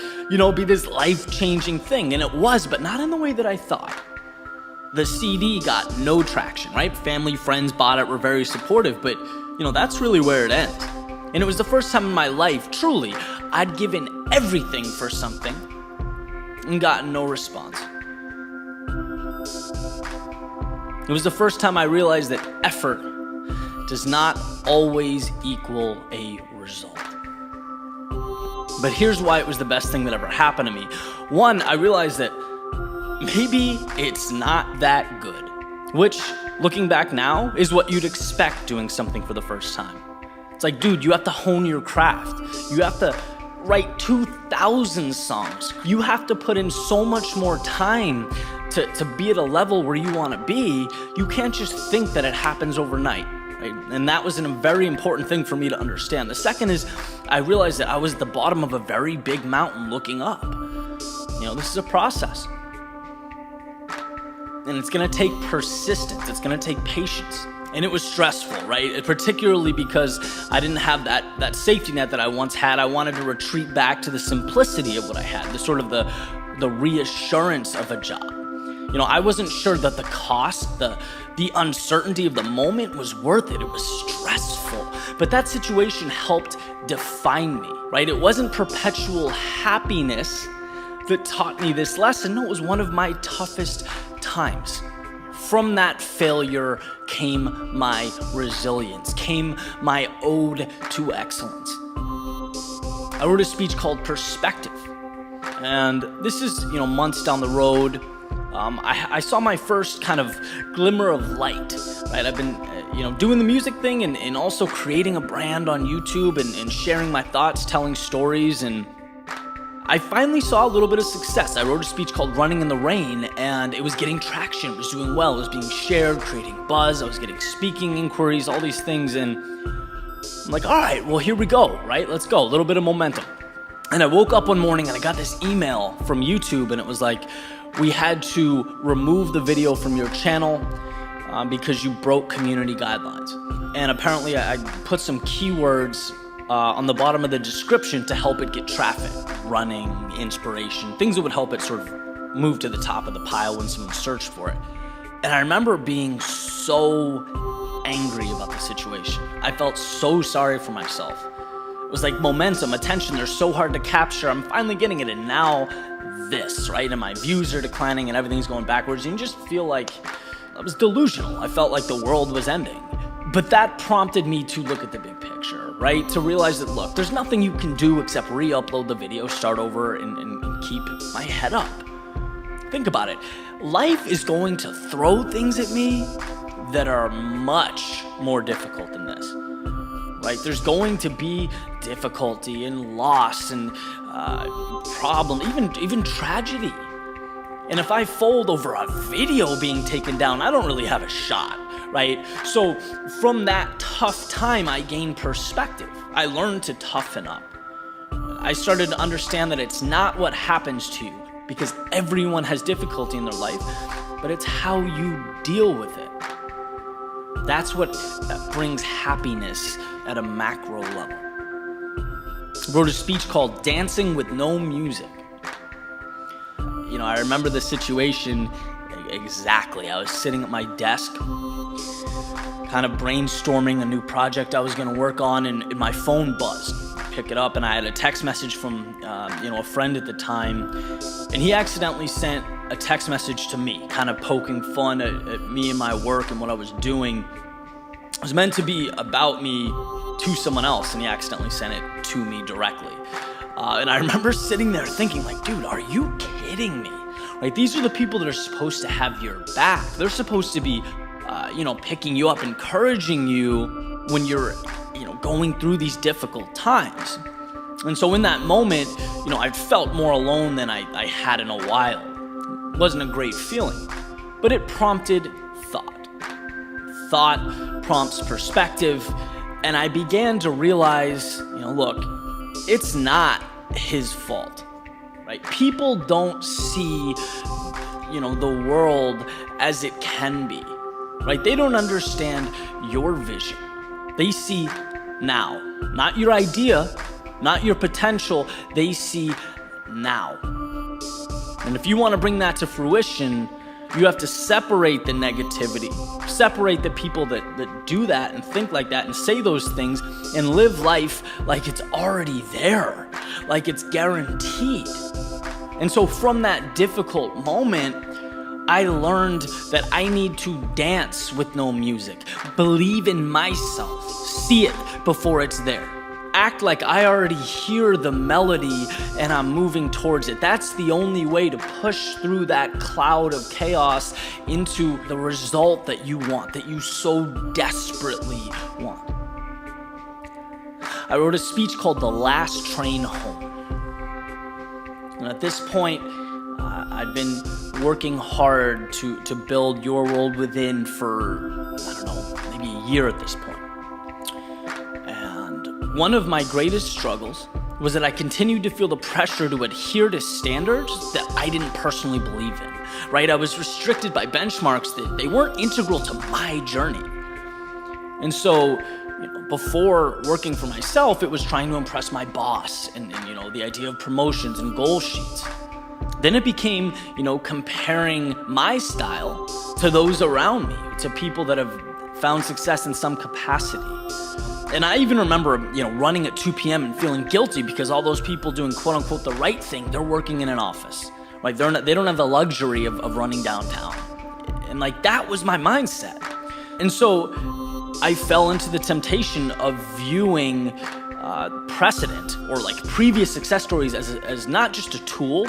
be this life-changing thing, and it was, but not in the way that I thought. The CD got no traction, right? Family, friends bought it, were very supportive, but that's really where it ends. And it was the first time in my life, truly, I'd given everything for something and gotten no response. It was the first time I realized that effort does not always equal a result. But here's why it was the best thing that ever happened to me. One, I realized that maybe it's not that good, which, looking back now, is what you'd expect doing something for the first time. It's like, dude, you have to hone your craft. You have to write 2,000 songs. You have to put in so much more time to be at a level where you want to be. You can't just think that it happens overnight, right? And that was a very important thing for me to understand. The second is I realized that I was at the bottom of a very big mountain looking up. This is a process. And it's going to take persistence. It's going to take patience. And it was stressful, right? Particularly because I didn't have that safety net that I once had. I wanted to retreat back to the simplicity of what I had, the sort of the reassurance of a job. I wasn't sure that the cost, the uncertainty of the moment was worth it. It was stressful. But that situation helped define me, right? It wasn't perpetual happiness that taught me this lesson. No, it was one of my toughest times. From that failure came my resilience, came my ode to excellence. I wrote a speech called Perspective. And this is, months down the road. I saw my first kind of glimmer of light, right? I've been, doing the music thing and also creating a brand on YouTube and sharing my thoughts, telling stories, and I finally saw a little bit of success. I wrote a speech called Running in the Rain, and it was getting traction. It was doing well. It was being shared, creating buzz. I was getting speaking inquiries, all these things, and I'm like, all right, well, here we go, right? Let's go. A little bit of momentum. And I woke up one morning and I got this email from YouTube, and it was like, we had to remove the video from your channel because you broke community guidelines. And apparently I put some keywords on the bottom of the description to help it get traffic, running, inspiration, things that would help it sort of move to the top of the pile when someone searched for it. And I remember being so angry about the situation. I felt so sorry for myself. It was like momentum, attention, they're so hard to capture. I'm finally getting it, and now this, right? And my views are declining and everything's going backwards. And you just feel like I was delusional. I felt like the world was ending. But that prompted me to look at the big picture, right? To realize that, look, there's nothing you can do except re-upload the video, start over, and keep my head up. Think about it. Life is going to throw things at me that are much more difficult than this, right? There's going to be difficulty and loss and problem, even tragedy. And if I fold over a video being taken down, I don't really have a shot, right? So from that tough time, I gained perspective. I learned to toughen up. I started to understand that it's not what happens to you, because everyone has difficulty in their life, but it's how you deal with it. That's what brings happiness at a macro level. I wrote a speech called Dancing with No Music. You know, I remember the situation exactly. I was sitting at my desk, kind of brainstorming a new project I was gonna work on, and my phone buzzed. Pick it up, and I had a text message from a friend at the time, and he accidentally sent a text message to me, kind of poking fun at me and my work and what I was doing. It was meant to be about me to someone else, and he accidentally sent it to me directly. And I remember sitting there thinking, like, dude, are you kidding me? Right? These are the people that are supposed to have your back. They're supposed to be, picking you up, encouraging you when you're going through these difficult times. And so in that moment, I felt more alone than I had in a while. It wasn't a great feeling, but it prompted thought. Thought prompts perspective, and I began to realize, look, it's not his fault, right? People don't see, the world as it can be, right? They don't understand your vision. They see now, not your idea, not your potential. They see now. And if you want to bring that to fruition, you have to separate the negativity, separate the people that do that and think like that and say those things and live life like it's already there, like it's guaranteed. And so from that difficult moment, I learned that I need to dance with no music, believe in myself, see it before it's there. Act like I already hear the melody and I'm moving towards it. That's the only way to push through that cloud of chaos into the result that you want, that you so desperately want. I wrote a speech called The Last Train Home. And at this point, I'd been working hard to build Your World Within for, maybe a year at this point. One of my greatest struggles was that I continued to feel the pressure to adhere to standards that I didn't personally believe in, right? I was restricted by benchmarks that they weren't integral to my journey. And so, before working for myself, it was trying to impress my boss and the idea of promotions and goal sheets. Then it became, comparing my style to those around me, to people that have found success in some capacity. And I even remember, running at 2 p.m. and feeling guilty because all those people doing quote unquote the right thing, they're working in an office, right? They don't have the luxury of running downtown. And that was my mindset. And so I fell into the temptation of viewing precedent or previous success stories as not just a tool,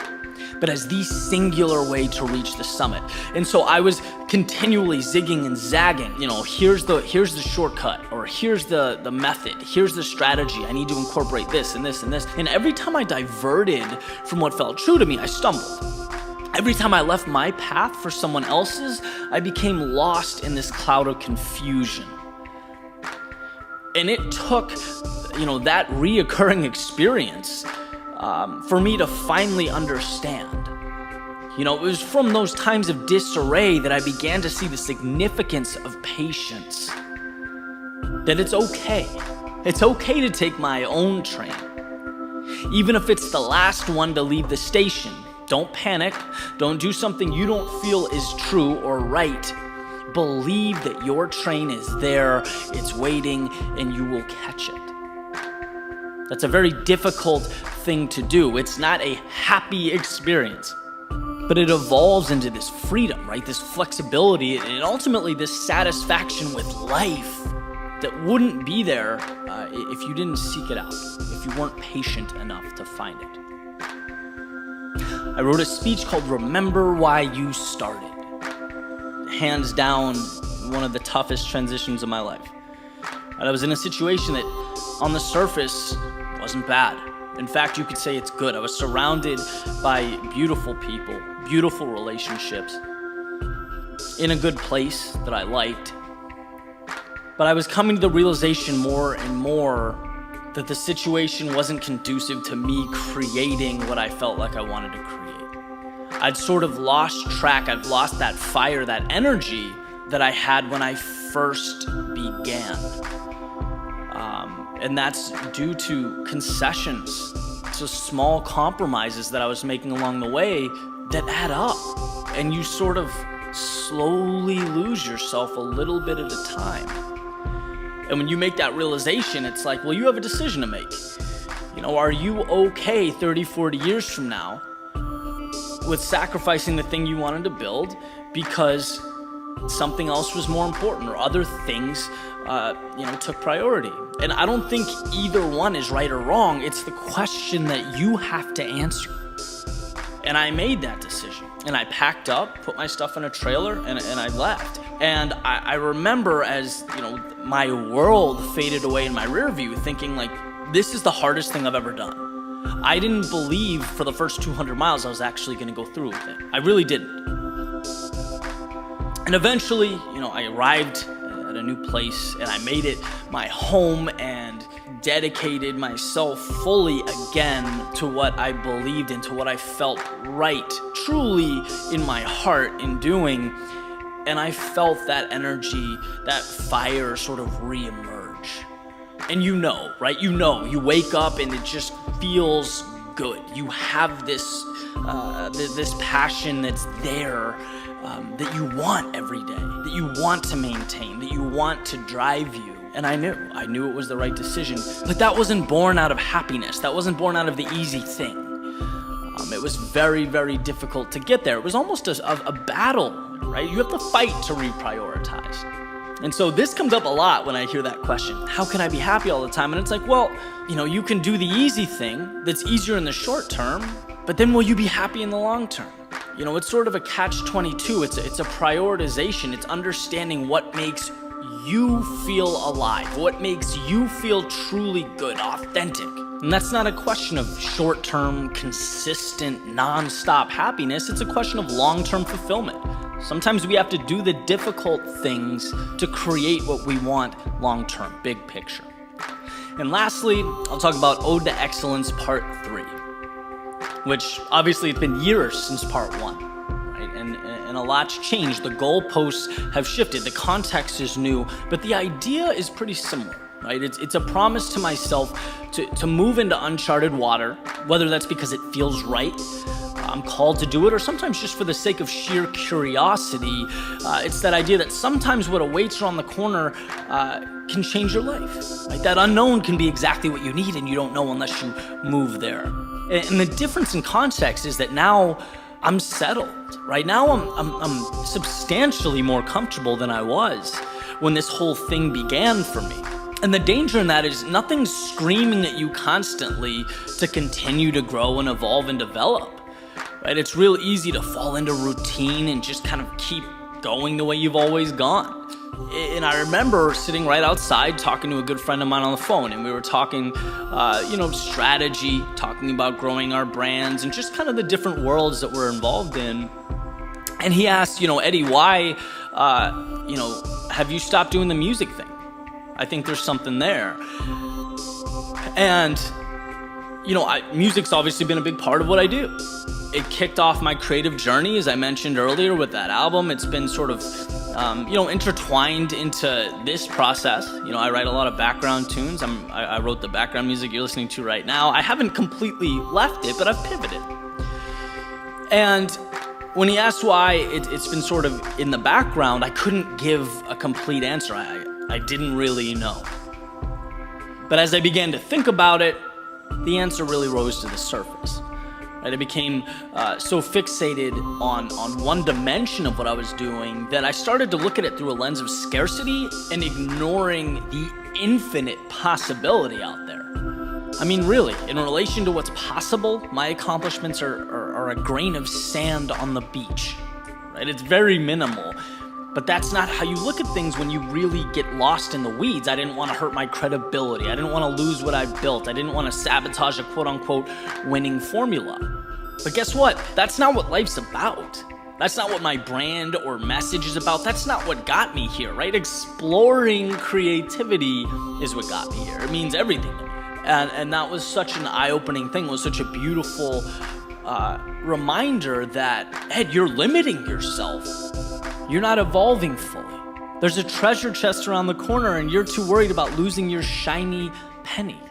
but as the singular way to reach the summit. And so I was continually zigging and zagging, here's the shortcut, or here's the method, here's the strategy, I need to incorporate this and this and this. And every time I diverted from what felt true to me, I stumbled. Every time I left my path for someone else's, I became lost in this cloud of confusion. And it took, that reoccurring experience for me to finally understand. It was from those times of disarray that I began to see the significance of patience. That it's okay. It's okay to take my own train. Even if it's the last one to leave the station, don't panic. Don't do something you don't feel is true or right. Believe that your train is there, it's waiting, and you will catch it. That's a very difficult thing to do. It's not a happy experience, but it evolves into this freedom, right? This flexibility, and ultimately this satisfaction with life that wouldn't be there if you didn't seek it out, if you weren't patient enough to find it. I wrote a speech called Remember Why You Started. Hands down, one of the toughest transitions of my life. And I was in a situation that, on the surface, wasn't bad. In fact, you could say it's good. I was surrounded by beautiful people, beautiful relationships, in a good place that I liked. But I was coming to the realization more and more that the situation wasn't conducive to me creating what I felt like I wanted to create. I'd sort of lost track. I've lost that fire, that energy that I had when I first began. And that's due to concessions, so small compromises that I was making along the way that add up. And you sort of slowly lose yourself a little bit at a time. And when you make that realization, it's like, well, you have a decision to make. Are you okay 30, 40 years from now with sacrificing the thing you wanted to build because something else was more important or other things, took priority? And I don't think either one is right or wrong. It's the question that you have to answer. And I made that decision. And I packed up, put my stuff in a trailer, and I left. And I remember as, my world faded away in my rear view, thinking like, this is the hardest thing I've ever done. I didn't believe for the first 200 miles I was actually going to go through with it. I really didn't. And eventually, I arrived at a new place and I made it my home and dedicated myself fully again to what I believed in, to what I felt right, truly in my heart in doing. And I felt that energy, that fire sort of reemerge. And right? You wake up and it just feels good. You have this passion that's there, that you want every day, that you want to maintain, that you want to drive you. And I knew it was the right decision. But that wasn't born out of happiness. That wasn't born out of the easy thing. It was very, very difficult to get there. It was almost a battle, right? You have to fight to reprioritize. And so this comes up a lot when I hear that question. How can I be happy all the time? And it's like, well, you can do the easy thing that's easier in the short term, but then will you be happy in the long term? It's sort of a catch-22. It's a prioritization. It's understanding what makes you feel alive, what makes you feel truly good, authentic. And that's not a question of short-term, consistent, non-stop happiness. It's a question of long-term fulfillment. Sometimes we have to do the difficult things to create what we want long-term, big picture. And lastly, I'll talk about Ode to Excellence Part 3, which obviously it's been years since Part 1. And a lot's changed. The goalposts have shifted. The context is new, but the idea is pretty similar, right? It's a promise to myself to move into uncharted water, whether that's because it feels right, I'm called to do it, or sometimes just for the sake of sheer curiosity. It's that idea that sometimes what awaits around the corner can change your life, right? That unknown can be exactly what you need, and you don't know unless you move there. And the difference in context is that now I'm settled. Right now, I'm substantially more comfortable than I was when this whole thing began for me. And the danger in that is nothing's screaming at you constantly to continue to grow and evolve and develop. Right? It's real easy to fall into routine and just kind of keep going the way you've always gone. And I remember sitting right outside talking to a good friend of mine on the phone, and we were talking, strategy, talking about growing our brands and just kind of the different worlds that we're involved in. And he asked, Eddie, why, have you stopped doing the music thing? I think there's something there. And, music's obviously been a big part of what I do. It kicked off my creative journey, as I mentioned earlier, with that album. It's been sort of intertwined into this process. I write a lot of background tunes. I wrote the background music you're listening to right now. I haven't completely left it, but I've pivoted. And when he asked why it's been sort of in the background, I couldn't give a complete answer. I didn't really know. But as I began to think about it, the answer really rose to the surface. Right? I became so fixated on one dimension of what I was doing that I started to look at it through a lens of scarcity and ignoring the infinite possibility out there. I mean, really, in relation to what's possible, my accomplishments are a grain of sand on the beach. Right? It's very minimal. But that's not how you look at things when you really get lost in the weeds. I didn't want to hurt my credibility. I didn't want to lose what I built. I didn't want to sabotage a quote-unquote winning formula. But guess what? That's not what life's about. That's not what my brand or message is about. That's not what got me here, right? Exploring creativity is what got me here. It means everything to me. And that was such an eye-opening thing. It was such a beautiful reminder that, Ed, you're limiting yourself. You're not evolving fully. There's a treasure chest around the corner and you're too worried about losing your shiny penny.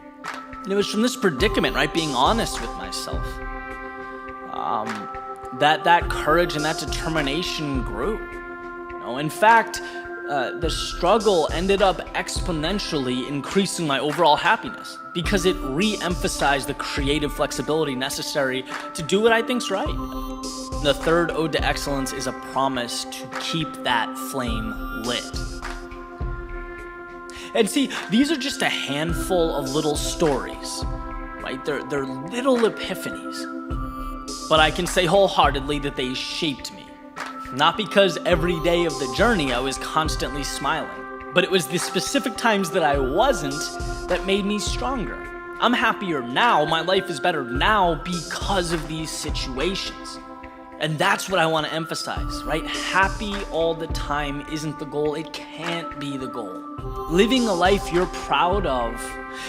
And it was from this predicament, right, being honest with myself, that courage and that determination grew. In fact, the struggle ended up exponentially increasing my overall happiness because it re-emphasized the creative flexibility necessary to do what I think's right. The third ode to excellence is a promise to keep that flame lit. And see, these are just a handful of little stories, right? They're little epiphanies. But I can say wholeheartedly that they shaped me. Not because every day of the journey I was constantly smiling, but it was the specific times that I wasn't that made me stronger. I'm happier now, my life is better now because of these situations. And that's what I want to emphasize, right? Happy all the time isn't the goal. It can't be the goal. Living a life you're proud of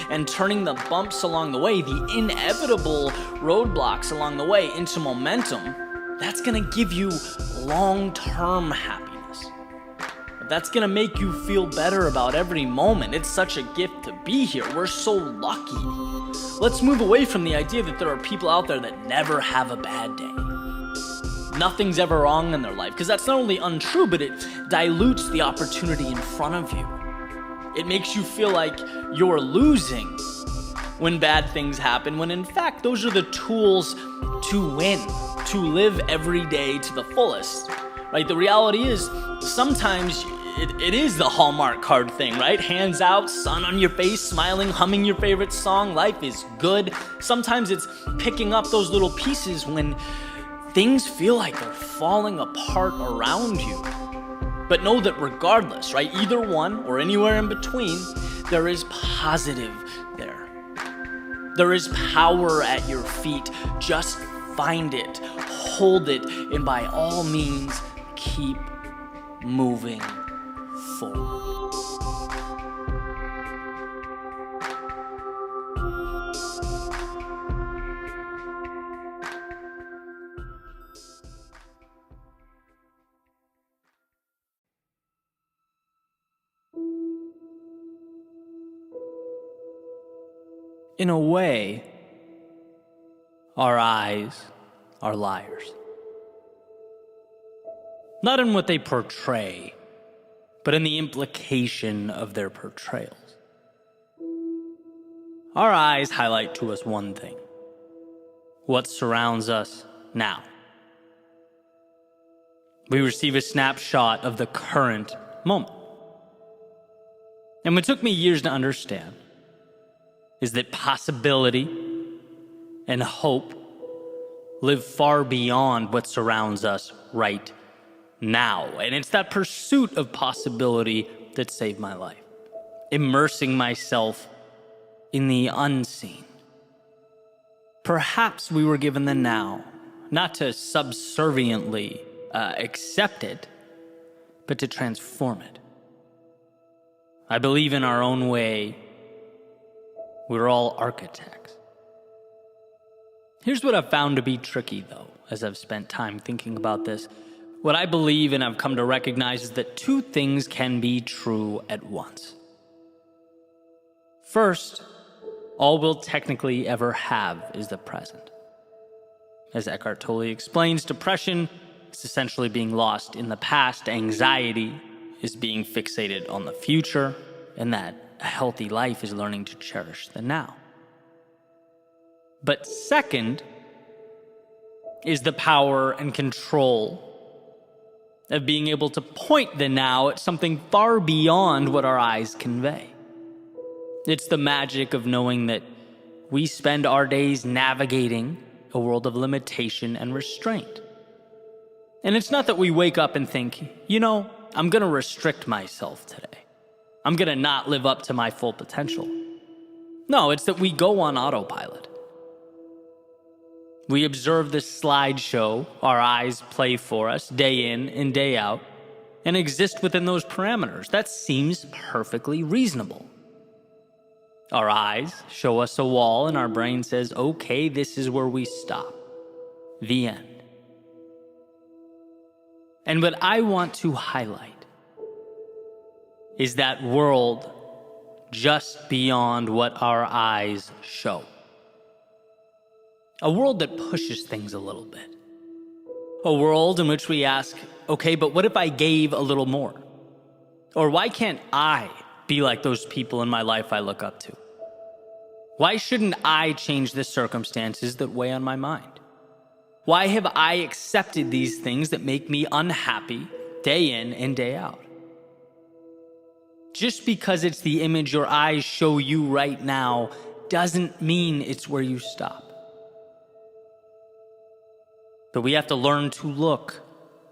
and turning the bumps along the way, the inevitable roadblocks along the way into momentum, that's going to give you long-term happiness. That's going to make you feel better about every moment. It's such a gift to be here. We're so lucky. Let's move away from the idea that there are people out there that never have a bad day. Nothing's ever wrong in their life, because that's not only untrue, but it dilutes the opportunity in front of you. It makes you feel like you're losing when bad things happen, when in fact those are the tools to win, to live every day to the fullest, right? The reality is sometimes it is the Hallmark card thing, right? Hands out, sun on your face, smiling, humming your favorite song. Life is good. Sometimes it's picking up those little pieces when things feel like they're falling apart around you. But know that regardless, right, either one or anywhere in between, there is positive there. There is power at your feet. Just find it, hold it, and by all means, keep moving forward. In a way, our eyes are liars. Not in what they portray, but in the implication of their portrayals. Our eyes highlight to us one thing: what surrounds us now. We receive a snapshot of the current moment. And what took me years to understand is that possibility and hope live far beyond what surrounds us right now. And it's that pursuit of possibility that saved my life. Immersing myself in the unseen. Perhaps we were given the now, not to subserviently accept it, but to transform it. I believe in our own way, we're all architects. Here's what I've found to be tricky, though, as I've spent time thinking about this. What I believe and I've come to recognize is that two things can be true at once. First, all we'll technically ever have is the present. As Eckhart Tolle explains, depression is essentially being lost in the past, anxiety is being fixated on the future, and that a healthy life is learning to cherish the now. But second is the power and control of being able to point the now at something far beyond what our eyes convey. It's the magic of knowing that we spend our days navigating a world of limitation and restraint. And it's not that we wake up and think, I'm going to restrict myself today. I'm going to not live up to my full potential. No, it's that we go on autopilot. We observe the slideshow our eyes play for us day in and day out and exist within those parameters. That seems perfectly reasonable. Our eyes show us a wall and our brain says, okay, this is where we stop. The end. And what I want to highlight is that world just beyond what our eyes show. A world that pushes things a little bit. A world in which we ask, okay, but what if I gave a little more? Or why can't I be like those people in my life I look up to? Why shouldn't I change the circumstances that weigh on my mind? Why have I accepted these things that make me unhappy day in and day out? Just because it's the image your eyes show you right now doesn't mean it's where you stop. But we have to learn to look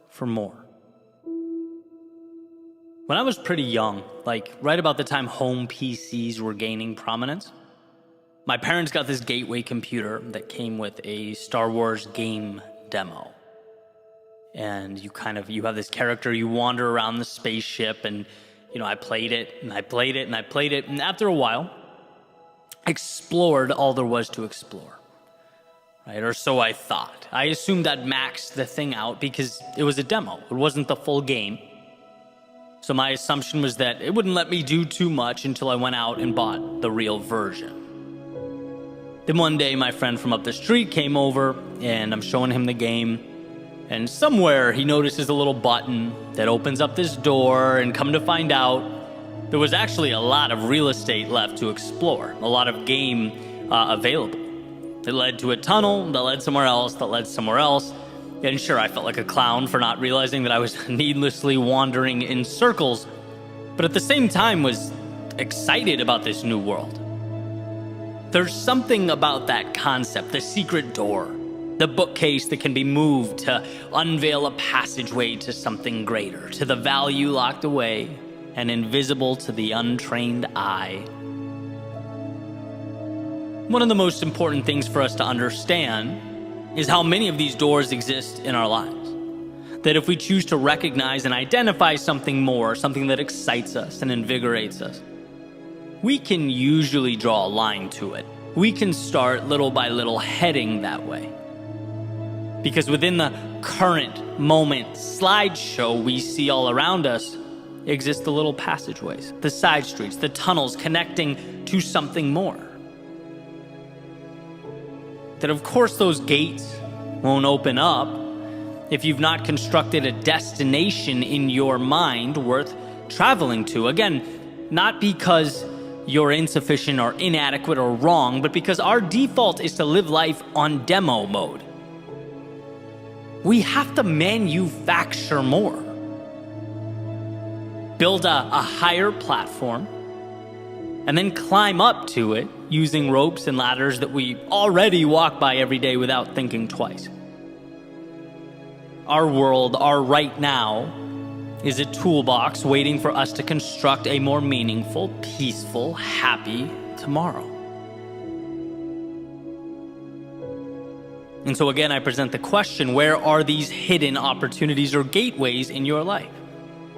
for more. When I was pretty young, like right about the time home PCs were gaining prominence, my parents got this gateway computer that came with a Star Wars game demo. And you have this character, you wander around the spaceship, and I played it, and I played it, and I played it, and after a while, explored all there was to explore. Right? Or so I thought. I assumed I'd maxed the thing out because it was a demo. It wasn't the full game. So my assumption was that it wouldn't let me do too much until I went out and bought the real version. Then one day my friend from up the street came over and I'm showing him the game. And somewhere he notices a little button that opens up this door, and come to find out there was actually a lot of real estate left to explore. A lot of game available. It led to a tunnel that led somewhere else, that led somewhere else. And sure, I felt like a clown for not realizing that I was needlessly wandering in circles, but at the same time was excited about this new world. There's something about that concept, the secret door, the bookcase that can be moved to unveil a passageway to something greater, to the value locked away and invisible to the untrained eye. One of the most important things for us to understand is how many of these doors exist in our lives. That if we choose to recognize and identify something more, something that excites us and invigorates us, we can usually draw a line to it. We can start little by little heading that way. Because within the current moment slideshow we see all around us exist the little passageways, the side streets, the tunnels connecting to something more. That of course those gates won't open up if you've not constructed a destination in your mind worth traveling to. Again, not because you're insufficient or inadequate or wrong, but because our default is to live life on demo mode. We have to manufacture more. Build a higher platform, and then climb up to it using ropes and ladders that we already walk by every day without thinking twice. Our world, our right now, is a toolbox waiting for us to construct a more meaningful, peaceful, happy tomorrow. And so again, I present the question, where are these hidden opportunities or gateways in your life?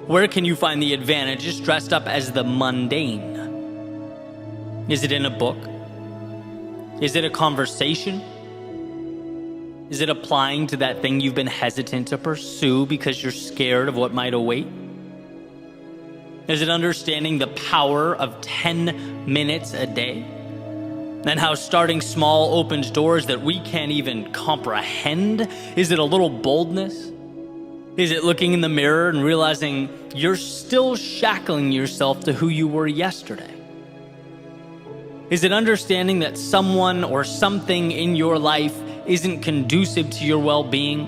Where can you find the advantages dressed up as the mundane? Is it in a book? Is it a conversation? Is it applying to that thing you've been hesitant to pursue because you're scared of what might await? Is it understanding the power of 10 minutes a day? And how starting small opens doors that we can't even comprehend? Is it a little boldness? Is it looking in the mirror and realizing you're still shackling yourself to who you were yesterday? Is it understanding that someone or something in your life isn't conducive to your well-being?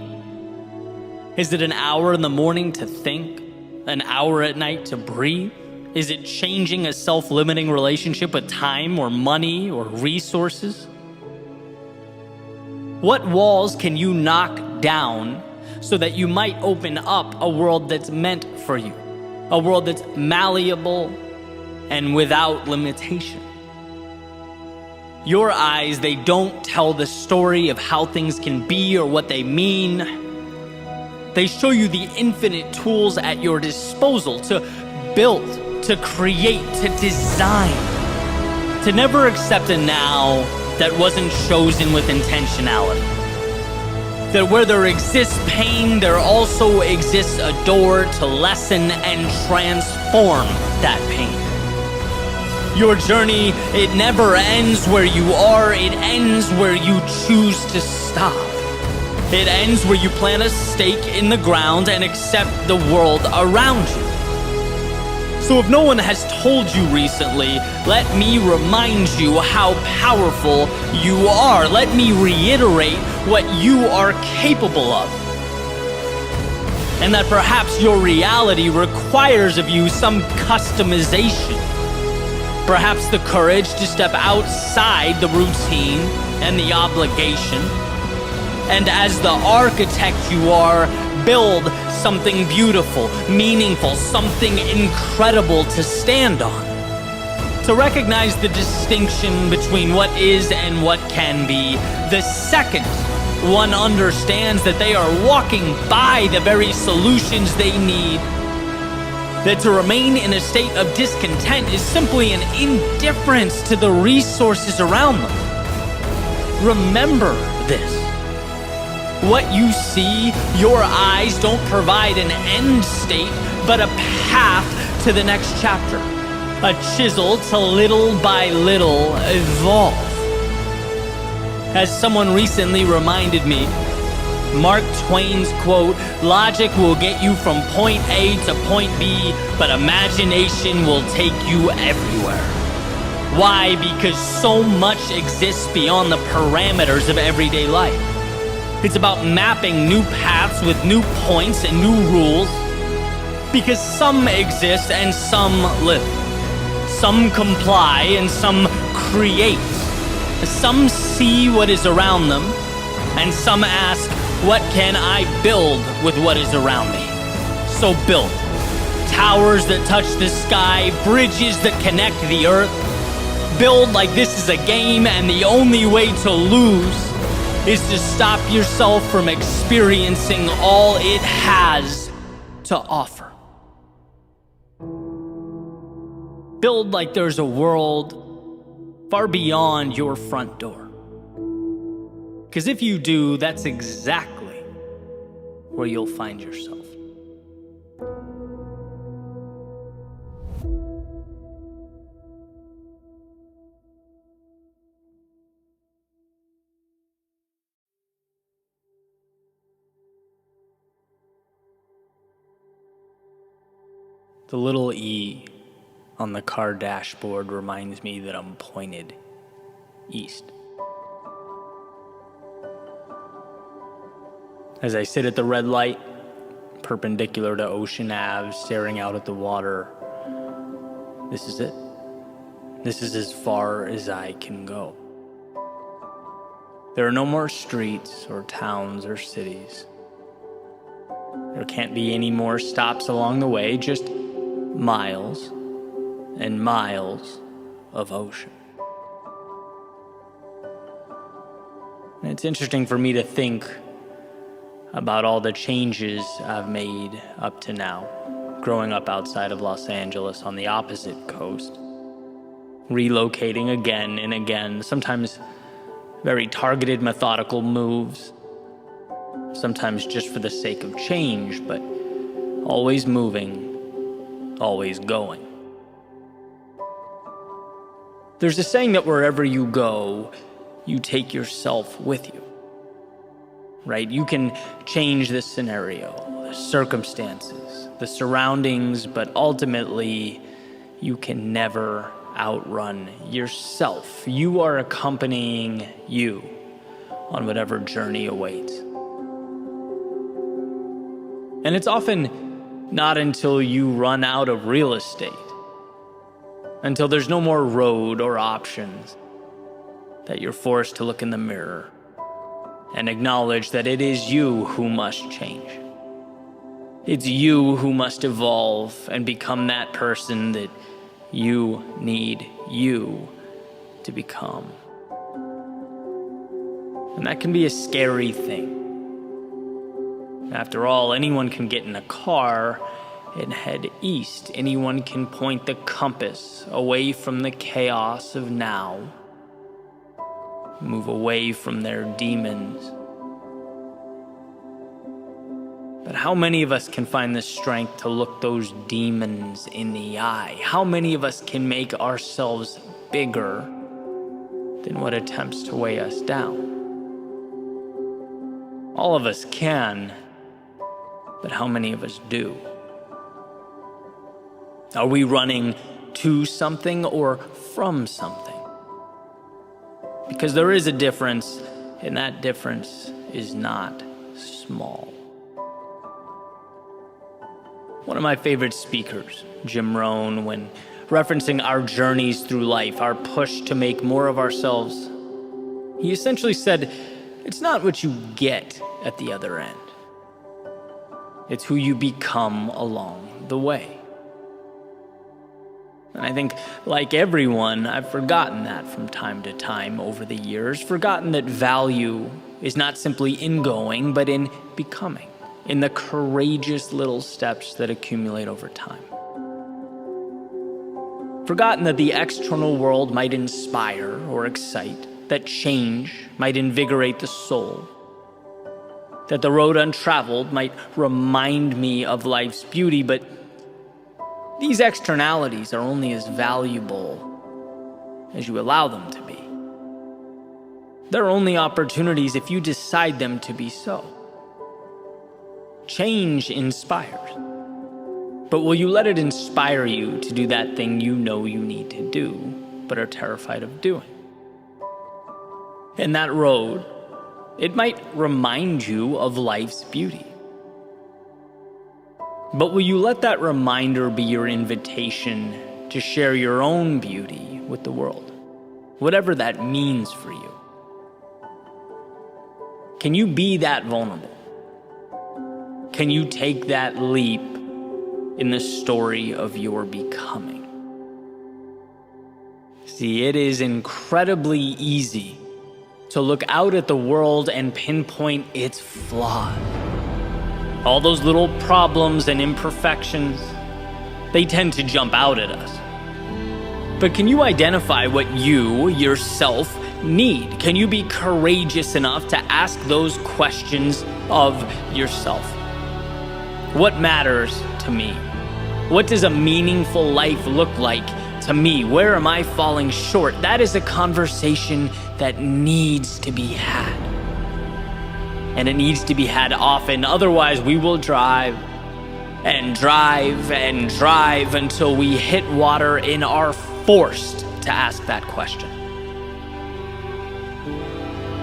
Is it an hour in the morning to think? An hour at night to breathe? Is it changing a self-limiting relationship with time or money or resources? What walls can you knock down so that you might open up a world that's meant for you? A world that's malleable and without limitation. Your eyes, they don't tell the story of how things can be or what they mean. They show you the infinite tools at your disposal to build, to create, to design. To never accept a now that wasn't chosen with intentionality. That where there exists pain, there also exists a door to lessen and transform that pain. Your journey, it never ends where you are, it ends where you choose to stop. It ends where you plant a stake in the ground and accept the world around you. So if no one has told you recently, let me remind you how powerful you are. Let me reiterate what you are capable of. And that perhaps your reality requires of you some customization. Perhaps the courage to step outside the routine and the obligation. And as the architect you are, build something beautiful, meaningful, something incredible to stand on. To recognize the distinction between what is and what can be, the second one understands that they are walking by the very solutions they need. That to remain in a state of discontent is simply an indifference to the resources around them. Remember this. What you see, your eyes don't provide an end state, but a path to the next chapter. A chisel to little by little evolve. As someone recently reminded me, Mark Twain's quote, "Logic will get you from point A to point B, but imagination will take you everywhere." Why? Because so much exists beyond the parameters of everyday life. It's about mapping new paths with new points and new rules. Because some exist and some live. Some comply and some create. Some see what is around them, and some ask, what can I build with what is around me? So build. Towers that touch the sky, bridges that connect the earth. Build like this is a game, and the only way to lose is to stop yourself from experiencing all it has to offer. Build like there's a world far beyond your front door. Because if you do, that's exactly where you'll find yourself. The little E on the car dashboard reminds me that I'm pointed east. As I sit at the red light, perpendicular to Ocean Ave, staring out at the water, this is it. This is as far as I can go. There are no more streets or towns or cities. There can't be any more stops along the way, just miles and miles of ocean. And it's interesting for me to think about all the changes I've made up to now, growing up outside of Los Angeles on the opposite coast, relocating again and again, sometimes very targeted, methodical moves, sometimes just for the sake of change, but always moving, always going. There's a saying that wherever you go, you take yourself with you, right? You can change the scenario, the circumstances, the surroundings, but ultimately, you can never outrun yourself. You are accompanying you on whatever journey awaits. And it's often not until you run out of real estate, until there's no more road or options, that you're forced to look in the mirror and acknowledge that it is you who must change. It's you who must evolve and become that person that you need you to become. And that can be a scary thing. After all, anyone can get in a car and head east. Anyone can point the compass away from the chaos of now, move away from their demons. But how many of us can find the strength to look those demons in the eye? How many of us can make ourselves bigger than what attempts to weigh us down? All of us can, but how many of us do? Are we running to something or from something? Because there is a difference, and that difference is not small. One of my favorite speakers, Jim Rohn, when referencing our journeys through life, our push to make more of ourselves, he essentially said, it's not what you get at the other end. It's who you become along the way. And I think, like everyone, I've forgotten that from time to time over the years, forgotten that value is not simply in going, but in becoming, in the courageous little steps that accumulate over time. Forgotten that the external world might inspire or excite, that change might invigorate the soul, that the road untraveled might remind me of life's beauty, but these externalities are only as valuable as you allow them to be. They're only opportunities if you decide them to be so. Change inspires, but will you let it inspire you to do that thing you know you need to do, but are terrified of doing? And that road, it might remind you of life's beauty. But will you let that reminder be your invitation to share your own beauty with the world, whatever that means for you? Can you be that vulnerable? Can you take that leap in the story of your becoming? See, it is incredibly easy to look out at the world and pinpoint its flaws. All those little problems and imperfections, they tend to jump out at us. But can you identify what you, yourself, need? Can you be courageous enough to ask those questions of yourself? What matters to me? What does a meaningful life look like to me? Where am I falling short? That is a conversation that needs to be had. And it needs to be had often. Otherwise, we will drive and drive and drive until we hit water and are forced to ask that question.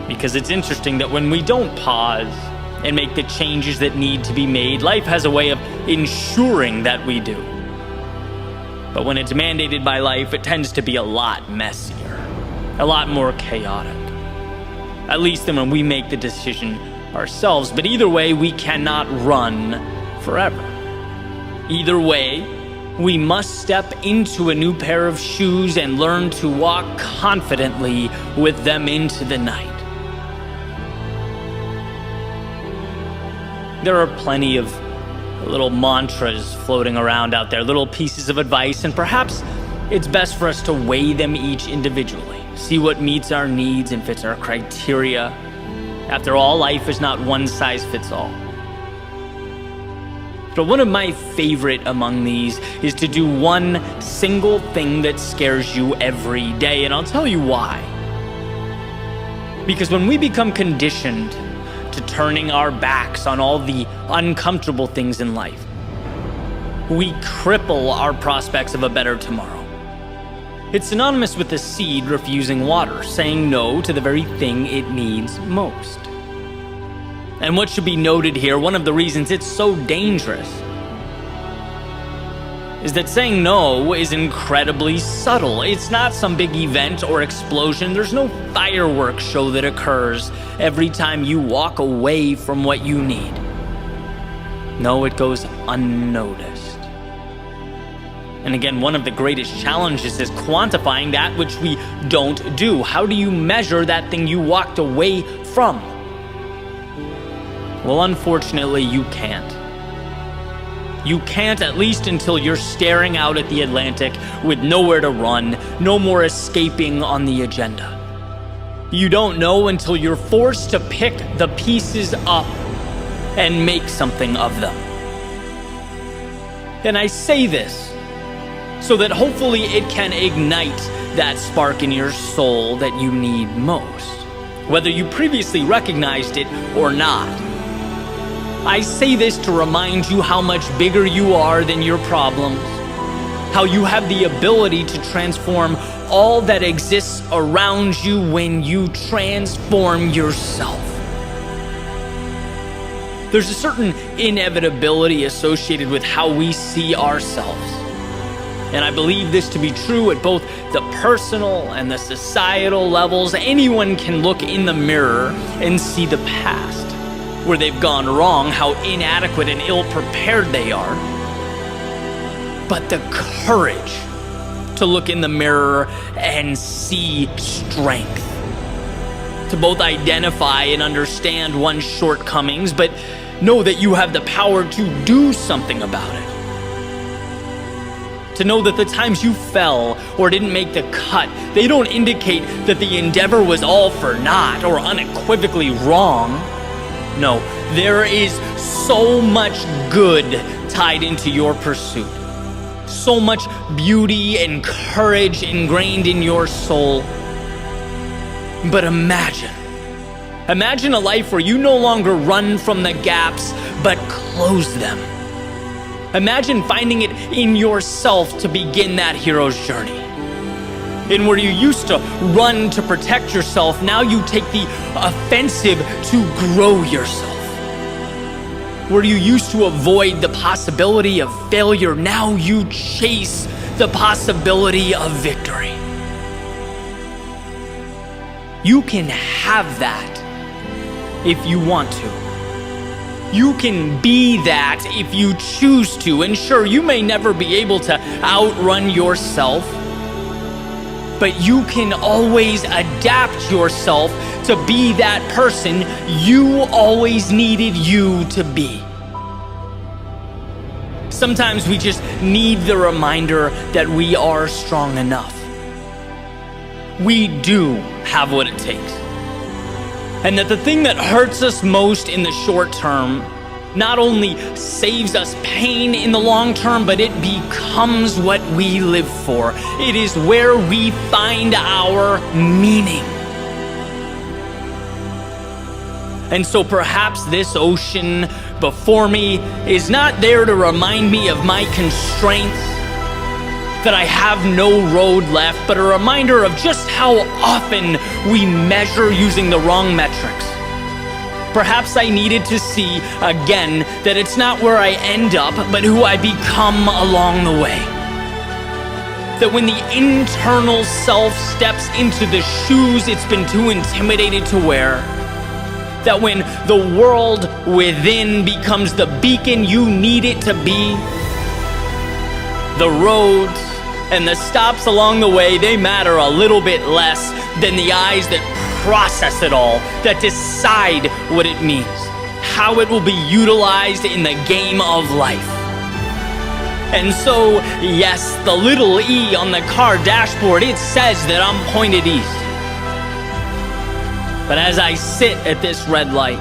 Because it's interesting that when we don't pause and make the changes that need to be made, life has a way of ensuring that we do. But when it's mandated by life, it tends to be a lot messier, a lot more chaotic. At least than when we make the decision ourselves. But either way, we cannot run forever. Either way, we must step into a new pair of shoes and learn to walk confidently with them into the night. There are plenty of little mantras floating around out there, little pieces of advice, and perhaps it's best for us to weigh them each individually, see what meets our needs and fits our criteria, After all, life is not one size fits all. But one of my favorite among these is to do one single thing that scares you every day, and I'll tell you why. Because when we become conditioned to turning our backs on all the uncomfortable things in life, we cripple our prospects of a better tomorrow. It's synonymous with the seed refusing water, saying no to the very thing it needs most. And what should be noted here, one of the reasons it's so dangerous, is that saying no is incredibly subtle. It's not some big event or explosion. There's no fireworks show that occurs every time you walk away from what you need. No, it goes unnoticed. And again, one of the greatest challenges is quantifying that which we don't do. How do you measure that thing you walked away from? Well, unfortunately, you can't. You can't, at least until you're staring out at the Atlantic with nowhere to run, no more escaping on the agenda. You don't know until you're forced to pick the pieces up and make something of them. And I say this so that hopefully it can ignite that spark in your soul that you need most, whether you previously recognized it or not. I say this to remind you how much bigger you are than your problems, how you have the ability to transform all that exists around you when you transform yourself. There's a certain inevitability associated with how we see ourselves. And I believe this to be true at both the personal and the societal levels. Anyone can look in the mirror and see the past, where they've gone wrong, how inadequate and ill-prepared they are. But the courage to look in the mirror and see strength, to both identify and understand one's shortcomings, but know that you have the power to do something about it. To know that the times you fell or didn't make the cut, they don't indicate that the endeavor was all for naught or unequivocally wrong. No, there is so much good tied into your pursuit. So much beauty and courage ingrained in your soul. But imagine a life where you no longer run from the gaps, but close them. Imagine finding it in yourself to begin that hero's journey. And where you used to run to protect yourself, now you take the offensive to grow yourself. Where you used to avoid the possibility of failure, now you chase the possibility of victory. You can have that if you want to. You can be that if you choose to. And sure, you may never be able to outrun yourself, but you can always adapt yourself to be that person you always needed you to be. Sometimes we just need the reminder that we are strong enough. We do have what it takes. And that the thing that hurts us most in the short term not only saves us pain in the long term, but it becomes what we live for. It is where we find our meaning. And so perhaps this ocean before me is not there to remind me of my constraints, that I have no road left, but a reminder of just how often we measure using the wrong metrics. Perhaps I needed to see again that it's not where I end up, but who I become along the way. That when the internal self steps into the shoes it's been too intimidated to wear, that when the world within becomes the beacon you need it to be, the roads and the stops along the way, they matter a little bit less than the eyes that process it all, that decide what it means, how it will be utilized in the game of life. And so, yes, the little E on the car dashboard, it says that I'm pointed east. But as I sit at this red light,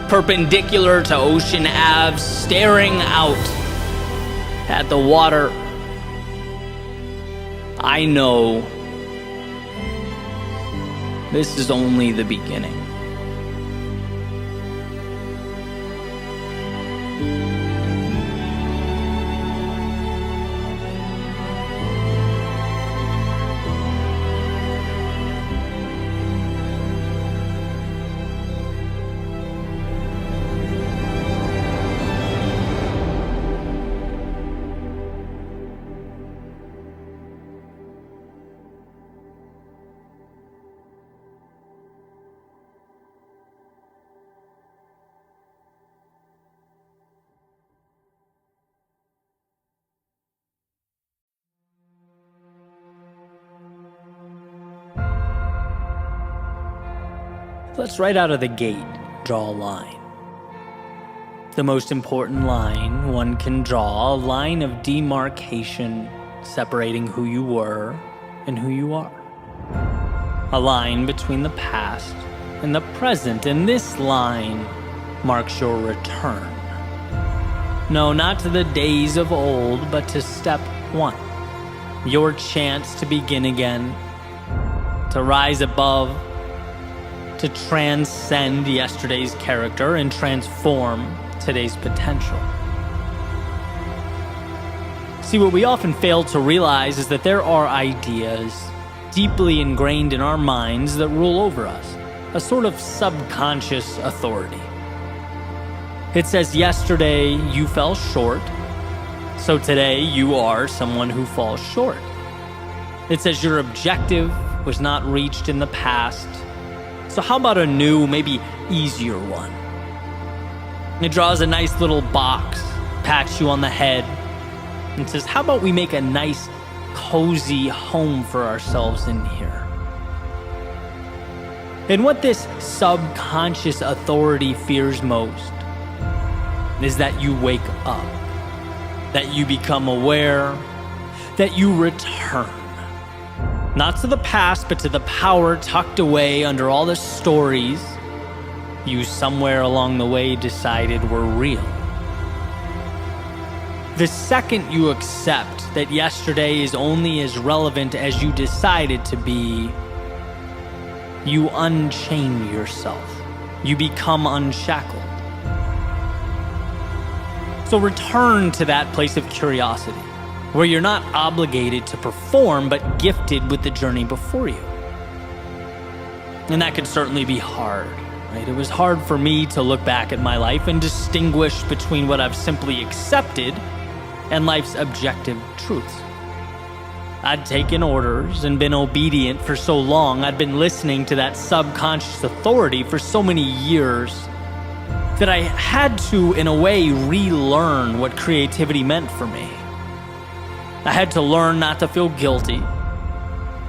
perpendicular to Ocean Ave, staring out at the water, I know this is only the beginning. Let's right out of the gate draw a line. The most important line one can draw, a line of demarcation separating who you were and who you are. A line between the past and the present, and this line marks your return. No, not to the days of old, but to step one. Your chance to begin again, to rise above, to transcend yesterday's character and transform today's potential. See, what we often fail to realize is that there are ideas deeply ingrained in our minds that rule over us, a sort of subconscious authority. It says yesterday you fell short, so today you are someone who falls short. It says your objective was not reached in the past, so how about a new, maybe easier one? It draws a nice little box, pats you on the head, and says, how about we make a nice, cozy home for ourselves in here? And what this subconscious authority fears most is that you wake up, that you become aware, that you return. Not to the past, but to the power tucked away under all the stories you somewhere along the way decided were real. The second you accept that yesterday is only as relevant as you decided to be, you unchain yourself. You become unshackled. So return to that place of curiosity, where you're not obligated to perform, but gifted with the journey before you. And that could certainly be hard, right? It was hard for me to look back at my life and distinguish between what I've simply accepted and life's objective truths. I'd taken orders and been obedient for so long. I'd been listening to that subconscious authority for so many years that I had to, in a way, relearn what creativity meant for me. I had to learn not to feel guilty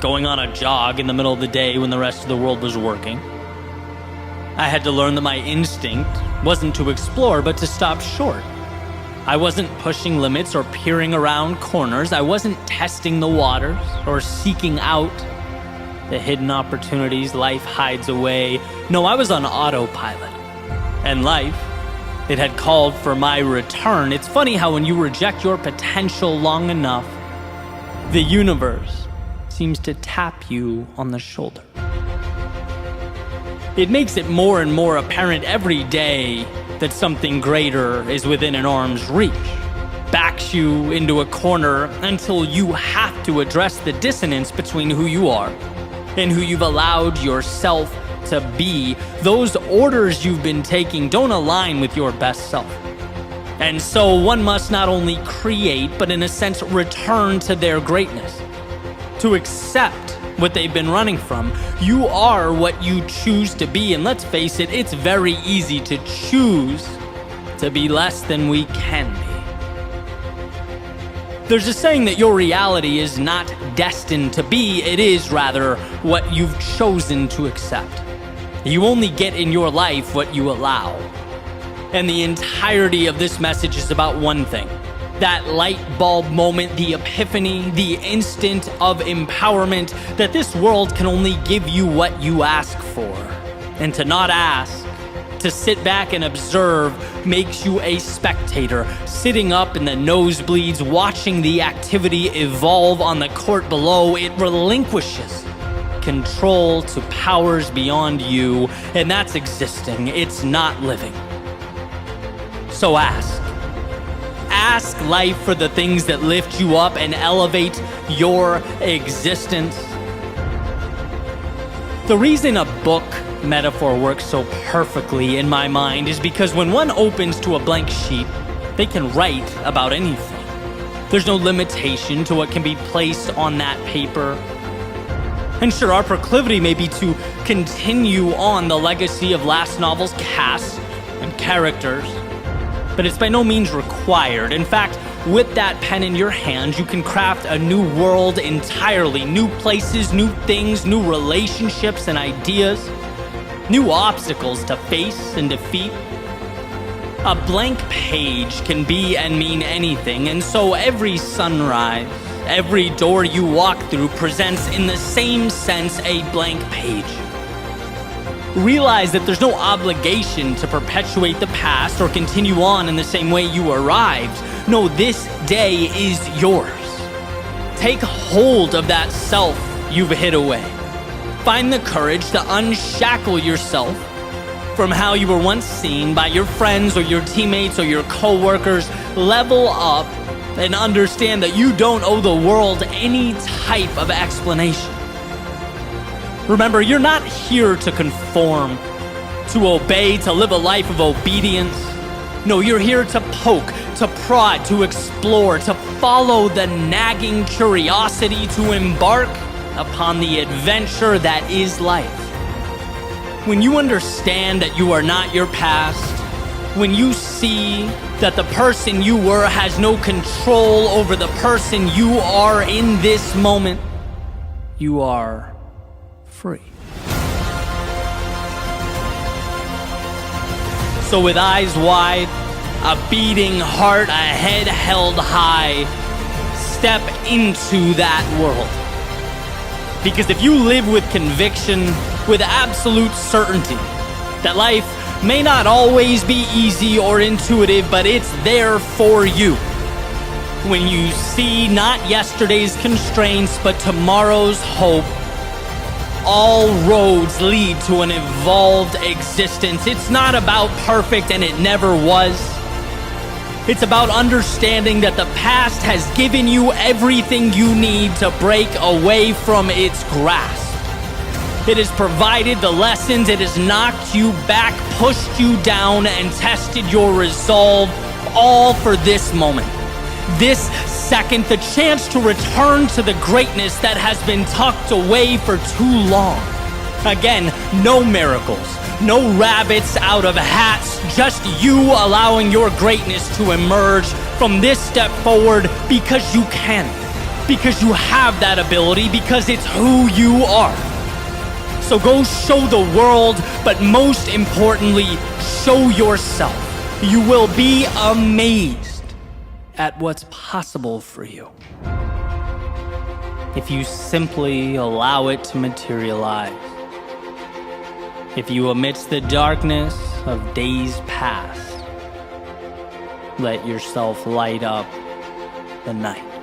going on a jog in the middle of the day when the rest of the world was working. I had to learn that my instinct wasn't to explore, but to stop short. I wasn't pushing limits or peering around corners. I wasn't testing the waters or seeking out the hidden opportunities life hides away. No, I was on autopilot. And life, it had called for my return. It's funny how when you reject your potential long enough, the universe seems to tap you on the shoulder. It makes it more and more apparent every day that something greater is within an arm's reach, backs you into a corner until you have to address the dissonance between who you are and who you've allowed yourself to be. Those orders you've been taking don't align with your best self. And so one must not only create, but in a sense return to their greatness, to accept what they've been running from. You are what you choose to be, and let's face it, it's very easy to choose to be less than we can be. There's a saying that your reality is not destined to be, it is rather what you've chosen to accept. You only get in your life what you allow. And the entirety of this message is about one thing: That light bulb moment, the epiphany, the instant of empowerment that this world can only give you what you ask for. And to not ask, to sit back and observe, makes you a spectator, sitting up in the nosebleeds, watching the activity evolve on the court below. It relinquishes control to powers beyond you, and that's existing. It's not living. So ask. Ask life for the things that lift you up and elevate your existence. The reason a book metaphor works so perfectly in my mind is because when one opens to a blank sheet, they can write about anything. There's no limitation to what can be placed on that paper. And sure, our proclivity may be to continue on the legacy of last novel's cast and characters, but it's by no means required. In fact, with that pen in your hand, you can craft a new world entirely. New places, new things, new relationships and ideas, new obstacles to face and defeat. A blank page can be and mean anything, and so every sunrise, every door you walk through presents in the same sense a blank page. Realize that there's no obligation to perpetuate the past or continue on in the same way you arrived. No, this day is yours. Take hold of that self you've hid away. Find the courage to unshackle yourself from how you were once seen by your friends or your teammates or your coworkers. Level up and understand that you don't owe the world any type of explanation. Remember, you're not here to conform, to obey, to live a life of obedience. No, you're here to poke, to prod, to explore, to follow the nagging curiosity, to embark upon the adventure that is life. When you understand that you are not your past, when you see that the person you were has no control over the person you are in this moment, you are free. So with eyes wide, a beating heart, a head held high, step into that world. Because if you live with conviction, with absolute certainty, that life may not always be easy or intuitive, but it's there for you. When you see not yesterday's constraints, but tomorrow's hope, all roads lead to an evolved existence. It's not about perfect, and it never was. It's about understanding that the past has given you everything you need to break away from its grasp. It has provided the lessons, it has knocked you back, pushed you down, and tested your resolve, all for this moment. This second, the chance to return to the greatness that has been tucked away for too long. Again, no miracles, no rabbits out of hats, just you allowing your greatness to emerge from this step forward because you can, because you have that ability, because it's who you are. So go show the world, but most importantly, show yourself. You will be amazed at what's possible for you if you simply allow it to materialize. If you, amidst the darkness of days past, let yourself light up the night.